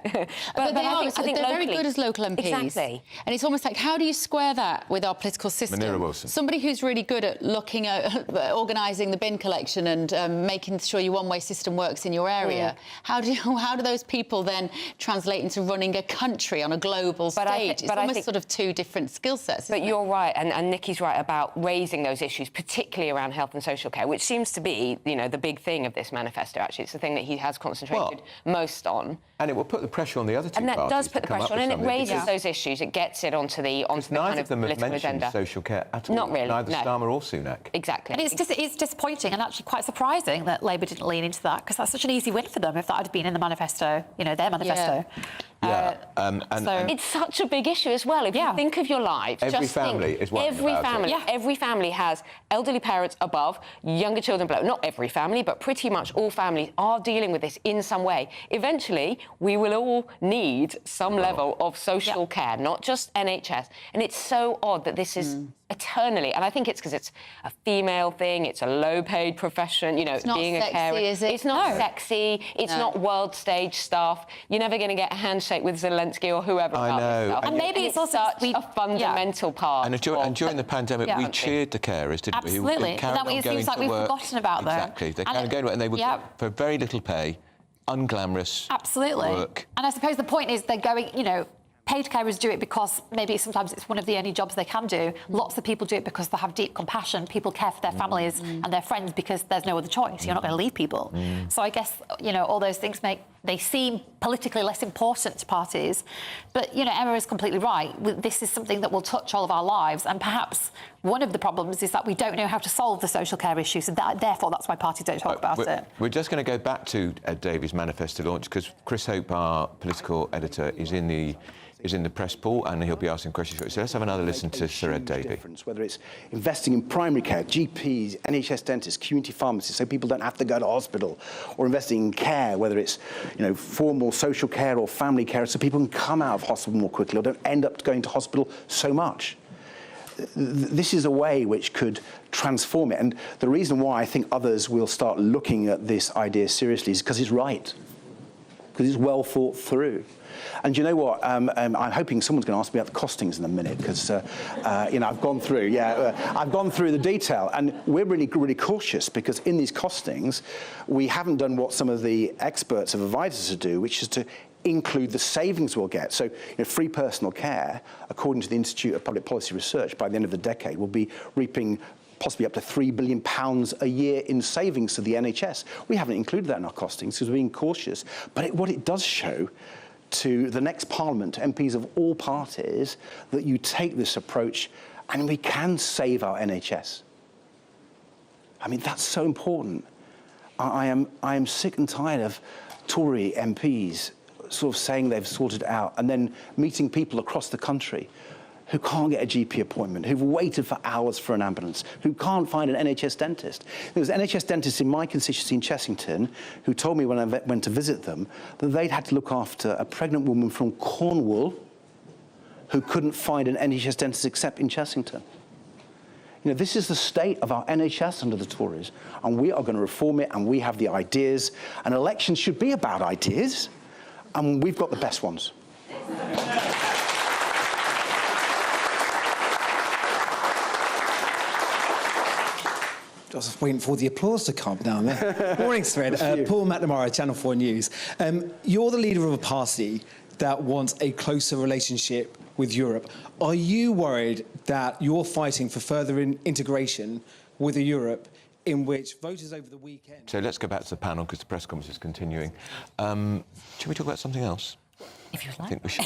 But I think they're very good as local MPs. Exactly. And it's almost like, how do you square that with our political system? Manira Wilson. Somebody who's really good at looking at organising the bin collection and making sure your one-way system works in your area. How do those people then translate into running a country on a global stage? It's almost sort of two different skill sets. But you're right, and Nikki's right about raising those issues, particularly around health and social care, which seems to be, you know, the big thing of this manifesto. Actually, it's the thing that he has concentrated most on. And it will put the pressure on the other two parties. And that does put the pressure on, and it raises those issues. It gets it onto the kind of political agenda. Social care at all. Not really. Neither Starmer or Sunak. Exactly. And it's disappointing and actually quite surprising that Labour didn't lean into that, because that's such an easy win for them if that had been in the manifesto, you know, their manifesto. And it's such a big issue as well. If you think of your lives, every family is worried about it. Every family has elderly parents above, younger children below. Not every family, but pretty much all families are dealing with this in some way. Eventually, we will all need some level of social care, not just NHS. And it's so odd that this is eternally, and I think it's because it's a female thing, it's a low-paid profession, you know, it's not being sexy, a carer. is it? It's not sexy, it's not world stage stuff. You're never going to get a handshake with Zelensky or whoever about this stuff. And maybe it's also such a fundamental part. And during the pandemic, we cheered the carers, didn't we? Absolutely. That way it seems like we've forgotten about them. Exactly. They can't go to work, and they would get, for very little pay, unglamorous work. And I suppose the point is they're going, you know, paid carers do it because maybe sometimes it's one of the only jobs they can do. Lots of people do it because they have deep compassion. People care for their families and their friends because there's no other choice. You're not going to leave people. So I guess, you know, all those things they seem politically less important to parties. But, you know, Emma is completely right. This is something that will touch all of our lives. And perhaps one of the problems is that we don't know how to solve the social care issues. And therefore, that's why parties don't talk about it. We're just going to go back to Ed Davies' manifesto launch, because Chris Hope, our political editor, is in the press pool, and he'll be asking questions. So let's have another listen to Sir Ed Davey. Whether it's investing in primary care, GPs, NHS dentists, community pharmacists, so people don't have to go to hospital, or investing in care, whether it's, you know, formal social care or family care, so people can come out of hospital more quickly or don't end up going to hospital so much. This is a way which could transform it. And the reason why I think others will start looking at this idea seriously is because it's right, because it's well thought through. And you know what? I'm hoping someone's going to ask me about the costings in a minute, because you know, I've gone through the detail, and we're really cautious, because in these costings we haven't done what some of the experts have advised us to do, which is to include the savings we'll get. So, free personal care, according to the Institute of Public Policy Research, by the end of the decade, will be reaping possibly up to £3 billion a year in savings to the NHS. We haven't included that in our costings because we're being cautious. But what it does show to the next Parliament, MPs of all parties, that you take this approach and we can save our NHS. I mean, that's so important. I am sick and tired of Tory MPs sort of saying they've sorted it out and then meeting people across the country who can't get a GP appointment, who've waited for hours for an ambulance, who can't find an NHS dentist. There was an NHS dentist in my constituency in Chessington who told me when I went to visit them that they'd had to look after a pregnant woman from Cornwall who couldn't find an NHS dentist except in Chessington. This is the state of our NHS under the Tories, and we are going to reform it, and we have the ideas, and elections should be about ideas, and we've got the best ones. I was waiting for the applause to come down there. Morning, Thread. Paul McNamara, Channel 4 News. You're the leader of a party that wants a closer relationship with Europe. Are you worried that you're fighting for further integration with a Europe in which voters over the weekend... So let's go back to the panel because the press conference is continuing. Should we talk about something else? If you'd like. I think we should.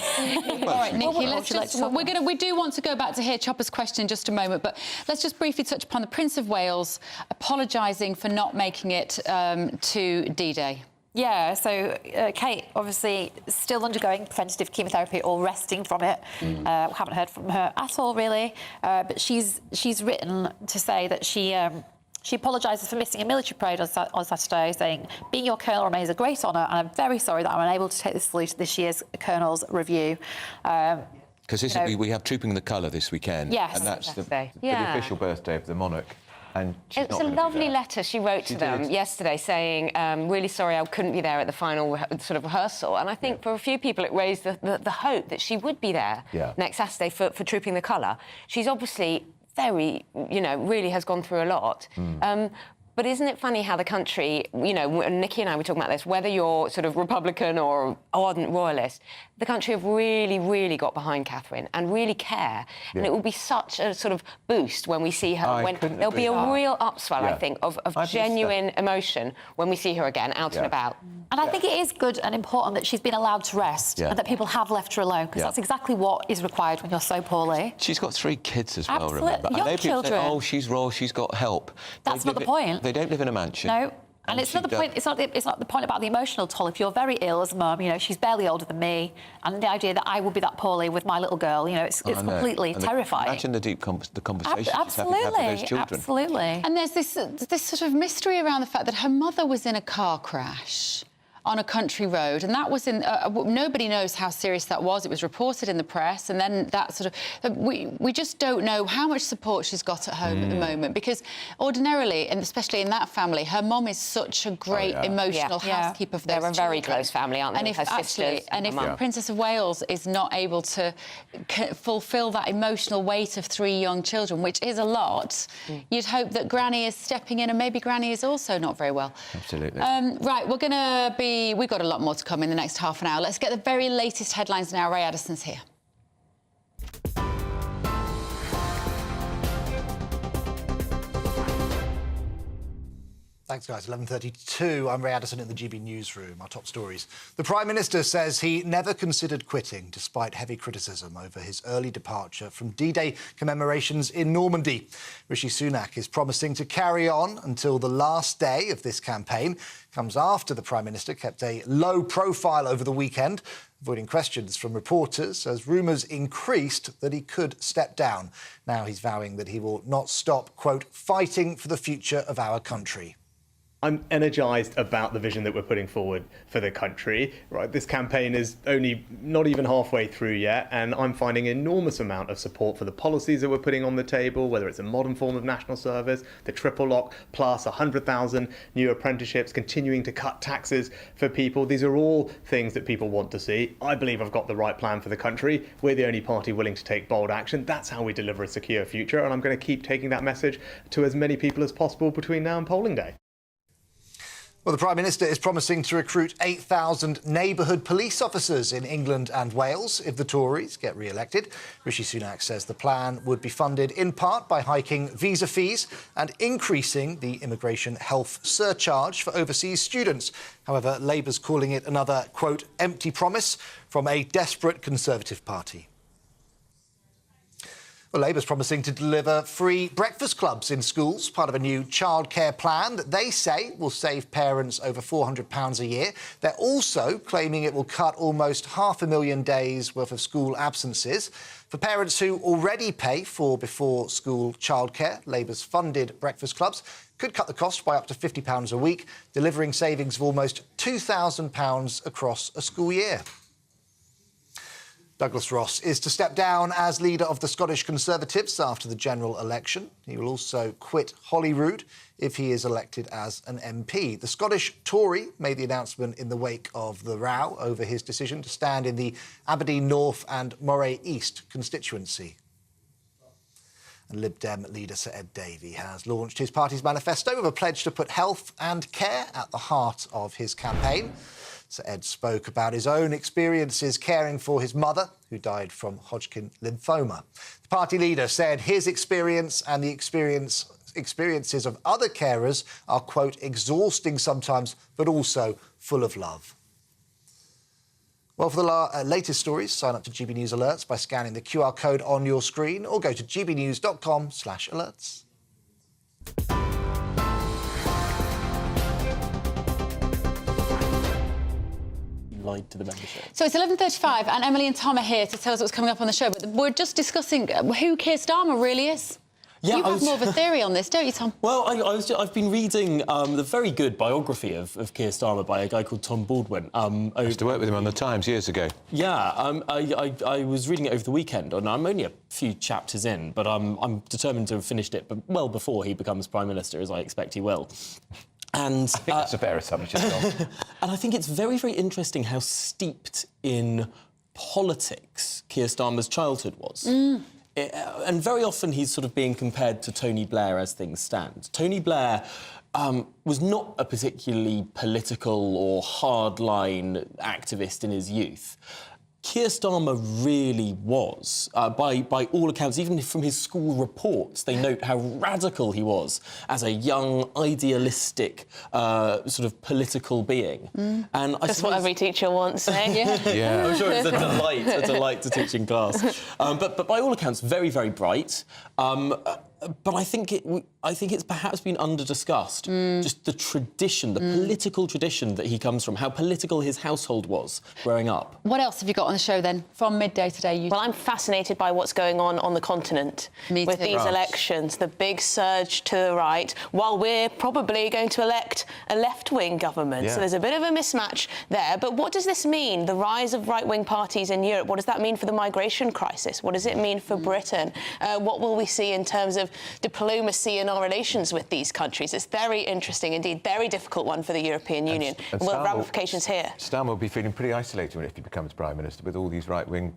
All right, Nikki, we do want to go back to hear Chopper's question in just a moment, but let's just briefly touch upon the Prince of Wales apologising for not making it to D-Day. Yeah, so Kate, obviously, still undergoing preventative chemotherapy or resting from it. We haven't heard from her at all, really. But she's written to say that she apologises for missing a military parade on Saturday, saying, being your colonel remains a great honour, and I'm very sorry that I'm unable to take this salute at this year's Colonel's Review. Because we have Trooping the Colour this weekend. Yes. And that's the official birthday of the monarch. And it was a lovely letter she wrote to them yesterday saying, really sorry I couldn't be there at the final sort of rehearsal. And I think for a few people it raised the hope that she would be there next Saturday for Trooping the Colour. She's obviously very, really has gone through a lot. But isn't it funny how the country, Nikki and I were talking about this, whether you're sort of Republican or ardent royalist, the country have really, really got behind Catherine and really care. And it will be such a sort of boost when we see her. There'll be a real upswell, I think, of genuine emotion when we see her again out and about. And I think it is good and important that she's been allowed to rest and that people have left her alone, because that's exactly what is required when you're so poorly. She's got 3 kids as well, remember? Young children. I know people say, oh, she's royal, she's got help. That's not the point. They don't live in a mansion. No. And it's not the point. It's not the point about the emotional toll. If you're very ill as a mum, she's barely older than me, and the idea that I would be that poorly with my little girl, it's completely terrifying. Imagine the conversation she's absolutely, having to have with those children. Absolutely. And there's this sort of mystery around the fact that her mother was in a car crash on a country road, and that was in... nobody knows how serious that was. It was reported in the press, and then that sort of... We just don't know how much support she's got at home at the moment, because ordinarily, and especially in that family, her mum is such a great emotional housekeeper for those They're a very close family, aren't they? And if Princess of Wales is not able to fulfil that emotional weight of 3 young children, which is a lot, you'd hope that Granny is stepping in, and maybe Granny is also not very well. Absolutely. Right, we're going to be... We've got a lot more to come in the next half an hour. Let's get the very latest headlines now. Ray Addison's here. Thanks, guys. 11:32. I'm Ray Addison in the GB Newsroom. Our top stories. The Prime Minister says he never considered quitting, despite heavy criticism over his early departure from D-Day commemorations in Normandy. Rishi Sunak is promising to carry on until the last day of this campaign. Comes after the Prime Minister kept a low profile over the weekend, avoiding questions from reporters as rumours increased that he could step down. Now he's vowing that he will not stop, quote, fighting for the future of our country. I'm energised about the vision that we're putting forward for the country. Right, this campaign is only not even halfway through yet, and I'm finding an enormous amount of support for the policies that we're putting on the table, whether it's a modern form of national service, the triple lock, plus 100,000 new apprenticeships, continuing to cut taxes for people. These are all things that people want to see. I believe I've got the right plan for the country. We're the only party willing to take bold action. That's how we deliver a secure future, and I'm going to keep taking that message to as many people as possible between now and polling day. Well, the Prime Minister is promising to recruit 8,000 neighbourhood police officers in England and Wales if the Tories get re-elected. Rishi Sunak says the plan would be funded in part by hiking visa fees and increasing the immigration health surcharge for overseas students. However, Labour's calling it another, quote, empty promise from a desperate Conservative party. Well, Labour's promising to deliver free breakfast clubs in schools, part of a new childcare plan that they say will save parents over £400 a year. They're also claiming it will cut almost 500,000 days' worth of school absences. For parents who already pay for before-school childcare, Labour's funded breakfast clubs could cut the cost by up to £50 a week, delivering savings of almost £2,000 across a school year. Douglas Ross is to step down as leader of the Scottish Conservatives after the general election. He will also quit Holyrood if he is elected as an MP. The Scottish Tory made the announcement in the wake of the row over his decision to stand in the Aberdeen North and Moray East constituency. And Lib Dem leader Sir Ed Davey has launched his party's manifesto with a pledge to put health and care at the heart of his campaign. Sir Ed spoke about his own experiences caring for his mother, who died from Hodgkin lymphoma. The party leader said his experience and the experiences of other carers are, quote, exhausting sometimes, but also full of love. Well, for the latest stories, sign up to GB News Alerts by scanning the QR code on your screen or go to gbnews.com/alerts. To the membership. So it's 11:35 and Emily and Tom are here to tell us what's coming up on the show, but we're just discussing who Keir Starmer really is. Yeah, you have more of a theory on this, don't you, Tom? Well, I've been reading the very good biography of Keir Starmer by a guy called Tom Baldwin. I used to work with him on the Times years ago. Yeah, I was reading it over the weekend, and I'm only a few chapters in, but I'm determined to have finished it well before he becomes Prime Minister, as I expect he will. And I think that's a fair assumption. And I think it's very, very interesting how steeped in politics Keir Starmer's childhood was. And very often he's sort of being compared to Tony Blair as things stand. Tony Blair was not a particularly political or hardline activist in his youth. Keir Starmer really was, by all accounts, even from his school reports, they note how radical he was as a young, idealistic, sort of political being. And that's what every teacher wants, eh? Yeah. I'm sure it's a delight to teach in class. But by all accounts, very, very bright. But I think it's perhaps been under-discussed, just the tradition, the political tradition that he comes from, how political his household was growing up. What else have you got on the show, then, from midday today? Well, I'm fascinated by what's going on the continent with these elections, the big surge to the right, while we're probably going to elect a left-wing government. Yeah. So there's a bit of a mismatch there. But what does this mean, the rise of right-wing parties in Europe? What does that mean for the migration crisis? What does it mean for Britain? What will we see in terms of diplomacy in our relations with these countries? It's very interesting indeed, very difficult one for the European Union. And we'll have ramifications here. Starmer will be feeling pretty isolated if he becomes Prime Minister with all these right-wing...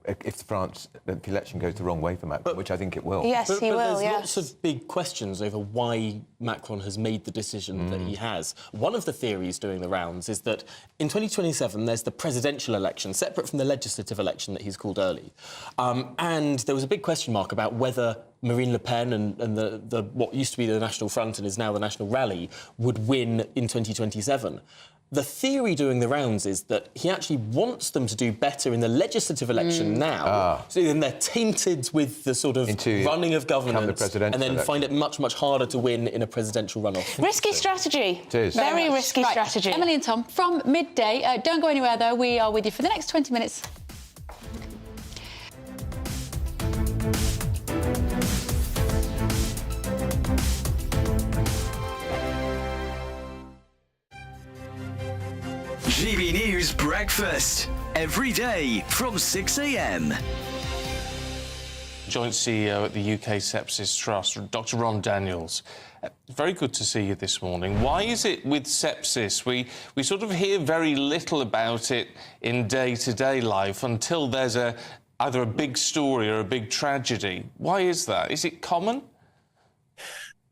if the election goes the wrong way for Macron, which I think it will. Yes, he will, there's yes. lots of big questions over why Macron has made the decision that he has. One of the theories doing the rounds is that in 2027 there's the presidential election, separate from the legislative election that he's called early. And there was a big question mark about whether Marine Le Pen and the what used to be the National Front and is now the National Rally would win in 2027. The theory doing the rounds is that he actually wants them to do better in the legislative election now, so then they're tainted with the sort of running of government and then find it much, much harder to win in a presidential runoff. Risky strategy. It is. Very risky strategy. Emily and Tom, from midday, don't go anywhere, though. We are with you for the next 20 minutes. GB News Breakfast, every day from 6 a.m. Joint CEO at the UK Sepsis Trust, Dr. Ron Daniels. Very good to see you this morning. Why is it with sepsis we sort of hear very little about it in day-to-day life until there's either a big story or a big tragedy? Why is that? Is it common?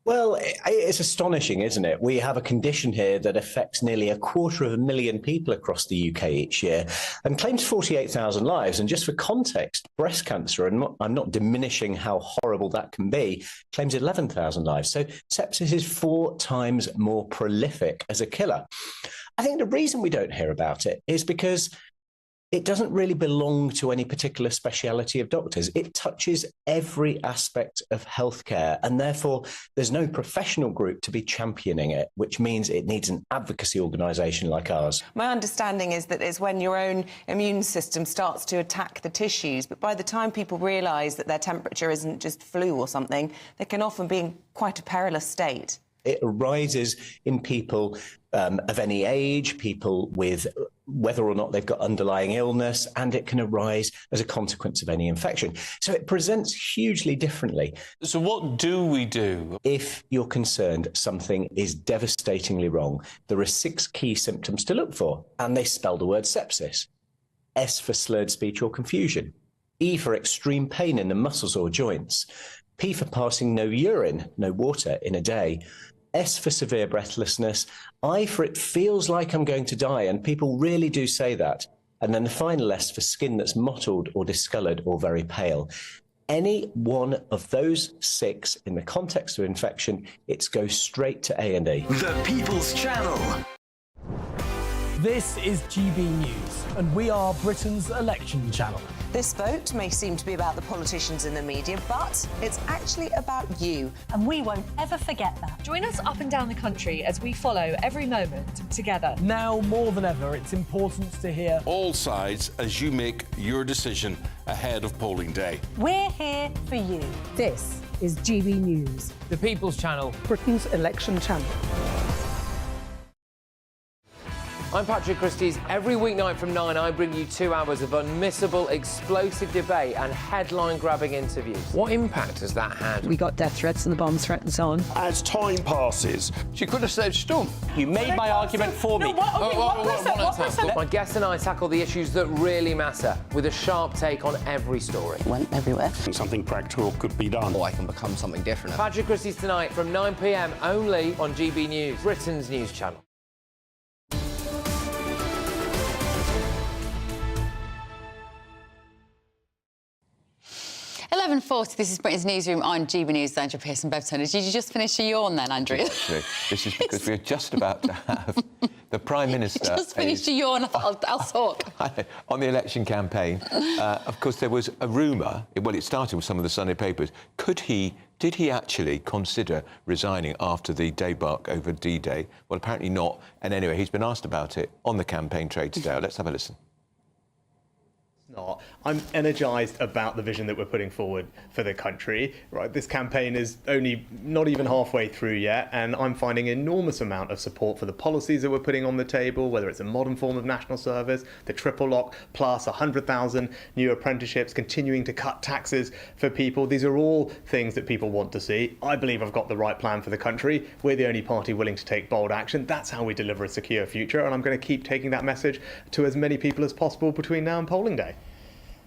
Well, it's astonishing, isn't it? We have a condition here that affects nearly 250,000 people across the UK each year and claims 48,000 lives. And just for context, breast cancer, and I'm not diminishing how horrible that can be, claims 11,000 lives. So sepsis is 4 times more prolific as a killer. I think the reason we don't hear about it is because it doesn't really belong to any particular speciality of doctors. It touches every aspect of healthcare, and therefore there's no professional group to be championing it, which means it needs an advocacy organisation like ours. My understanding is that it's when your own immune system starts to attack the tissues, but by the time people realise that their temperature isn't just flu or something, they can often be in quite a perilous state. It arises in people of any age, people with whether or not they've got underlying illness, and it can arise as a consequence of any infection. So it presents hugely differently. So what do we do? If you're concerned something is devastatingly wrong, there are 6 key symptoms to look for, and they spell the word sepsis. S for slurred speech or confusion. E for extreme pain in the muscles or joints. P for passing no urine, no water in a day. S for severe breathlessness. I for it feels like I'm going to die, and people really do say that. And then the final S for skin that's mottled or discoloured or very pale. Any one of those 6 in the context of infection, it goes straight to A&E. The People's Channel. This is GB News, and we are Britain's election channel. This vote may seem to be about the politicians in the media, but it's actually about you. And we won't ever forget that. Join us up and down the country as we follow every moment together. Now, more than ever, it's important to hear all sides as you make your decision ahead of polling day. We're here for you. This is GB News. The People's Channel. Britain's election channel. I'm Patrick Christie's. Every weeknight from 9, I bring you 2 hours of unmissable, explosive debate and headline-grabbing interviews. What impact has that had? We got death threats and the bomb threats on. As time passes, She could have said stump. You made my argument for me. My guests and I tackle the issues that really matter with a sharp take on every story. Went everywhere. something practical could be done. Or I can become something different. Patrick Christie's tonight from 9 p.m. only on GB News, Britain's news channel. 11:40, this is Britain's Newsroom on GB News. Andrew Pearson, Bev Turner. Did you just finish a yawn then, Andrew? This is because we're just about to have the Prime Minister... Just finished a yawn, I'll talk. On the election campaign, of course, there was a rumour, well, it started with some of the Sunday papers, did he actually consider resigning after the debacle over D-Day? Well, apparently not. And anyway, he's been asked about it on the campaign trail today. Let's have a listen. Not. I'm energised about the vision that we're putting forward for the country. Right, this campaign is only not even halfway through yet, and I'm finding an enormous amount of support for the policies that we're putting on the table, whether it's a modern form of national service, the triple lock, plus 100,000 new apprenticeships, continuing to cut taxes for people. These are all things that people want to see. I believe I've got the right plan for the country. We're the only party willing to take bold action. That's how we deliver a secure future, and I'm going to keep taking that message to as many people as possible between now and polling day.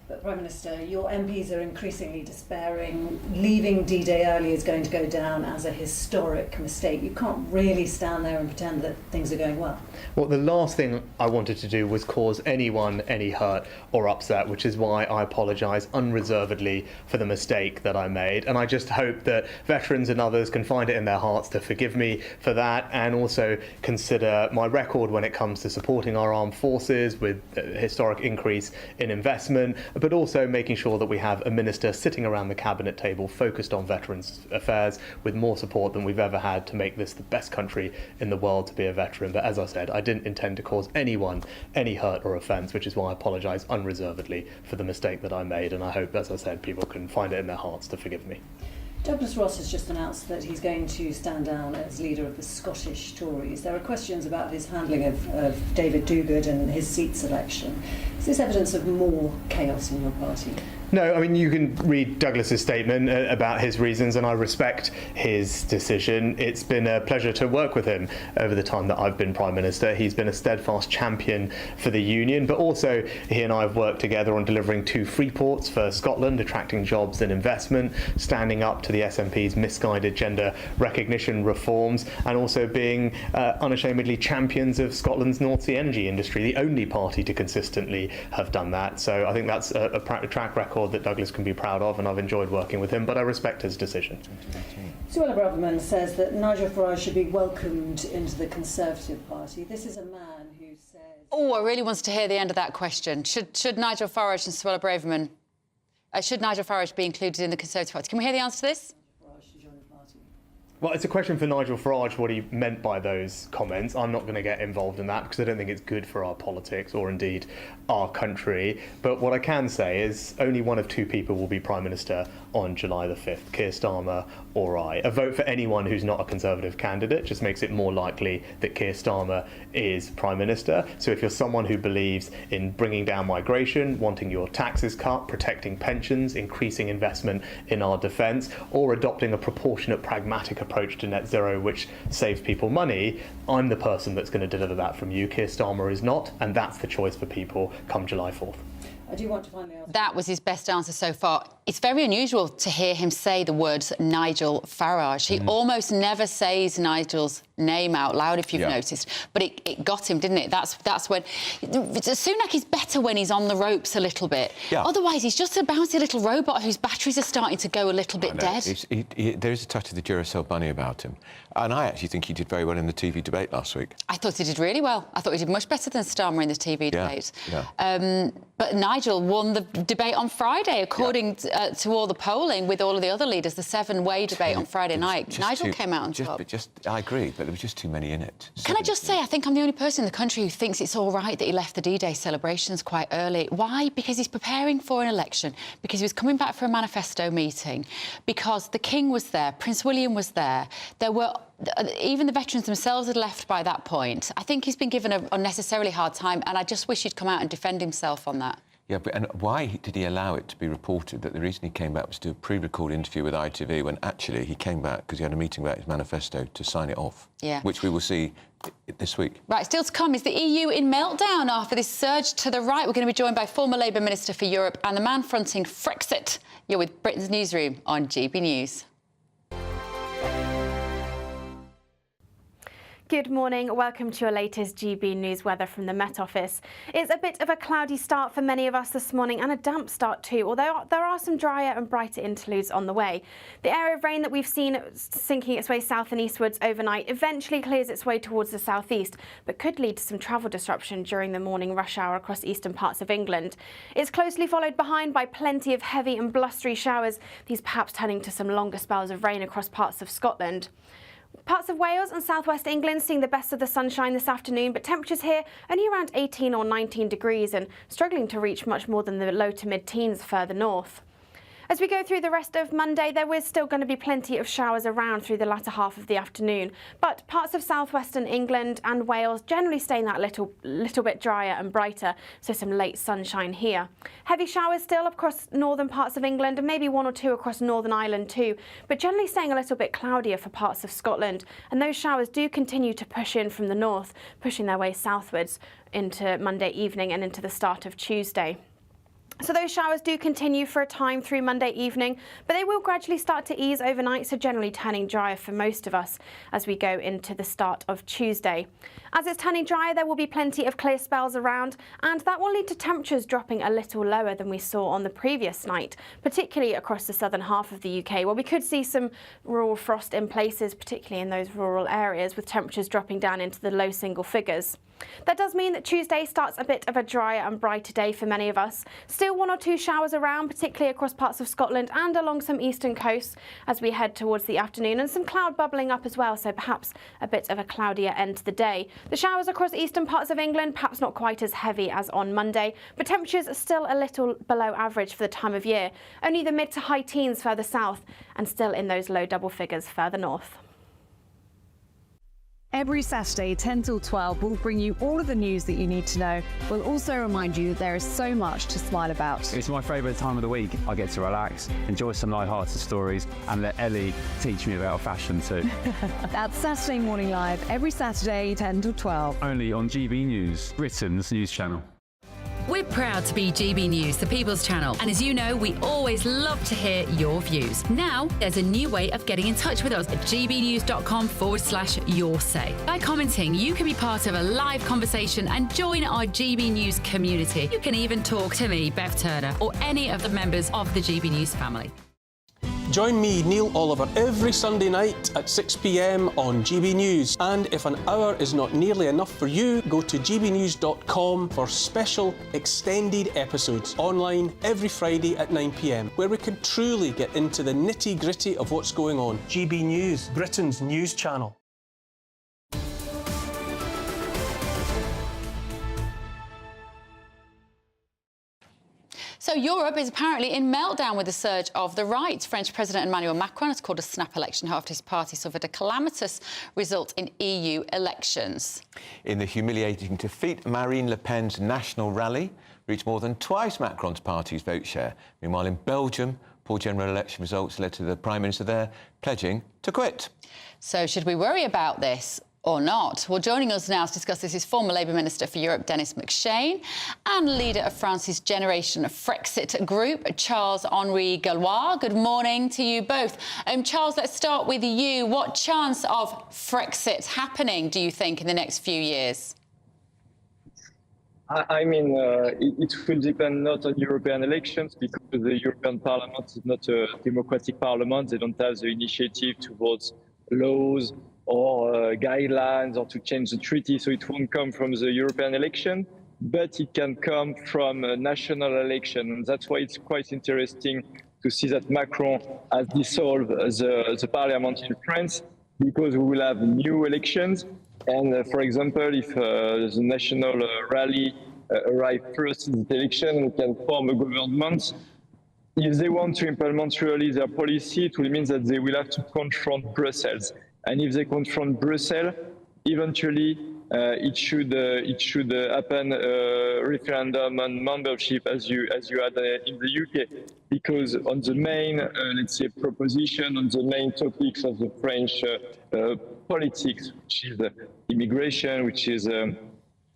But Prime Minister, your MPs are increasingly despairing. Leaving D-Day early is going to go down as a historic mistake. You can't really stand there and pretend that things are going well. Well, the last thing I wanted to do was cause anyone any hurt or upset, which is why I apologise unreservedly for the mistake that I made. And I just hope that veterans and others can find it in their hearts to forgive me for that, and also consider my record when it comes to supporting our armed forces with a historic increase in investment, but also making sure that we have a minister sitting around the cabinet table focused on veterans affairs with more support than we've ever had to make this the best country in the world to be a veteran. But as I said, I didn't intend to cause anyone any hurt or offence, which is why I apologise unreservedly for the mistake that I made, and I hope, as I said, people can find it in their hearts to forgive me. Douglas Ross has just announced that he's going to stand down as leader of the Scottish Tories. There are questions about his handling of David Dougard and his seat selection. Is this evidence of more chaos in your party? No, I mean, you can read Douglas's statement about his reasons, and I respect his decision. It's been a pleasure to work with him over the time that I've been Prime Minister. He's been a steadfast champion for the Union, but also he and I have worked together on delivering 2 free ports for Scotland, attracting jobs and investment, standing up to the SNP's misguided gender recognition reforms, and also being unashamedly champions of Scotland's North Sea energy industry, the only party to consistently have done that. So I think that's a track record that Douglas can be proud of, and I've enjoyed working with him, but I respect his decision. Suella Braverman says that Nigel Farage should be welcomed into the Conservative Party. This is a man who says... Oh, I really want to hear the end of that question. Should Nigel Farage and Suella Braverman... should Nigel Farage be included in the Conservative Party? Can we hear the answer to this? Well, it's a question for Nigel Farage what he meant by those comments. I'm not going to get involved in that because I don't think it's good for our politics or indeed our country. But what I can say is only one of 2 people will be Prime Minister on July the 5th, Keir Starmer or I. A vote for anyone who's not a Conservative candidate just makes it more likely that Keir Starmer is Prime Minister. So if you're someone who believes in bringing down migration, wanting your taxes cut, protecting pensions, increasing investment in our defence, or adopting a proportionate, pragmatic approach to net zero which saves people money, I'm the person that's going to deliver that from you. Keir Starmer is not, and that's the choice for people come July 4th. I do want to find out. That was his best answer so far. It's very unusual to hear him say the words Nigel Farage. He almost never says Nigel's name out loud, if you've noticed. But it got him, didn't it? That's when... Sunak is better when he's on the ropes a little bit. Yeah. Otherwise, he's just a bouncy little robot whose batteries are starting to go a little bit dead. There is a touch of the Duracell bunny about him. And I actually think he did very well in the TV debate last week. I thought he did really well. I thought he did much better than Starmer in the TV debate. But Nigel won the debate on Friday, according to all the polling, with all of the other leaders. The 7-way debate on Friday night. Nigel came out on top. I agree, but there was just too many in it. Can I just say, I think I'm the only person in the country who thinks it's all right that he left the D-Day celebrations quite early. Why? Because he's preparing for an election, because he was coming back for a manifesto meeting, because the King was there, Prince William was there. There were... Even the veterans themselves had left by that point. I think he's been given an unnecessarily hard time, and I just wish he'd come out and defend himself on that. Yeah, and why did he allow it to be reported that the reason he came back was to do a pre-recorded interview with ITV when actually he came back because he had a meeting about his manifesto to sign it off, which we will see this week. Right, still to come, is the EU in meltdown after this surge to the right? We're going to be joined by former Labour Minister for Europe and the man fronting Frexit. You're with Britain's Newsroom on GB News. Good morning. Welcome to your latest GB News weather from the Met Office. It's a bit of a cloudy start for many of us this morning and a damp start too, although there are some drier and brighter interludes on the way. The area of rain that we've seen sinking its way south and eastwards overnight eventually clears its way towards the southeast, but could lead to some travel disruption during the morning rush hour across eastern parts of England. It's closely followed behind by plenty of heavy and blustery showers, these perhaps turning to some longer spells of rain across parts of Scotland. Parts of Wales and southwest England seeing the best of the sunshine this afternoon, but temperatures here only around 18 or 19 degrees and struggling to reach much more than the low to mid-teens further north. As we go through the rest of Monday, there is still going to be plenty of showers around through the latter half of the afternoon, but parts of southwestern England and Wales generally staying that little bit drier and brighter, so some late sunshine here. Heavy showers still across northern parts of England and maybe 1 or 2 across Northern Ireland too, but generally staying a little bit cloudier for parts of Scotland, and those showers do continue to push in from the north, pushing their way southwards into Monday evening and into the start of Tuesday. So those showers do continue for a time through Monday evening, but they will gradually start to ease overnight, so generally turning drier for most of us as we go into the start of Tuesday. As it's turning drier, there will be plenty of clear spells around, and that will lead to temperatures dropping a little lower than we saw on the previous night, particularly across the southern half of the UK, where we could see some rural frost in places, particularly in those rural areas, with temperatures dropping down into the low single figures. That does mean that Tuesday starts a bit of a drier and brighter day for many of us. Still 1 or 2 showers around, particularly across parts of Scotland and along some eastern coasts as we head towards the afternoon, and some cloud bubbling up as well, so perhaps a bit of a cloudier end to the day. The showers across eastern parts of England, perhaps not quite as heavy as on Monday, but temperatures are still a little below average for the time of year. Only the mid to high teens further south and still in those low double figures further north. Every Saturday, 10 till 12, we'll bring you all of the news that you need to know. We'll also remind you that there is so much to smile about. It's my favourite time of the week. I get to relax, enjoy some light-hearted stories, and let Ellie teach me about fashion too. That's Saturday Morning Live, every Saturday, 10 till 12. Only on GB News, Britain's news channel. We're proud to be GB News, the People's Channel. And as you know, we always love to hear your views. Now, there's a new way of getting in touch with us at gbnews.com/your say. By commenting, you can be part of a live conversation and join our GB News community. You can even talk to me, Bev Turner, or any of the members of the GB News family. Join me, Neil Oliver, every Sunday night at 6 p.m. on GB News. And if an hour is not nearly enough for you, go to gbnews.com for special extended episodes online every Friday at 9 p.m, where we can truly get into the nitty-gritty of what's going on. GB News, Britain's news channel. So Europe is apparently in meltdown with the surge of the right. French President Emmanuel Macron has called a snap election after his party suffered a calamitous result in EU elections. In the humiliating defeat, Marine Le Pen's national rally reached more than twice Macron's party's vote share. Meanwhile, in Belgium, poor general election results led to the Prime Minister there pledging to quit. So should we worry about this or not? Well, joining us now to discuss this is former Labour Minister for Europe, Denis McShane, and leader of France's Generation Frexit group, Charles-Henri Gallois. Good morning to you both. Charles, let's start with you. What chance of Frexit happening, do you think, in the next few years? I mean, it will depend not on European elections, because the European Parliament is not a democratic parliament. They don't have the initiative to vote laws or guidelines or to change the treaty, so it won't come from the European election, but it can come from a national election. And that's why it's quite interesting to see that Macron has dissolved the parliament in France, because we will have new elections. And for example, if the national rally arrive first in the election, we can form a government. If they want to implement really their policy, it will mean that they will have to confront Brussels. And if they confront Brussels, eventually it should happen a referendum on membership, as you had in the UK, because on the main, let's say, proposition, on the main topics of the French politics, which is immigration, which is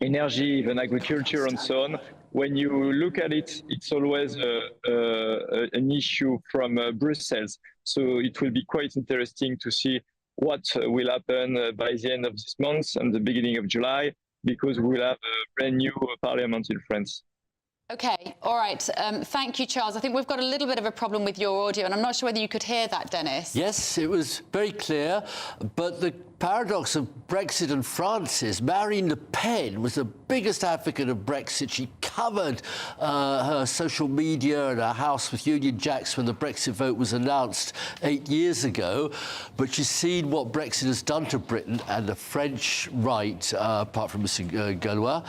energy, even agriculture, and so on. When you look at it, it's always an issue from Brussels. So it will be quite interesting to see what will happen by the end of this month and the beginning of July, because we will have a brand new parliament in France. OK, all right. Thank you, Charles. I think we've got a little bit of a problem with your audio, and I'm not sure whether you could hear that, Denis. Yes, it was very clear, but the paradox of Brexit and France is Marine Le Pen was the biggest advocate of Brexit. She covered her social media and her house with Union Jacks when the Brexit vote was announced 8 years ago. But she's seen what Brexit has done to Britain, and the French right, apart from Mr. Gallois,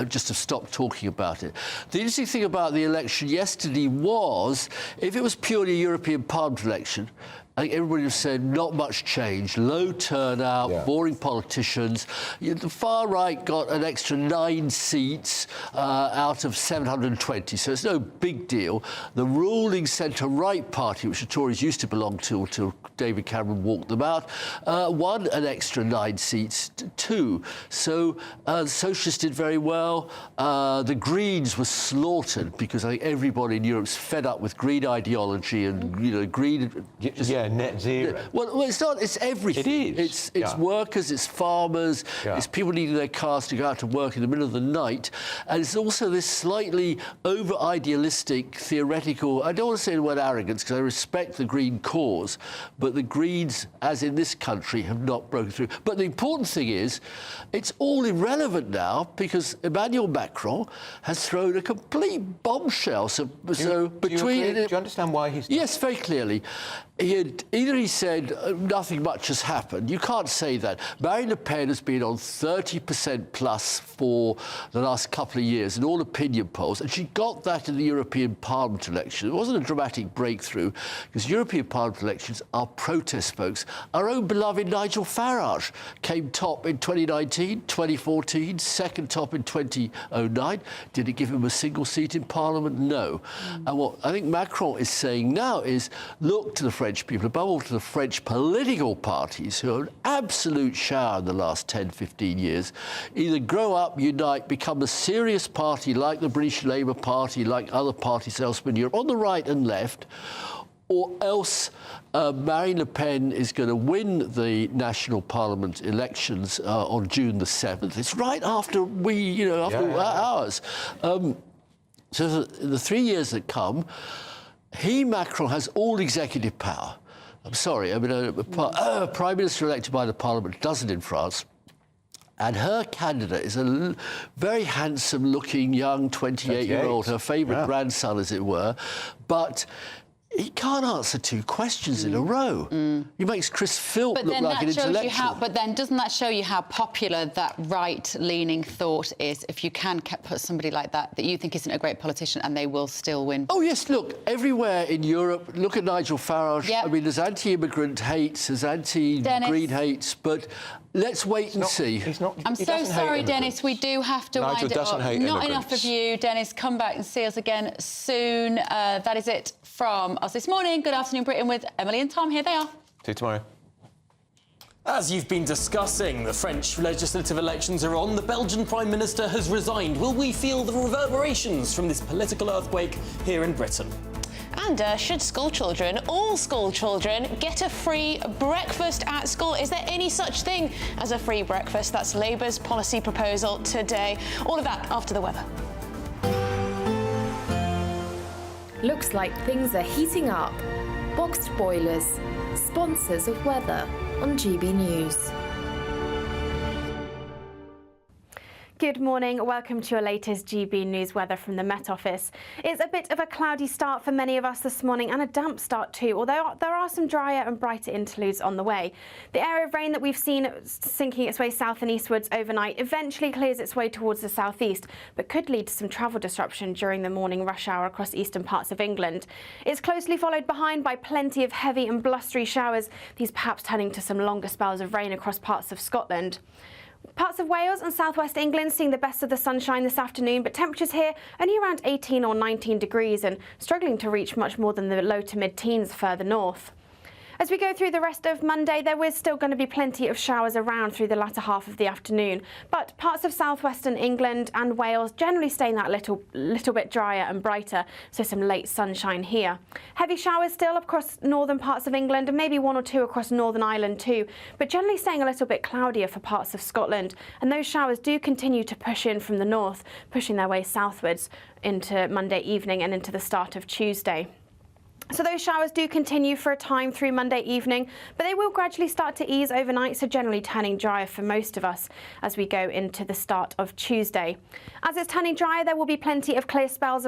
just have stopped talking about it. The interesting thing about the election yesterday was, if it was purely a European Parliament election, I think everybody would have said not much change, low turnout, boring politicians. The far right got an extra 9 seats out of 720, so it's no big deal. The ruling centre-right party, which the Tories used to belong to until David Cameron walked them out, won an extra 9 seats too. So the Socialists did very well. The Greens were slaughtered, because I think everybody in Europe's fed up with green ideology and, green... net zero. Well, it's not. It's everything. It is. It's workers, it's farmers, it's people needing their cars to go out to work in the middle of the night. And it's also this slightly over-idealistic, theoretical... I don't want to say the word arrogance, because I respect the Green cause, but the Greens, as in this country, have not broken through. But the important thing is, it's all irrelevant now, because Emmanuel Macron has thrown a complete bombshell. Do you understand why he's... Yes, very clearly. He had either he said nothing much has happened. You can't say that. Marine Le Pen has been on 30% plus for the last couple of years in all opinion polls, and she got that in the European Parliament election. It wasn't a dramatic breakthrough, because European Parliament elections are protest votes. Our own beloved Nigel Farage came top in 2019, 2014, second top in 2009. Did it give him a single seat in Parliament? No. And what I think Macron is saying now is, look to the French people, above all to the French political parties, who are an absolute shower in the last 10, 15 years. Either grow up, unite, become a serious party like the British Labour Party, like other parties elsewhere in Europe, on the right and left, or else Marine Le Pen is going to win the national parliament elections on June the 7th. It's right after ours. So the 3 years that come, Macron has all executive power. I'm sorry, I mean, a prime minister elected by the parliament doesn't in France. And her candidate is a very handsome-looking young 28-year-old, her favourite grandson, as it were. But he can't answer two questions in a row. He makes Chris Philp look like an intellectual. But then doesn't that show you how popular that right-leaning thought is, if you can put somebody like that you think isn't a great politician and they will still win? Oh, yes, look, everywhere in Europe, look at Nigel Farage. Yep. I mean, there's anti-immigrant hates, there's anti-green hates, but let's wait and see. I'm so sorry, Dennis, we do have to wind it up. Not enough of you, Dennis. Come back and see us again soon. That is it from us this morning. Good afternoon, Britain, with Emily and Tom. Here they are. See you tomorrow. As you've been discussing, the French legislative elections are on. The Belgian Prime Minister has resigned. Will we feel the reverberations from this political earthquake here in Britain? And should all school children, get a free breakfast at school? Is there any such thing as a free breakfast? That's Labour's policy proposal today. All of that after the weather. Looks like things are heating up. Boxed boilers, sponsors of weather on GB News. Good morning. Welcome to your latest GB News weather from the Met Office. It's a bit of a cloudy start for many of us this morning, and a damp start too, although there are some drier and brighter interludes on the way. The area of rain that we've seen sinking its way south and eastwards overnight eventually clears its way towards the southeast, but could lead to some travel disruption during the morning rush hour across eastern parts of England. It's closely followed behind by plenty of heavy and blustery showers, these perhaps turning to some longer spells of rain across parts of Scotland. Parts of Wales and southwest England seeing the best of the sunshine this afternoon, but temperatures here only around 18 or 19 degrees and struggling to reach much more than the low to mid-teens further north. As we go through the rest of Monday, there is still going to be plenty of showers around through the latter half of the afternoon, but parts of southwestern England and Wales generally staying that little bit drier and brighter, so some late sunshine here. Heavy showers still across northern parts of England and maybe one or two across Northern Ireland too, but generally staying a little bit cloudier for parts of Scotland, and those showers do continue to push in from the north, pushing their way southwards into Monday evening and into the start of Tuesday. So those showers do continue for a time through Monday evening, but they will gradually start to ease overnight, so generally turning drier for most of us as we go into the start of Tuesday. As it's turning drier, there will be plenty of clear spells